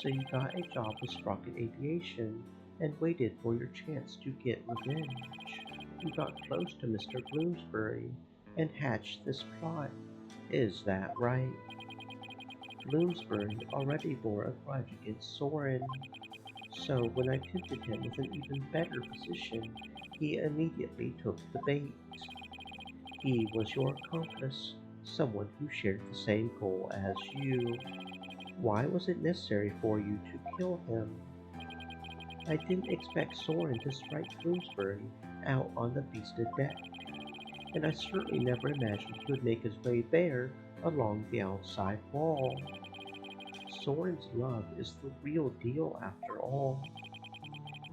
So you got a job with Sprocket Aviation and waited for your chance to get revenge. You got close to Mr. Bloomsbury and hatched this plot. Is that right? Bloomsbury already bore a grudge against Soren, so when I tempted him with an even better position, he immediately took the bait. He was your accomplice, someone who shared the same goal as you. Why was it necessary for you to kill him? I didn't expect Soren to strike Bloomsbury out on the Vista deck, and I certainly never imagined he would make his way there along the outside wall. Soren's love is the real deal after all.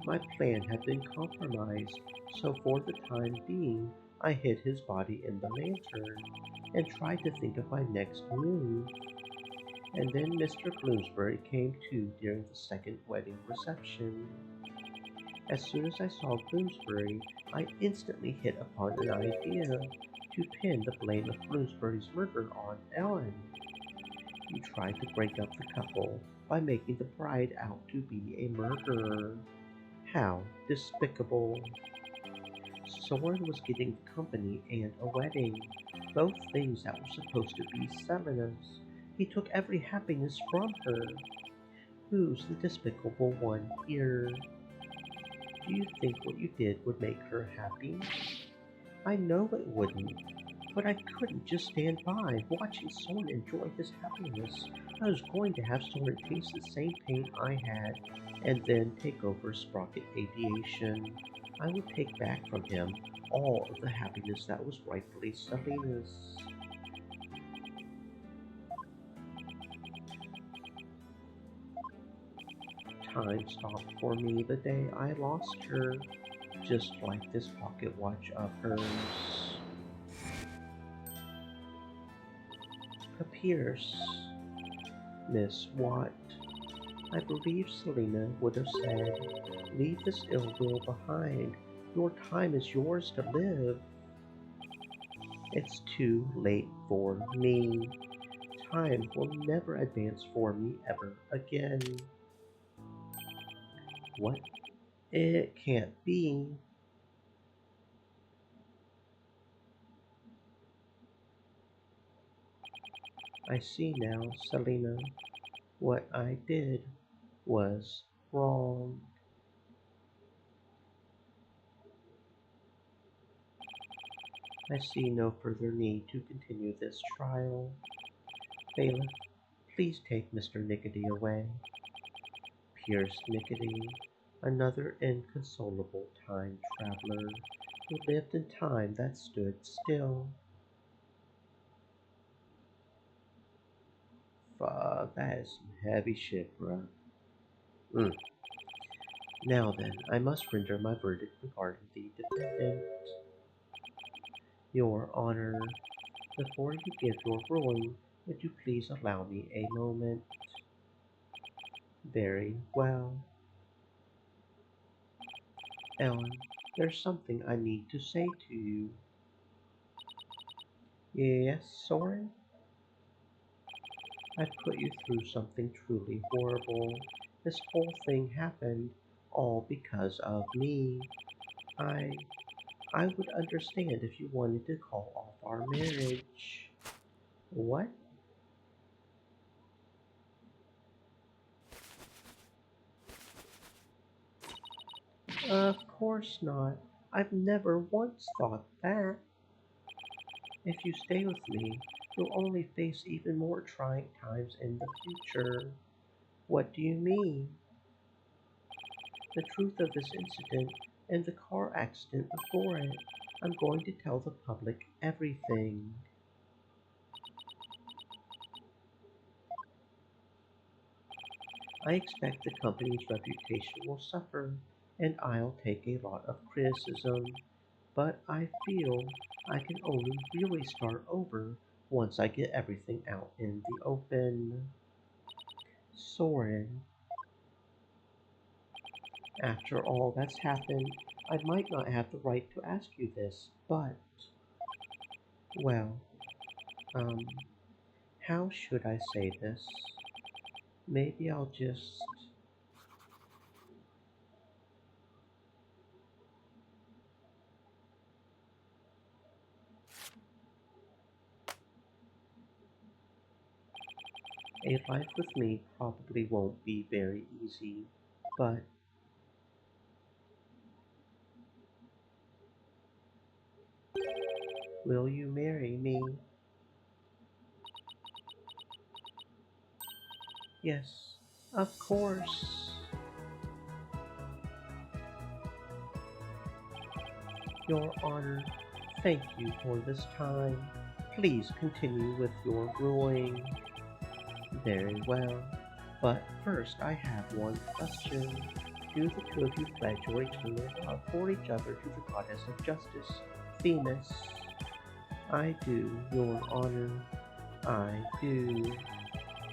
My plan had been compromised, so for the time being, I hid his body in the lantern and tried to think of my next move. And then Mr. Bloomsbury came to during the second wedding reception. As soon as I saw Bloomsbury, I instantly hit upon an idea to pin the blame of Bloomsbury's murder on Ellen. You tried to break up the couple by making the bride out to be a murderer. How despicable. Soren was getting company and a wedding, both things that were supposed to be Selena's. He took every happiness from her. Who's the despicable one here? Do you think what you did would make her happy? I know it wouldn't, but I couldn't just stand by watching Soren enjoy his happiness. I was going to have Soren taste the same pain I had, and then take over Sprocket Aviation. I would take back from him all of the happiness that was rightfully Selena's. Time stopped for me the day I lost her, just like this pocket watch of hers. Pierce, Miss Watt, I believe Selena would have said, leave this ill will behind. Your time is yours to live. It's too late for me. Time will never advance for me ever again. What? It can't be. I see now, Selena. What I did was wrong. I see no further need to continue this trial. Bailiff, please take Mr. Nickety away. Pierce Nickety, another inconsolable time traveler who lived in time that stood still. Fuck, that is some heavy shit, bruh. Now then, I must render my verdict regarding the defendant. Your Honor, before you give your ruling, would you please allow me a moment? Very well. Ellen, there's something I need to say to you. Yes, Soren? I put you through something truly horrible. This whole thing happened all because of me. I would understand if you wanted to call off our marriage. What? Of course not. I've never once thought that. If you stay with me, you'll only face even more trying times in the future. What do you mean? The truth of this incident and the car accident before it. I'm going to tell the public everything. I expect the company's reputation will suffer, and I'll take a lot of criticism, but I feel I can only really start over once I get everything out in the open. Soren, after all that's happened, I might not have the right to ask you this, but, well, um, how should I say this? Maybe I'll just... A life with me probably won't be very easy, but will you marry me? Yes, of course. Your Honor, thank you for this time. Please continue with your ruling. Very well. But first I have one question. Do the two of you pledge your eternal love for each other to the goddess of justice, Themis? I do, Your Honor. I do.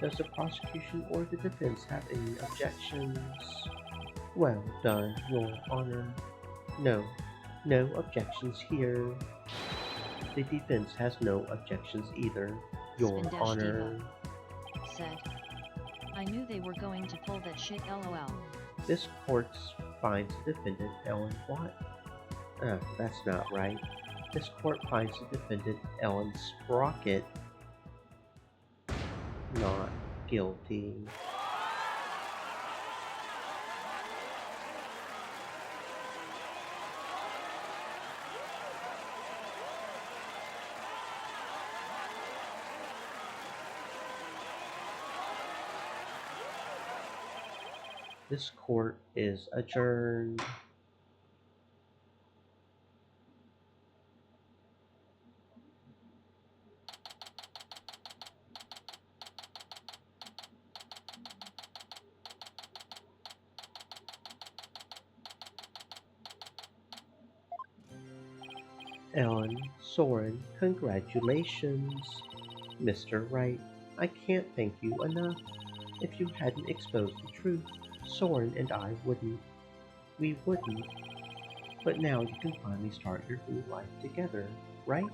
Does the prosecution or the defense have any objections? Well done, Your Honor. No, no objections here. The defense has no objections either, Your Spin-dash Honor. diva said, I knew they were going to pull that shit lol. This court finds the defendant Ellen Watt. That's not right. This court finds the defendant Ellen Sprocket not guilty. This court is adjourned. Ellen, Soren, congratulations. Mr. Wright, I can't thank you enough. If you hadn't exposed the truth, Soren and I wouldn't. We wouldn't. But now you can finally start your new life together, right?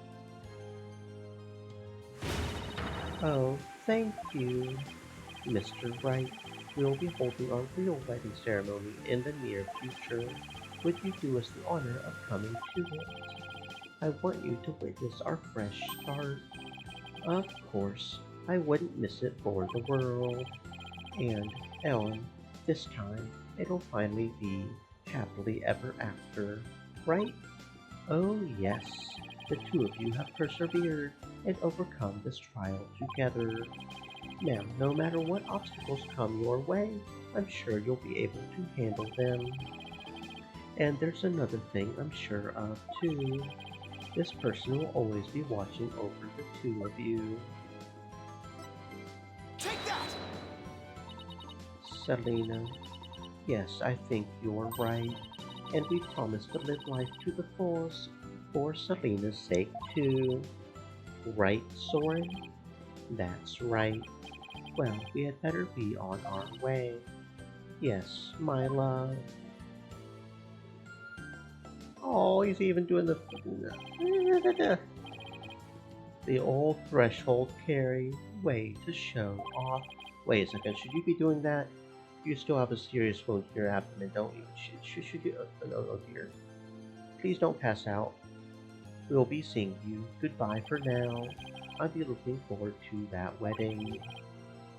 Oh, thank you, Mr. Wright. We'll be holding our real wedding ceremony in the near future. Would you do us the honor of coming to it? I want you to witness our fresh start. Of course, I wouldn't miss it for the world. And, Ellen, this time it'll finally be happily ever after, right? Oh, yes, the two of you have persevered and overcome this trial together. Now, no matter what obstacles come your way, I'm sure you'll be able to handle them. And there's another thing I'm sure of, too. This person will always be watching over the two of you. Take that! Selena, yes, I think you're right. And we promise to live life to the fullest for Selena's sake, too. Right, Soren? That's right. Well, we had better be on our way. Yes, my love. Oh, he's even doing the old threshold carry. Way to show off. Wait a second, should you be doing that? You still have a serious wound in your abdomen, don't you? Should you? Oh dear. Please don't pass out. We'll be seeing you. Goodbye for now. I'll be looking forward to that wedding.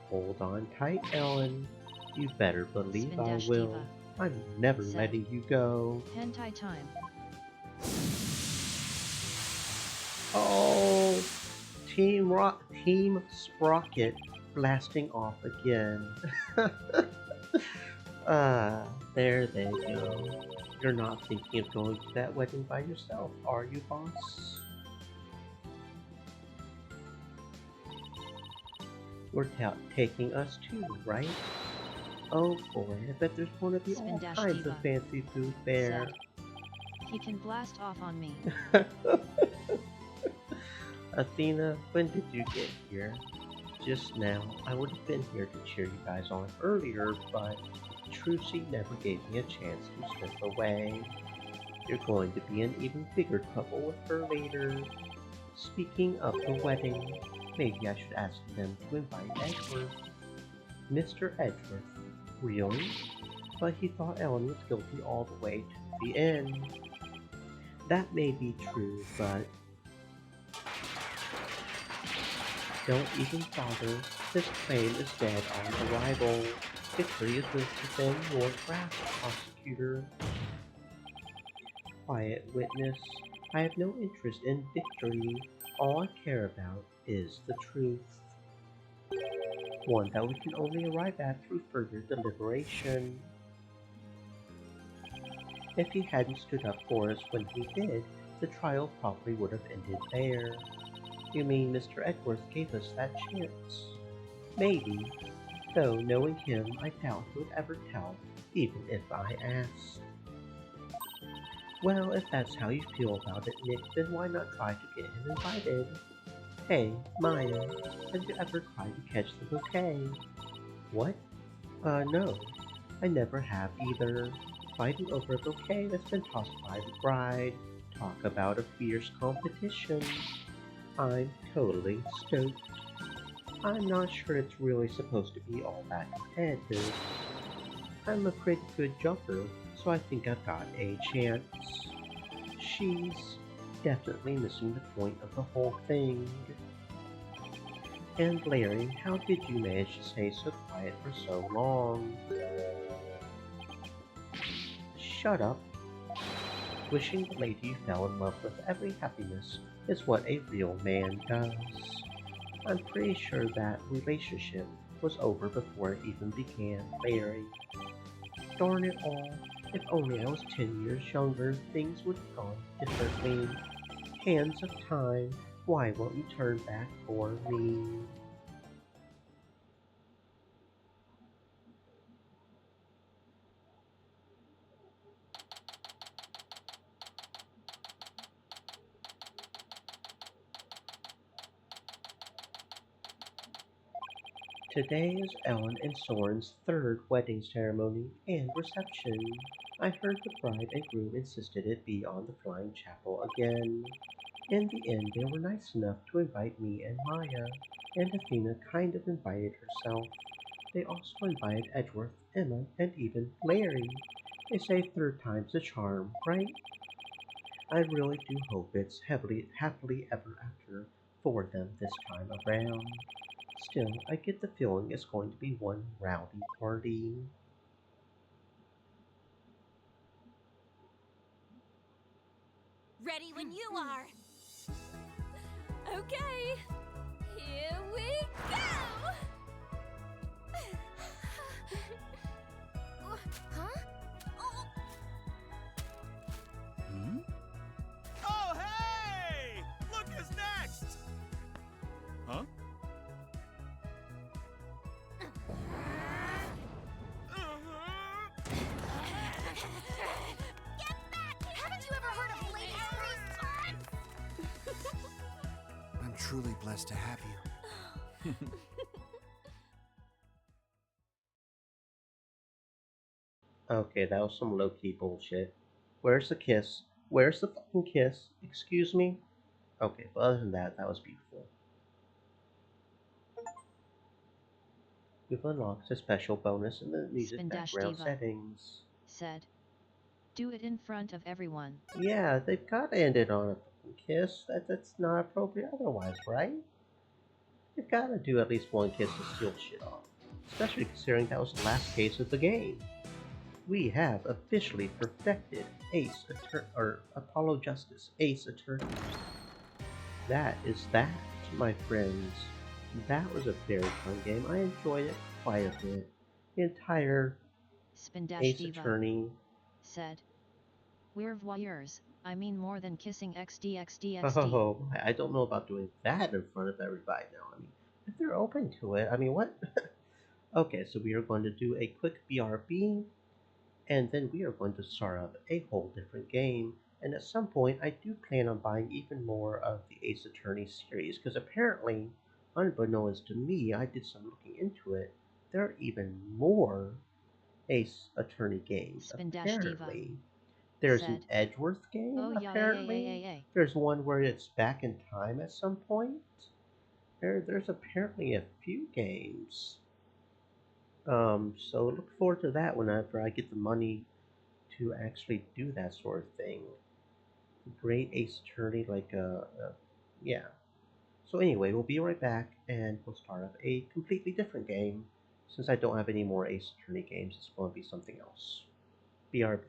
Hold on tight, Ellen. You better believe I Spindash will. Diva I'm never said. letting you go. Hentai time. Oh, Team Sprocket blasting off again. There they go. You're not thinking of going to that wedding by yourself, are you, boss? We're taking us too, right? Oh boy, I bet there's going to be all Spindash kinds Diva of fancy food there. said. He can blast off on me. Athena, when did you get here? Just now. I would have been here to cheer you guys on earlier, but Trucy never gave me a chance to slip away. You're going to be in even bigger trouble with her later. Speaking of the wedding, maybe I should ask them to invite Edgeworth. Mr. Edgeworth. Really? But he thought Ellen was guilty all the way to the end. That may be true, but don't even bother. This claim is dead on arrival. Victory is within your grasp, prosecutor. Quiet witness. I have no interest in victory. All I care about is the truth. One that we can only arrive at through further deliberation. If he hadn't stood up for us when he did, the trial probably would have ended there. You mean Mr. Edgeworth gave us that chance? Maybe. Though, knowing him, I doubt he would ever tell, even if I asked. Well, if that's how you feel about it, Nick, then why not try to get him invited? Hey, Maya, have you ever tried to catch the bouquet? What? No. I never have either. Fighting over a bouquet that's been tossed by the bride. Talk about a fierce competition. I'm totally stoked. I'm not sure it's really supposed to be all that competitive. I'm a pretty good jumper, so I think I've got a chance. She's definitely missing the point of the whole thing. And Larry, how did you manage to stay so quiet for so long? Shut up. Wishing the lady you fell in love with every happiness is what a real man does. I'm pretty sure that relationship was over before it even began, Larry. Darn it all, if only I was 10 years younger, things would have gone differently. Hands of time, why won't you turn back for me? Today is Ellen and Soren's third wedding ceremony and reception. I heard the bride and groom insisted it be on the Flying Chapel again. In the end, they were nice enough to invite me and Maya, and Athena kind of invited herself. They also invited Edgeworth, Emma, and even Larry. They say third time's the charm, right? I really do hope it's happily ever after for them this time around. Still, I get the feeling it's going to be one rowdy party. Ready when you are. Okay, here we go! Huh? Oh. Hmm? Oh, hey! Look who's next! Huh? Get back! Haven't you ever heard of Lady Ruth? I'm truly blessed to have you. Okay, that was some low-key bullshit. Where's the kiss? Where's the fucking kiss? Excuse me? Okay, but other than that, that was beautiful. We've unlocked a special bonus in the music background Spin-Diva settings. said. Do it in front of everyone. Yeah, they've got to end it on a fucking kiss. That's not appropriate otherwise, right? They've got to do at least one kiss to seal shit off. Especially considering that was the last case of the game. We have officially perfected Apollo Justice Ace Attorney. That is that, my friends. That was a very fun game. I enjoyed it quite a bit. The entire Ace Spin-Diva Attorney. said. We're voyeurs. I mean more than kissing XD. Oh, I don't know about doing that in front of everybody now. I mean, if they're open to it, I mean, what? Okay, so we are going to do a quick BRB, and then we are going to start up a whole different game. And at some point, I do plan on buying even more of the Ace Attorney series, because apparently, unbeknownst to me, I did some looking into it. There are even more Ace Attorney games. Spin-Diva Apparently, there's an said. Edgeworth game. Oh, yeah. Apparently, there's one where it's back in time at some point. There's apparently a few games. So look forward to that whenever I get the money to actually do that sort of thing. Great Ace Attorney, yeah. So anyway, we'll be right back, and we'll start up a completely different game. Since I don't have any more Ace Attorney games, it's going to be something else. BRB.